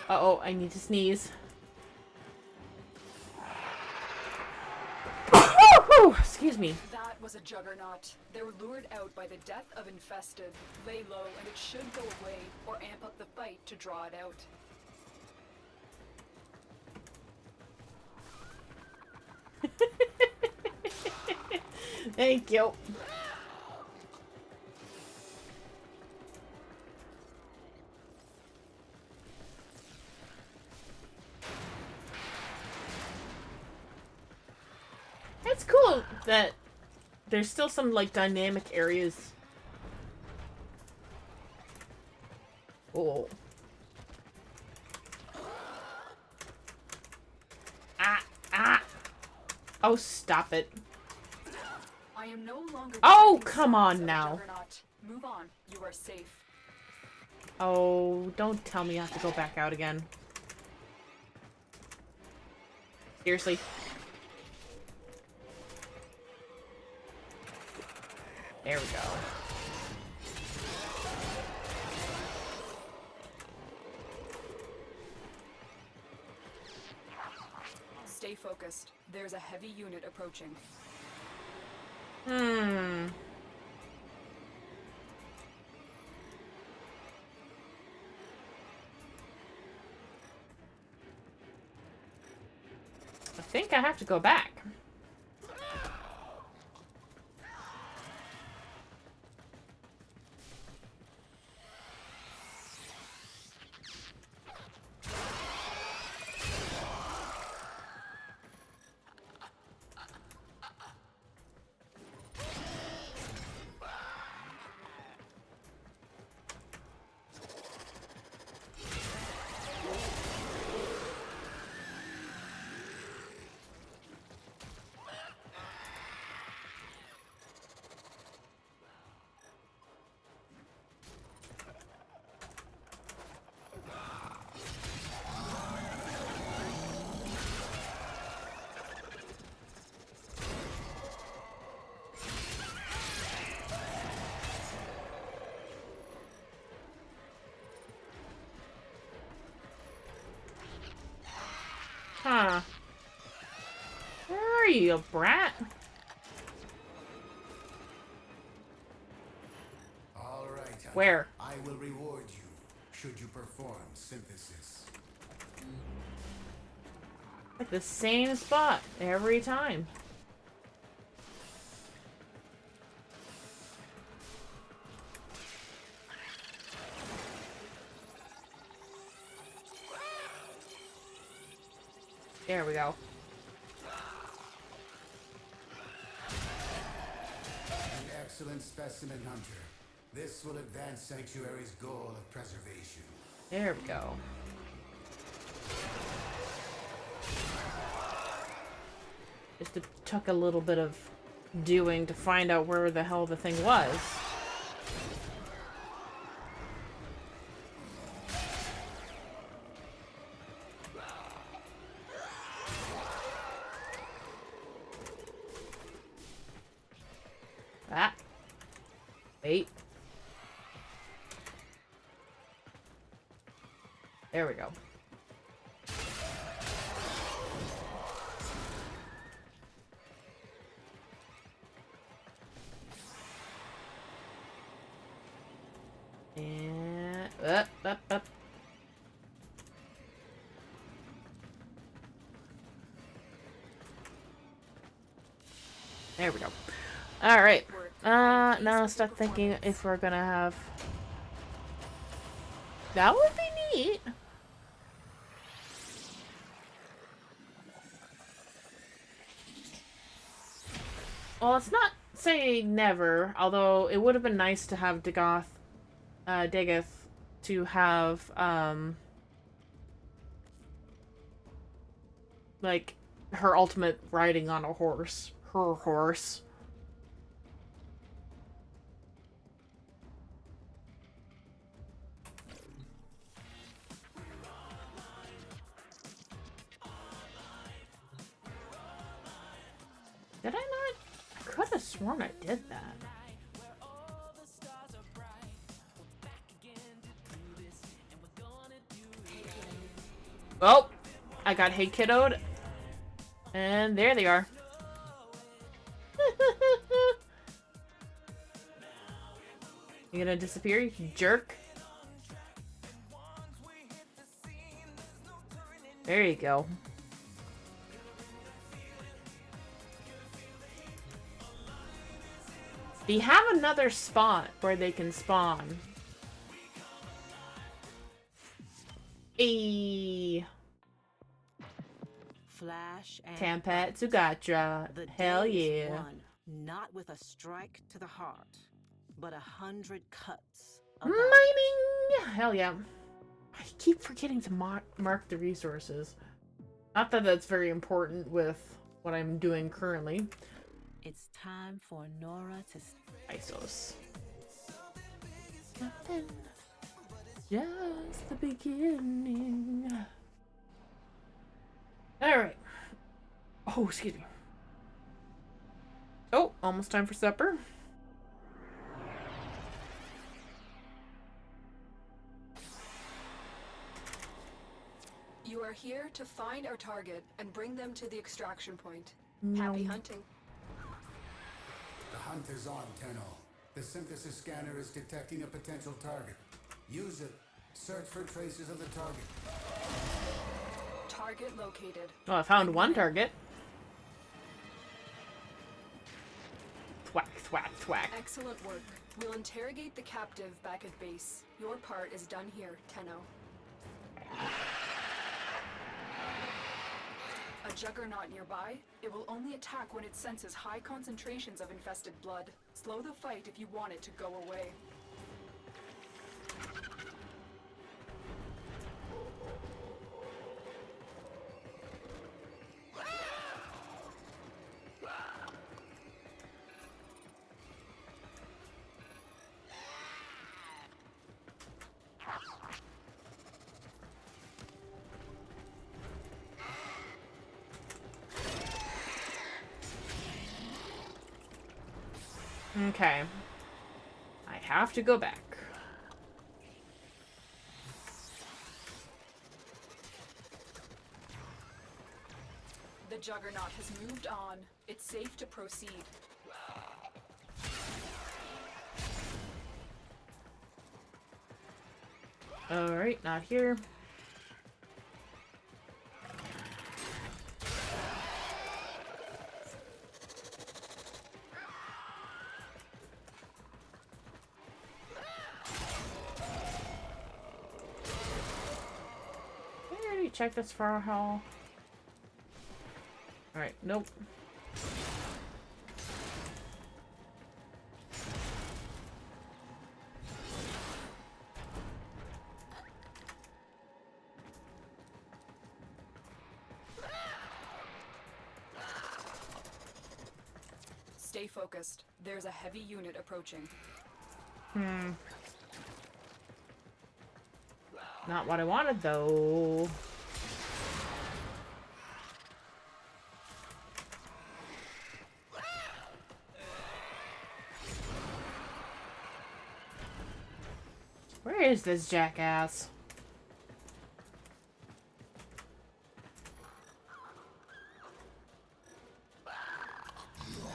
Uh-oh, I need to sneeze. Excuse me. That was a juggernaut. They were lured out by the death of infested. Lay low and it should go away, or amp up the fight to draw it out. Thank you. It's cool that there's still some like dynamic areas. Oh. Ah. Oh, stop it. I am no longer. Oh, come on now. Juggernaut. Move on. You are safe. Oh, don't tell me I have to go back out again. Seriously. There we go. Stay focused. There's a heavy unit approaching. I think I have to go back. Huh. Where are you, brat? All right. Where? I will reward you should you perform synthesis. At the same spot every time. There we go. An excellent specimen, Hunter. This will advance Sanctuary's goal of preservation. There we go. Just took a little bit of doing to find out where the hell the thing was. Ah. Wait. There we go. And up. There we go. All right. Now I'm stuck thinking if we're gonna have. That would be neat. Well, let's not say never, although it would have been nice to have Dagoth to have, like, her ultimate riding on a horse. Her horse. Did I not? I could have sworn I did that. Oh, I got hey kiddoed. And there they are. You gonna disappear, you jerk? There you go. They have another spot where they can spawn. Flash and Tampat Sugatra. Hell days yeah. won, not with a strike to the heart, but 100 cuts. Mining! Hell yeah. I keep forgetting to mark the resources. Not that that's very important with what I'm doing currently. It's time for Nora to ISOs. Nothing. Just the beginning. Alright. Oh, excuse me. Oh, almost time for supper. You are here to find our target and bring them to the extraction point. No. Happy hunting. The hunt is on, Tenno. The synthesis scanner is detecting a potential target. Use it. Search for traces of the target. Target located. Oh, I found one target. Thwack, thwack, thwack. Excellent work. We'll interrogate the captive back at base. Your part is done here, Tenno. A juggernaut nearby. It will only attack when it senses high concentrations of infested blood. Slow the fight if you want it to go away. Okay. I have to go back. The juggernaut has moved on. It's safe to proceed. Alright, not here. Check this far hall. Alright, nope. focused. There's a heavy unit approaching. Not what I wanted, though. Where is this jackass?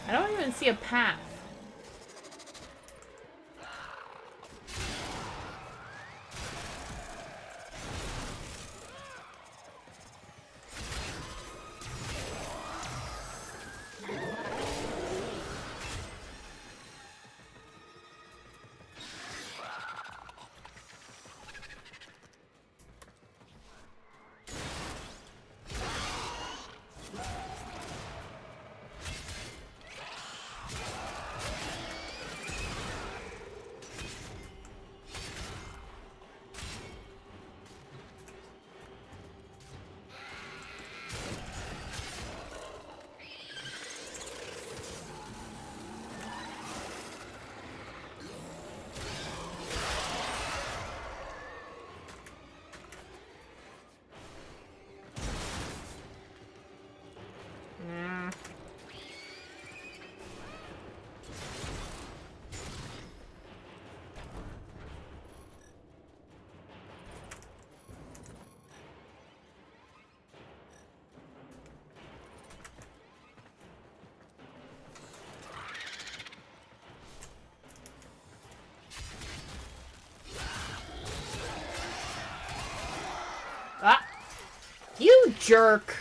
I don't even see a path. Ah! You jerk!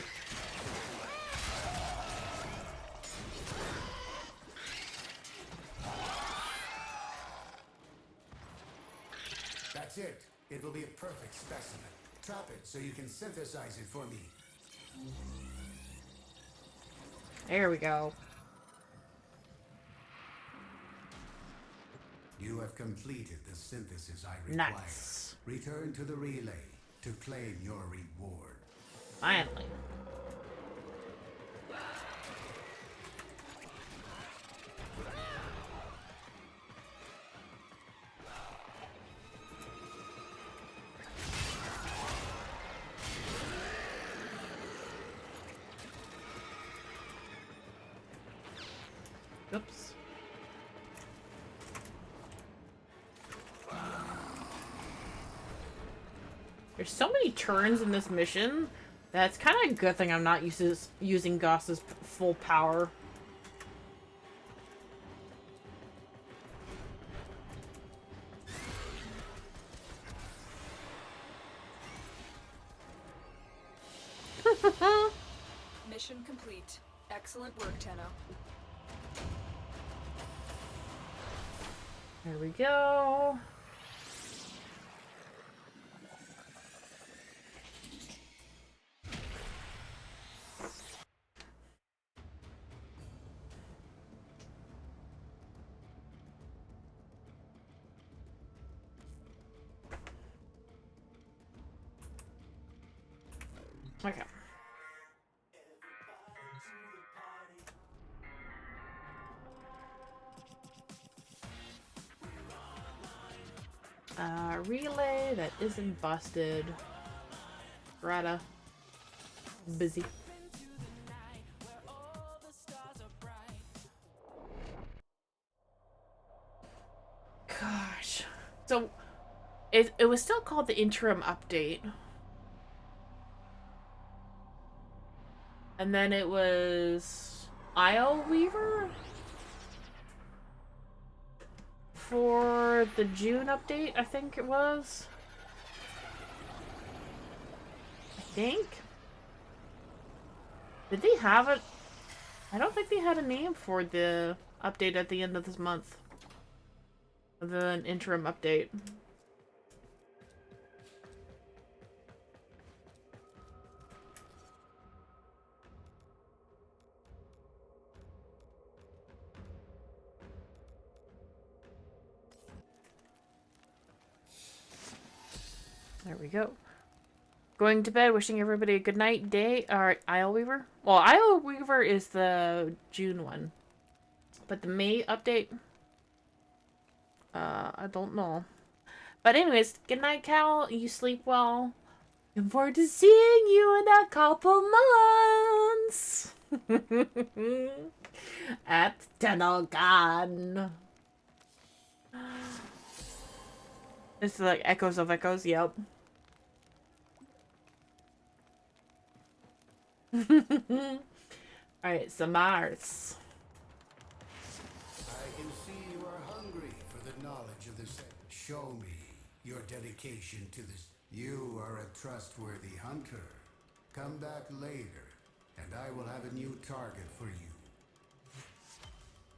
That's it. It will be a perfect specimen. Trap it so you can synthesize it for me. There we go. You have completed the synthesis I require. Nice. Return to the relay to claim your reward. Finally. Oops. There's so many turns in this mission. That's kind of a good thing I'm not using Goss's full power. Mission complete. Excellent work, Tenno. There we go. Okay. Relay that isn't busted. Rata. Busy. Gosh. So, it was still called the interim update. And then it was Isle Weaver for the June update, I think it was. I think. Did they have it? I don't think they had a name for the update at the end of this month. The interim update. There we go. Going to bed, wishing everybody a good night, day, or Isle Weaver? Well, Isle Weaver is the June one. But the May update, I don't know. But anyways, good night, Cal. You sleep well. Looking forward to seeing you in a couple months. At Tennogan. This is like echoes of echoes, yep. Alright, so Mars. I can see you are hungry for the knowledge of this. Show me your dedication to this. You are a trustworthy hunter. Come back later, and I will have a new target for you.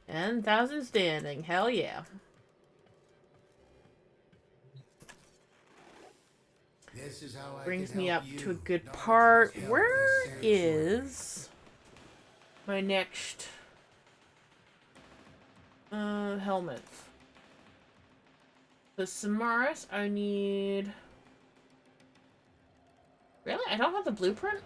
10,000 standing, hell yeah. This is how I Brings can me help up you. to a good Knowledge part. must help Where the sanctuary. is my next helmet? The Samaris, I need... Really? I don't have the blueprint?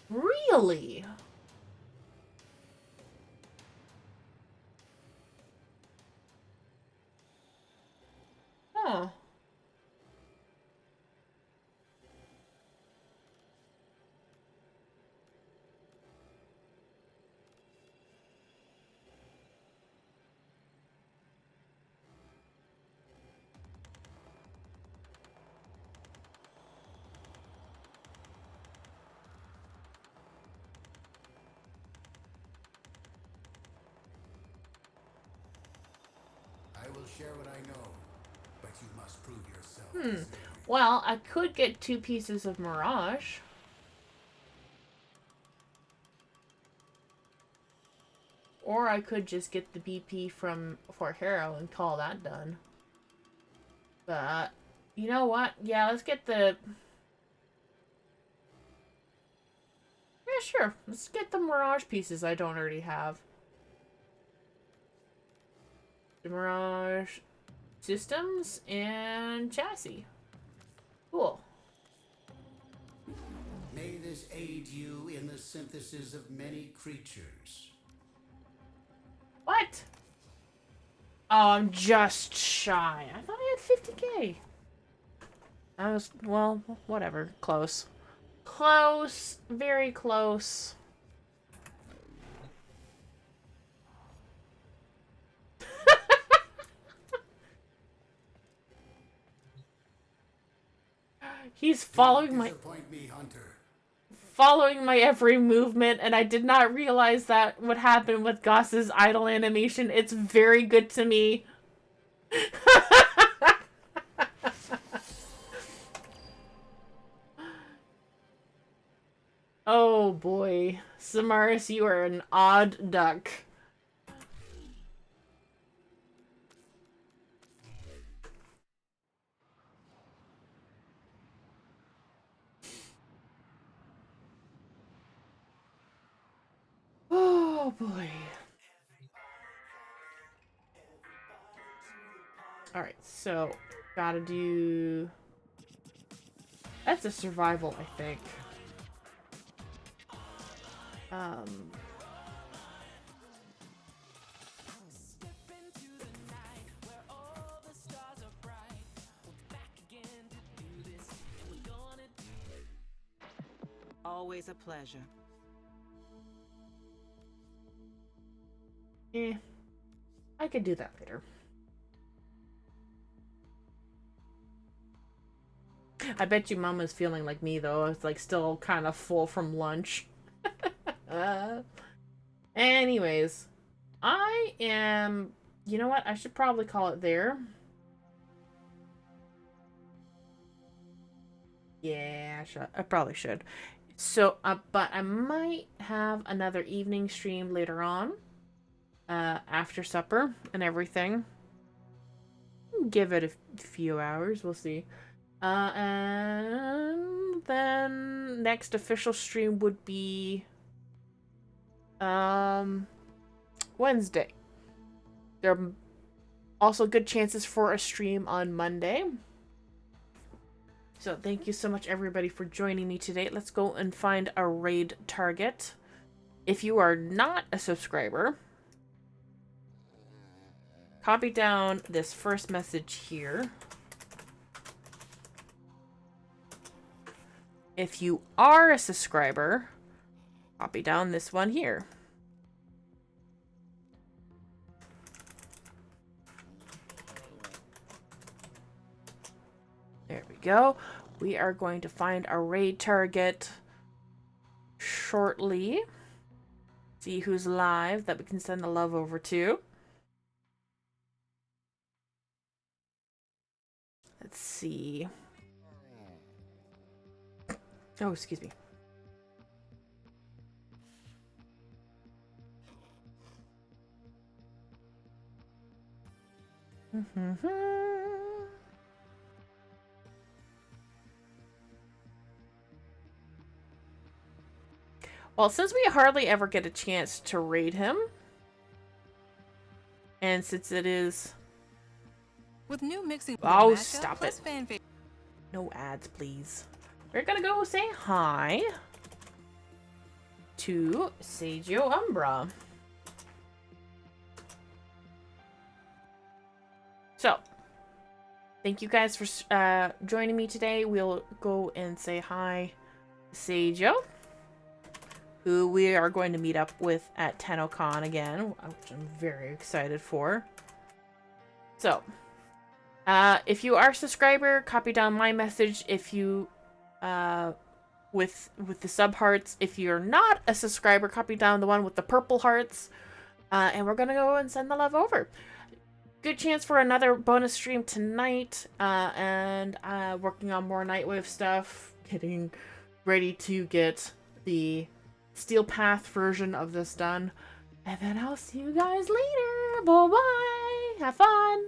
Really? Huh. I will share what I know, but you must prove yourself. Well, I could get 2 pieces of Mirage. Or I could just get the BP from Fort Harrow and call that done. But, you know what? Yeah, let's get the... Yeah, sure. Let's get the Mirage pieces I don't already have. The Mirage systems and chassis. Cool. May this aid you in the synthesis of many creatures. What? Oh, I'm just shy. I thought I had 50k. I was, well, whatever. Close. Close. Very close. He's following my... Disappoint me, Hunter. Following my every movement, and I did not realize that what happened with Goss's idle animation. It's very good to me. Oh boy. Samaris, you are an odd duck. Oh boy. Alright, so gotta do... That's a survival, I think. Always a pleasure. I could do that later. I bet you Mama's feeling like me though. It's like still kind of full from lunch. Anyways, I am... You know what? I should probably call it there. Yeah, I probably should. So, but I might have another evening stream later on. After supper and everything. Give it a few hours. We'll see. And then next official stream would be Wednesday. There are also good chances for a stream on Monday. So thank you so much, everybody, for joining me today. Let's go and find a raid target. If you are not a subscriber, copy down this first message here. If you are a subscriber, copy down this one here. There we go. We are going to find our raid target shortly. See who's live that we can send the love over to. Let's see. Oh, excuse me. Well, since we hardly ever get a chance to raid him, and since it is... With new mixing... Oh, stop it. No ads, please. We're gonna go say hi to Seijio Umbra. So, thank you guys for joining me today. We'll go and say hi to Seijio, who we are going to meet up with at TennoCon again, which I'm very excited for. So, if you are a subscriber, copy down my message if you, with the sub hearts. If you're not a subscriber, copy down the one with the purple hearts, and we're gonna go and send the love over. Good chance for another bonus stream tonight, and working on more Nightwave stuff, getting ready to get the Steel Path version of this done. And then I'll see you guys later. Bye-bye. Have fun.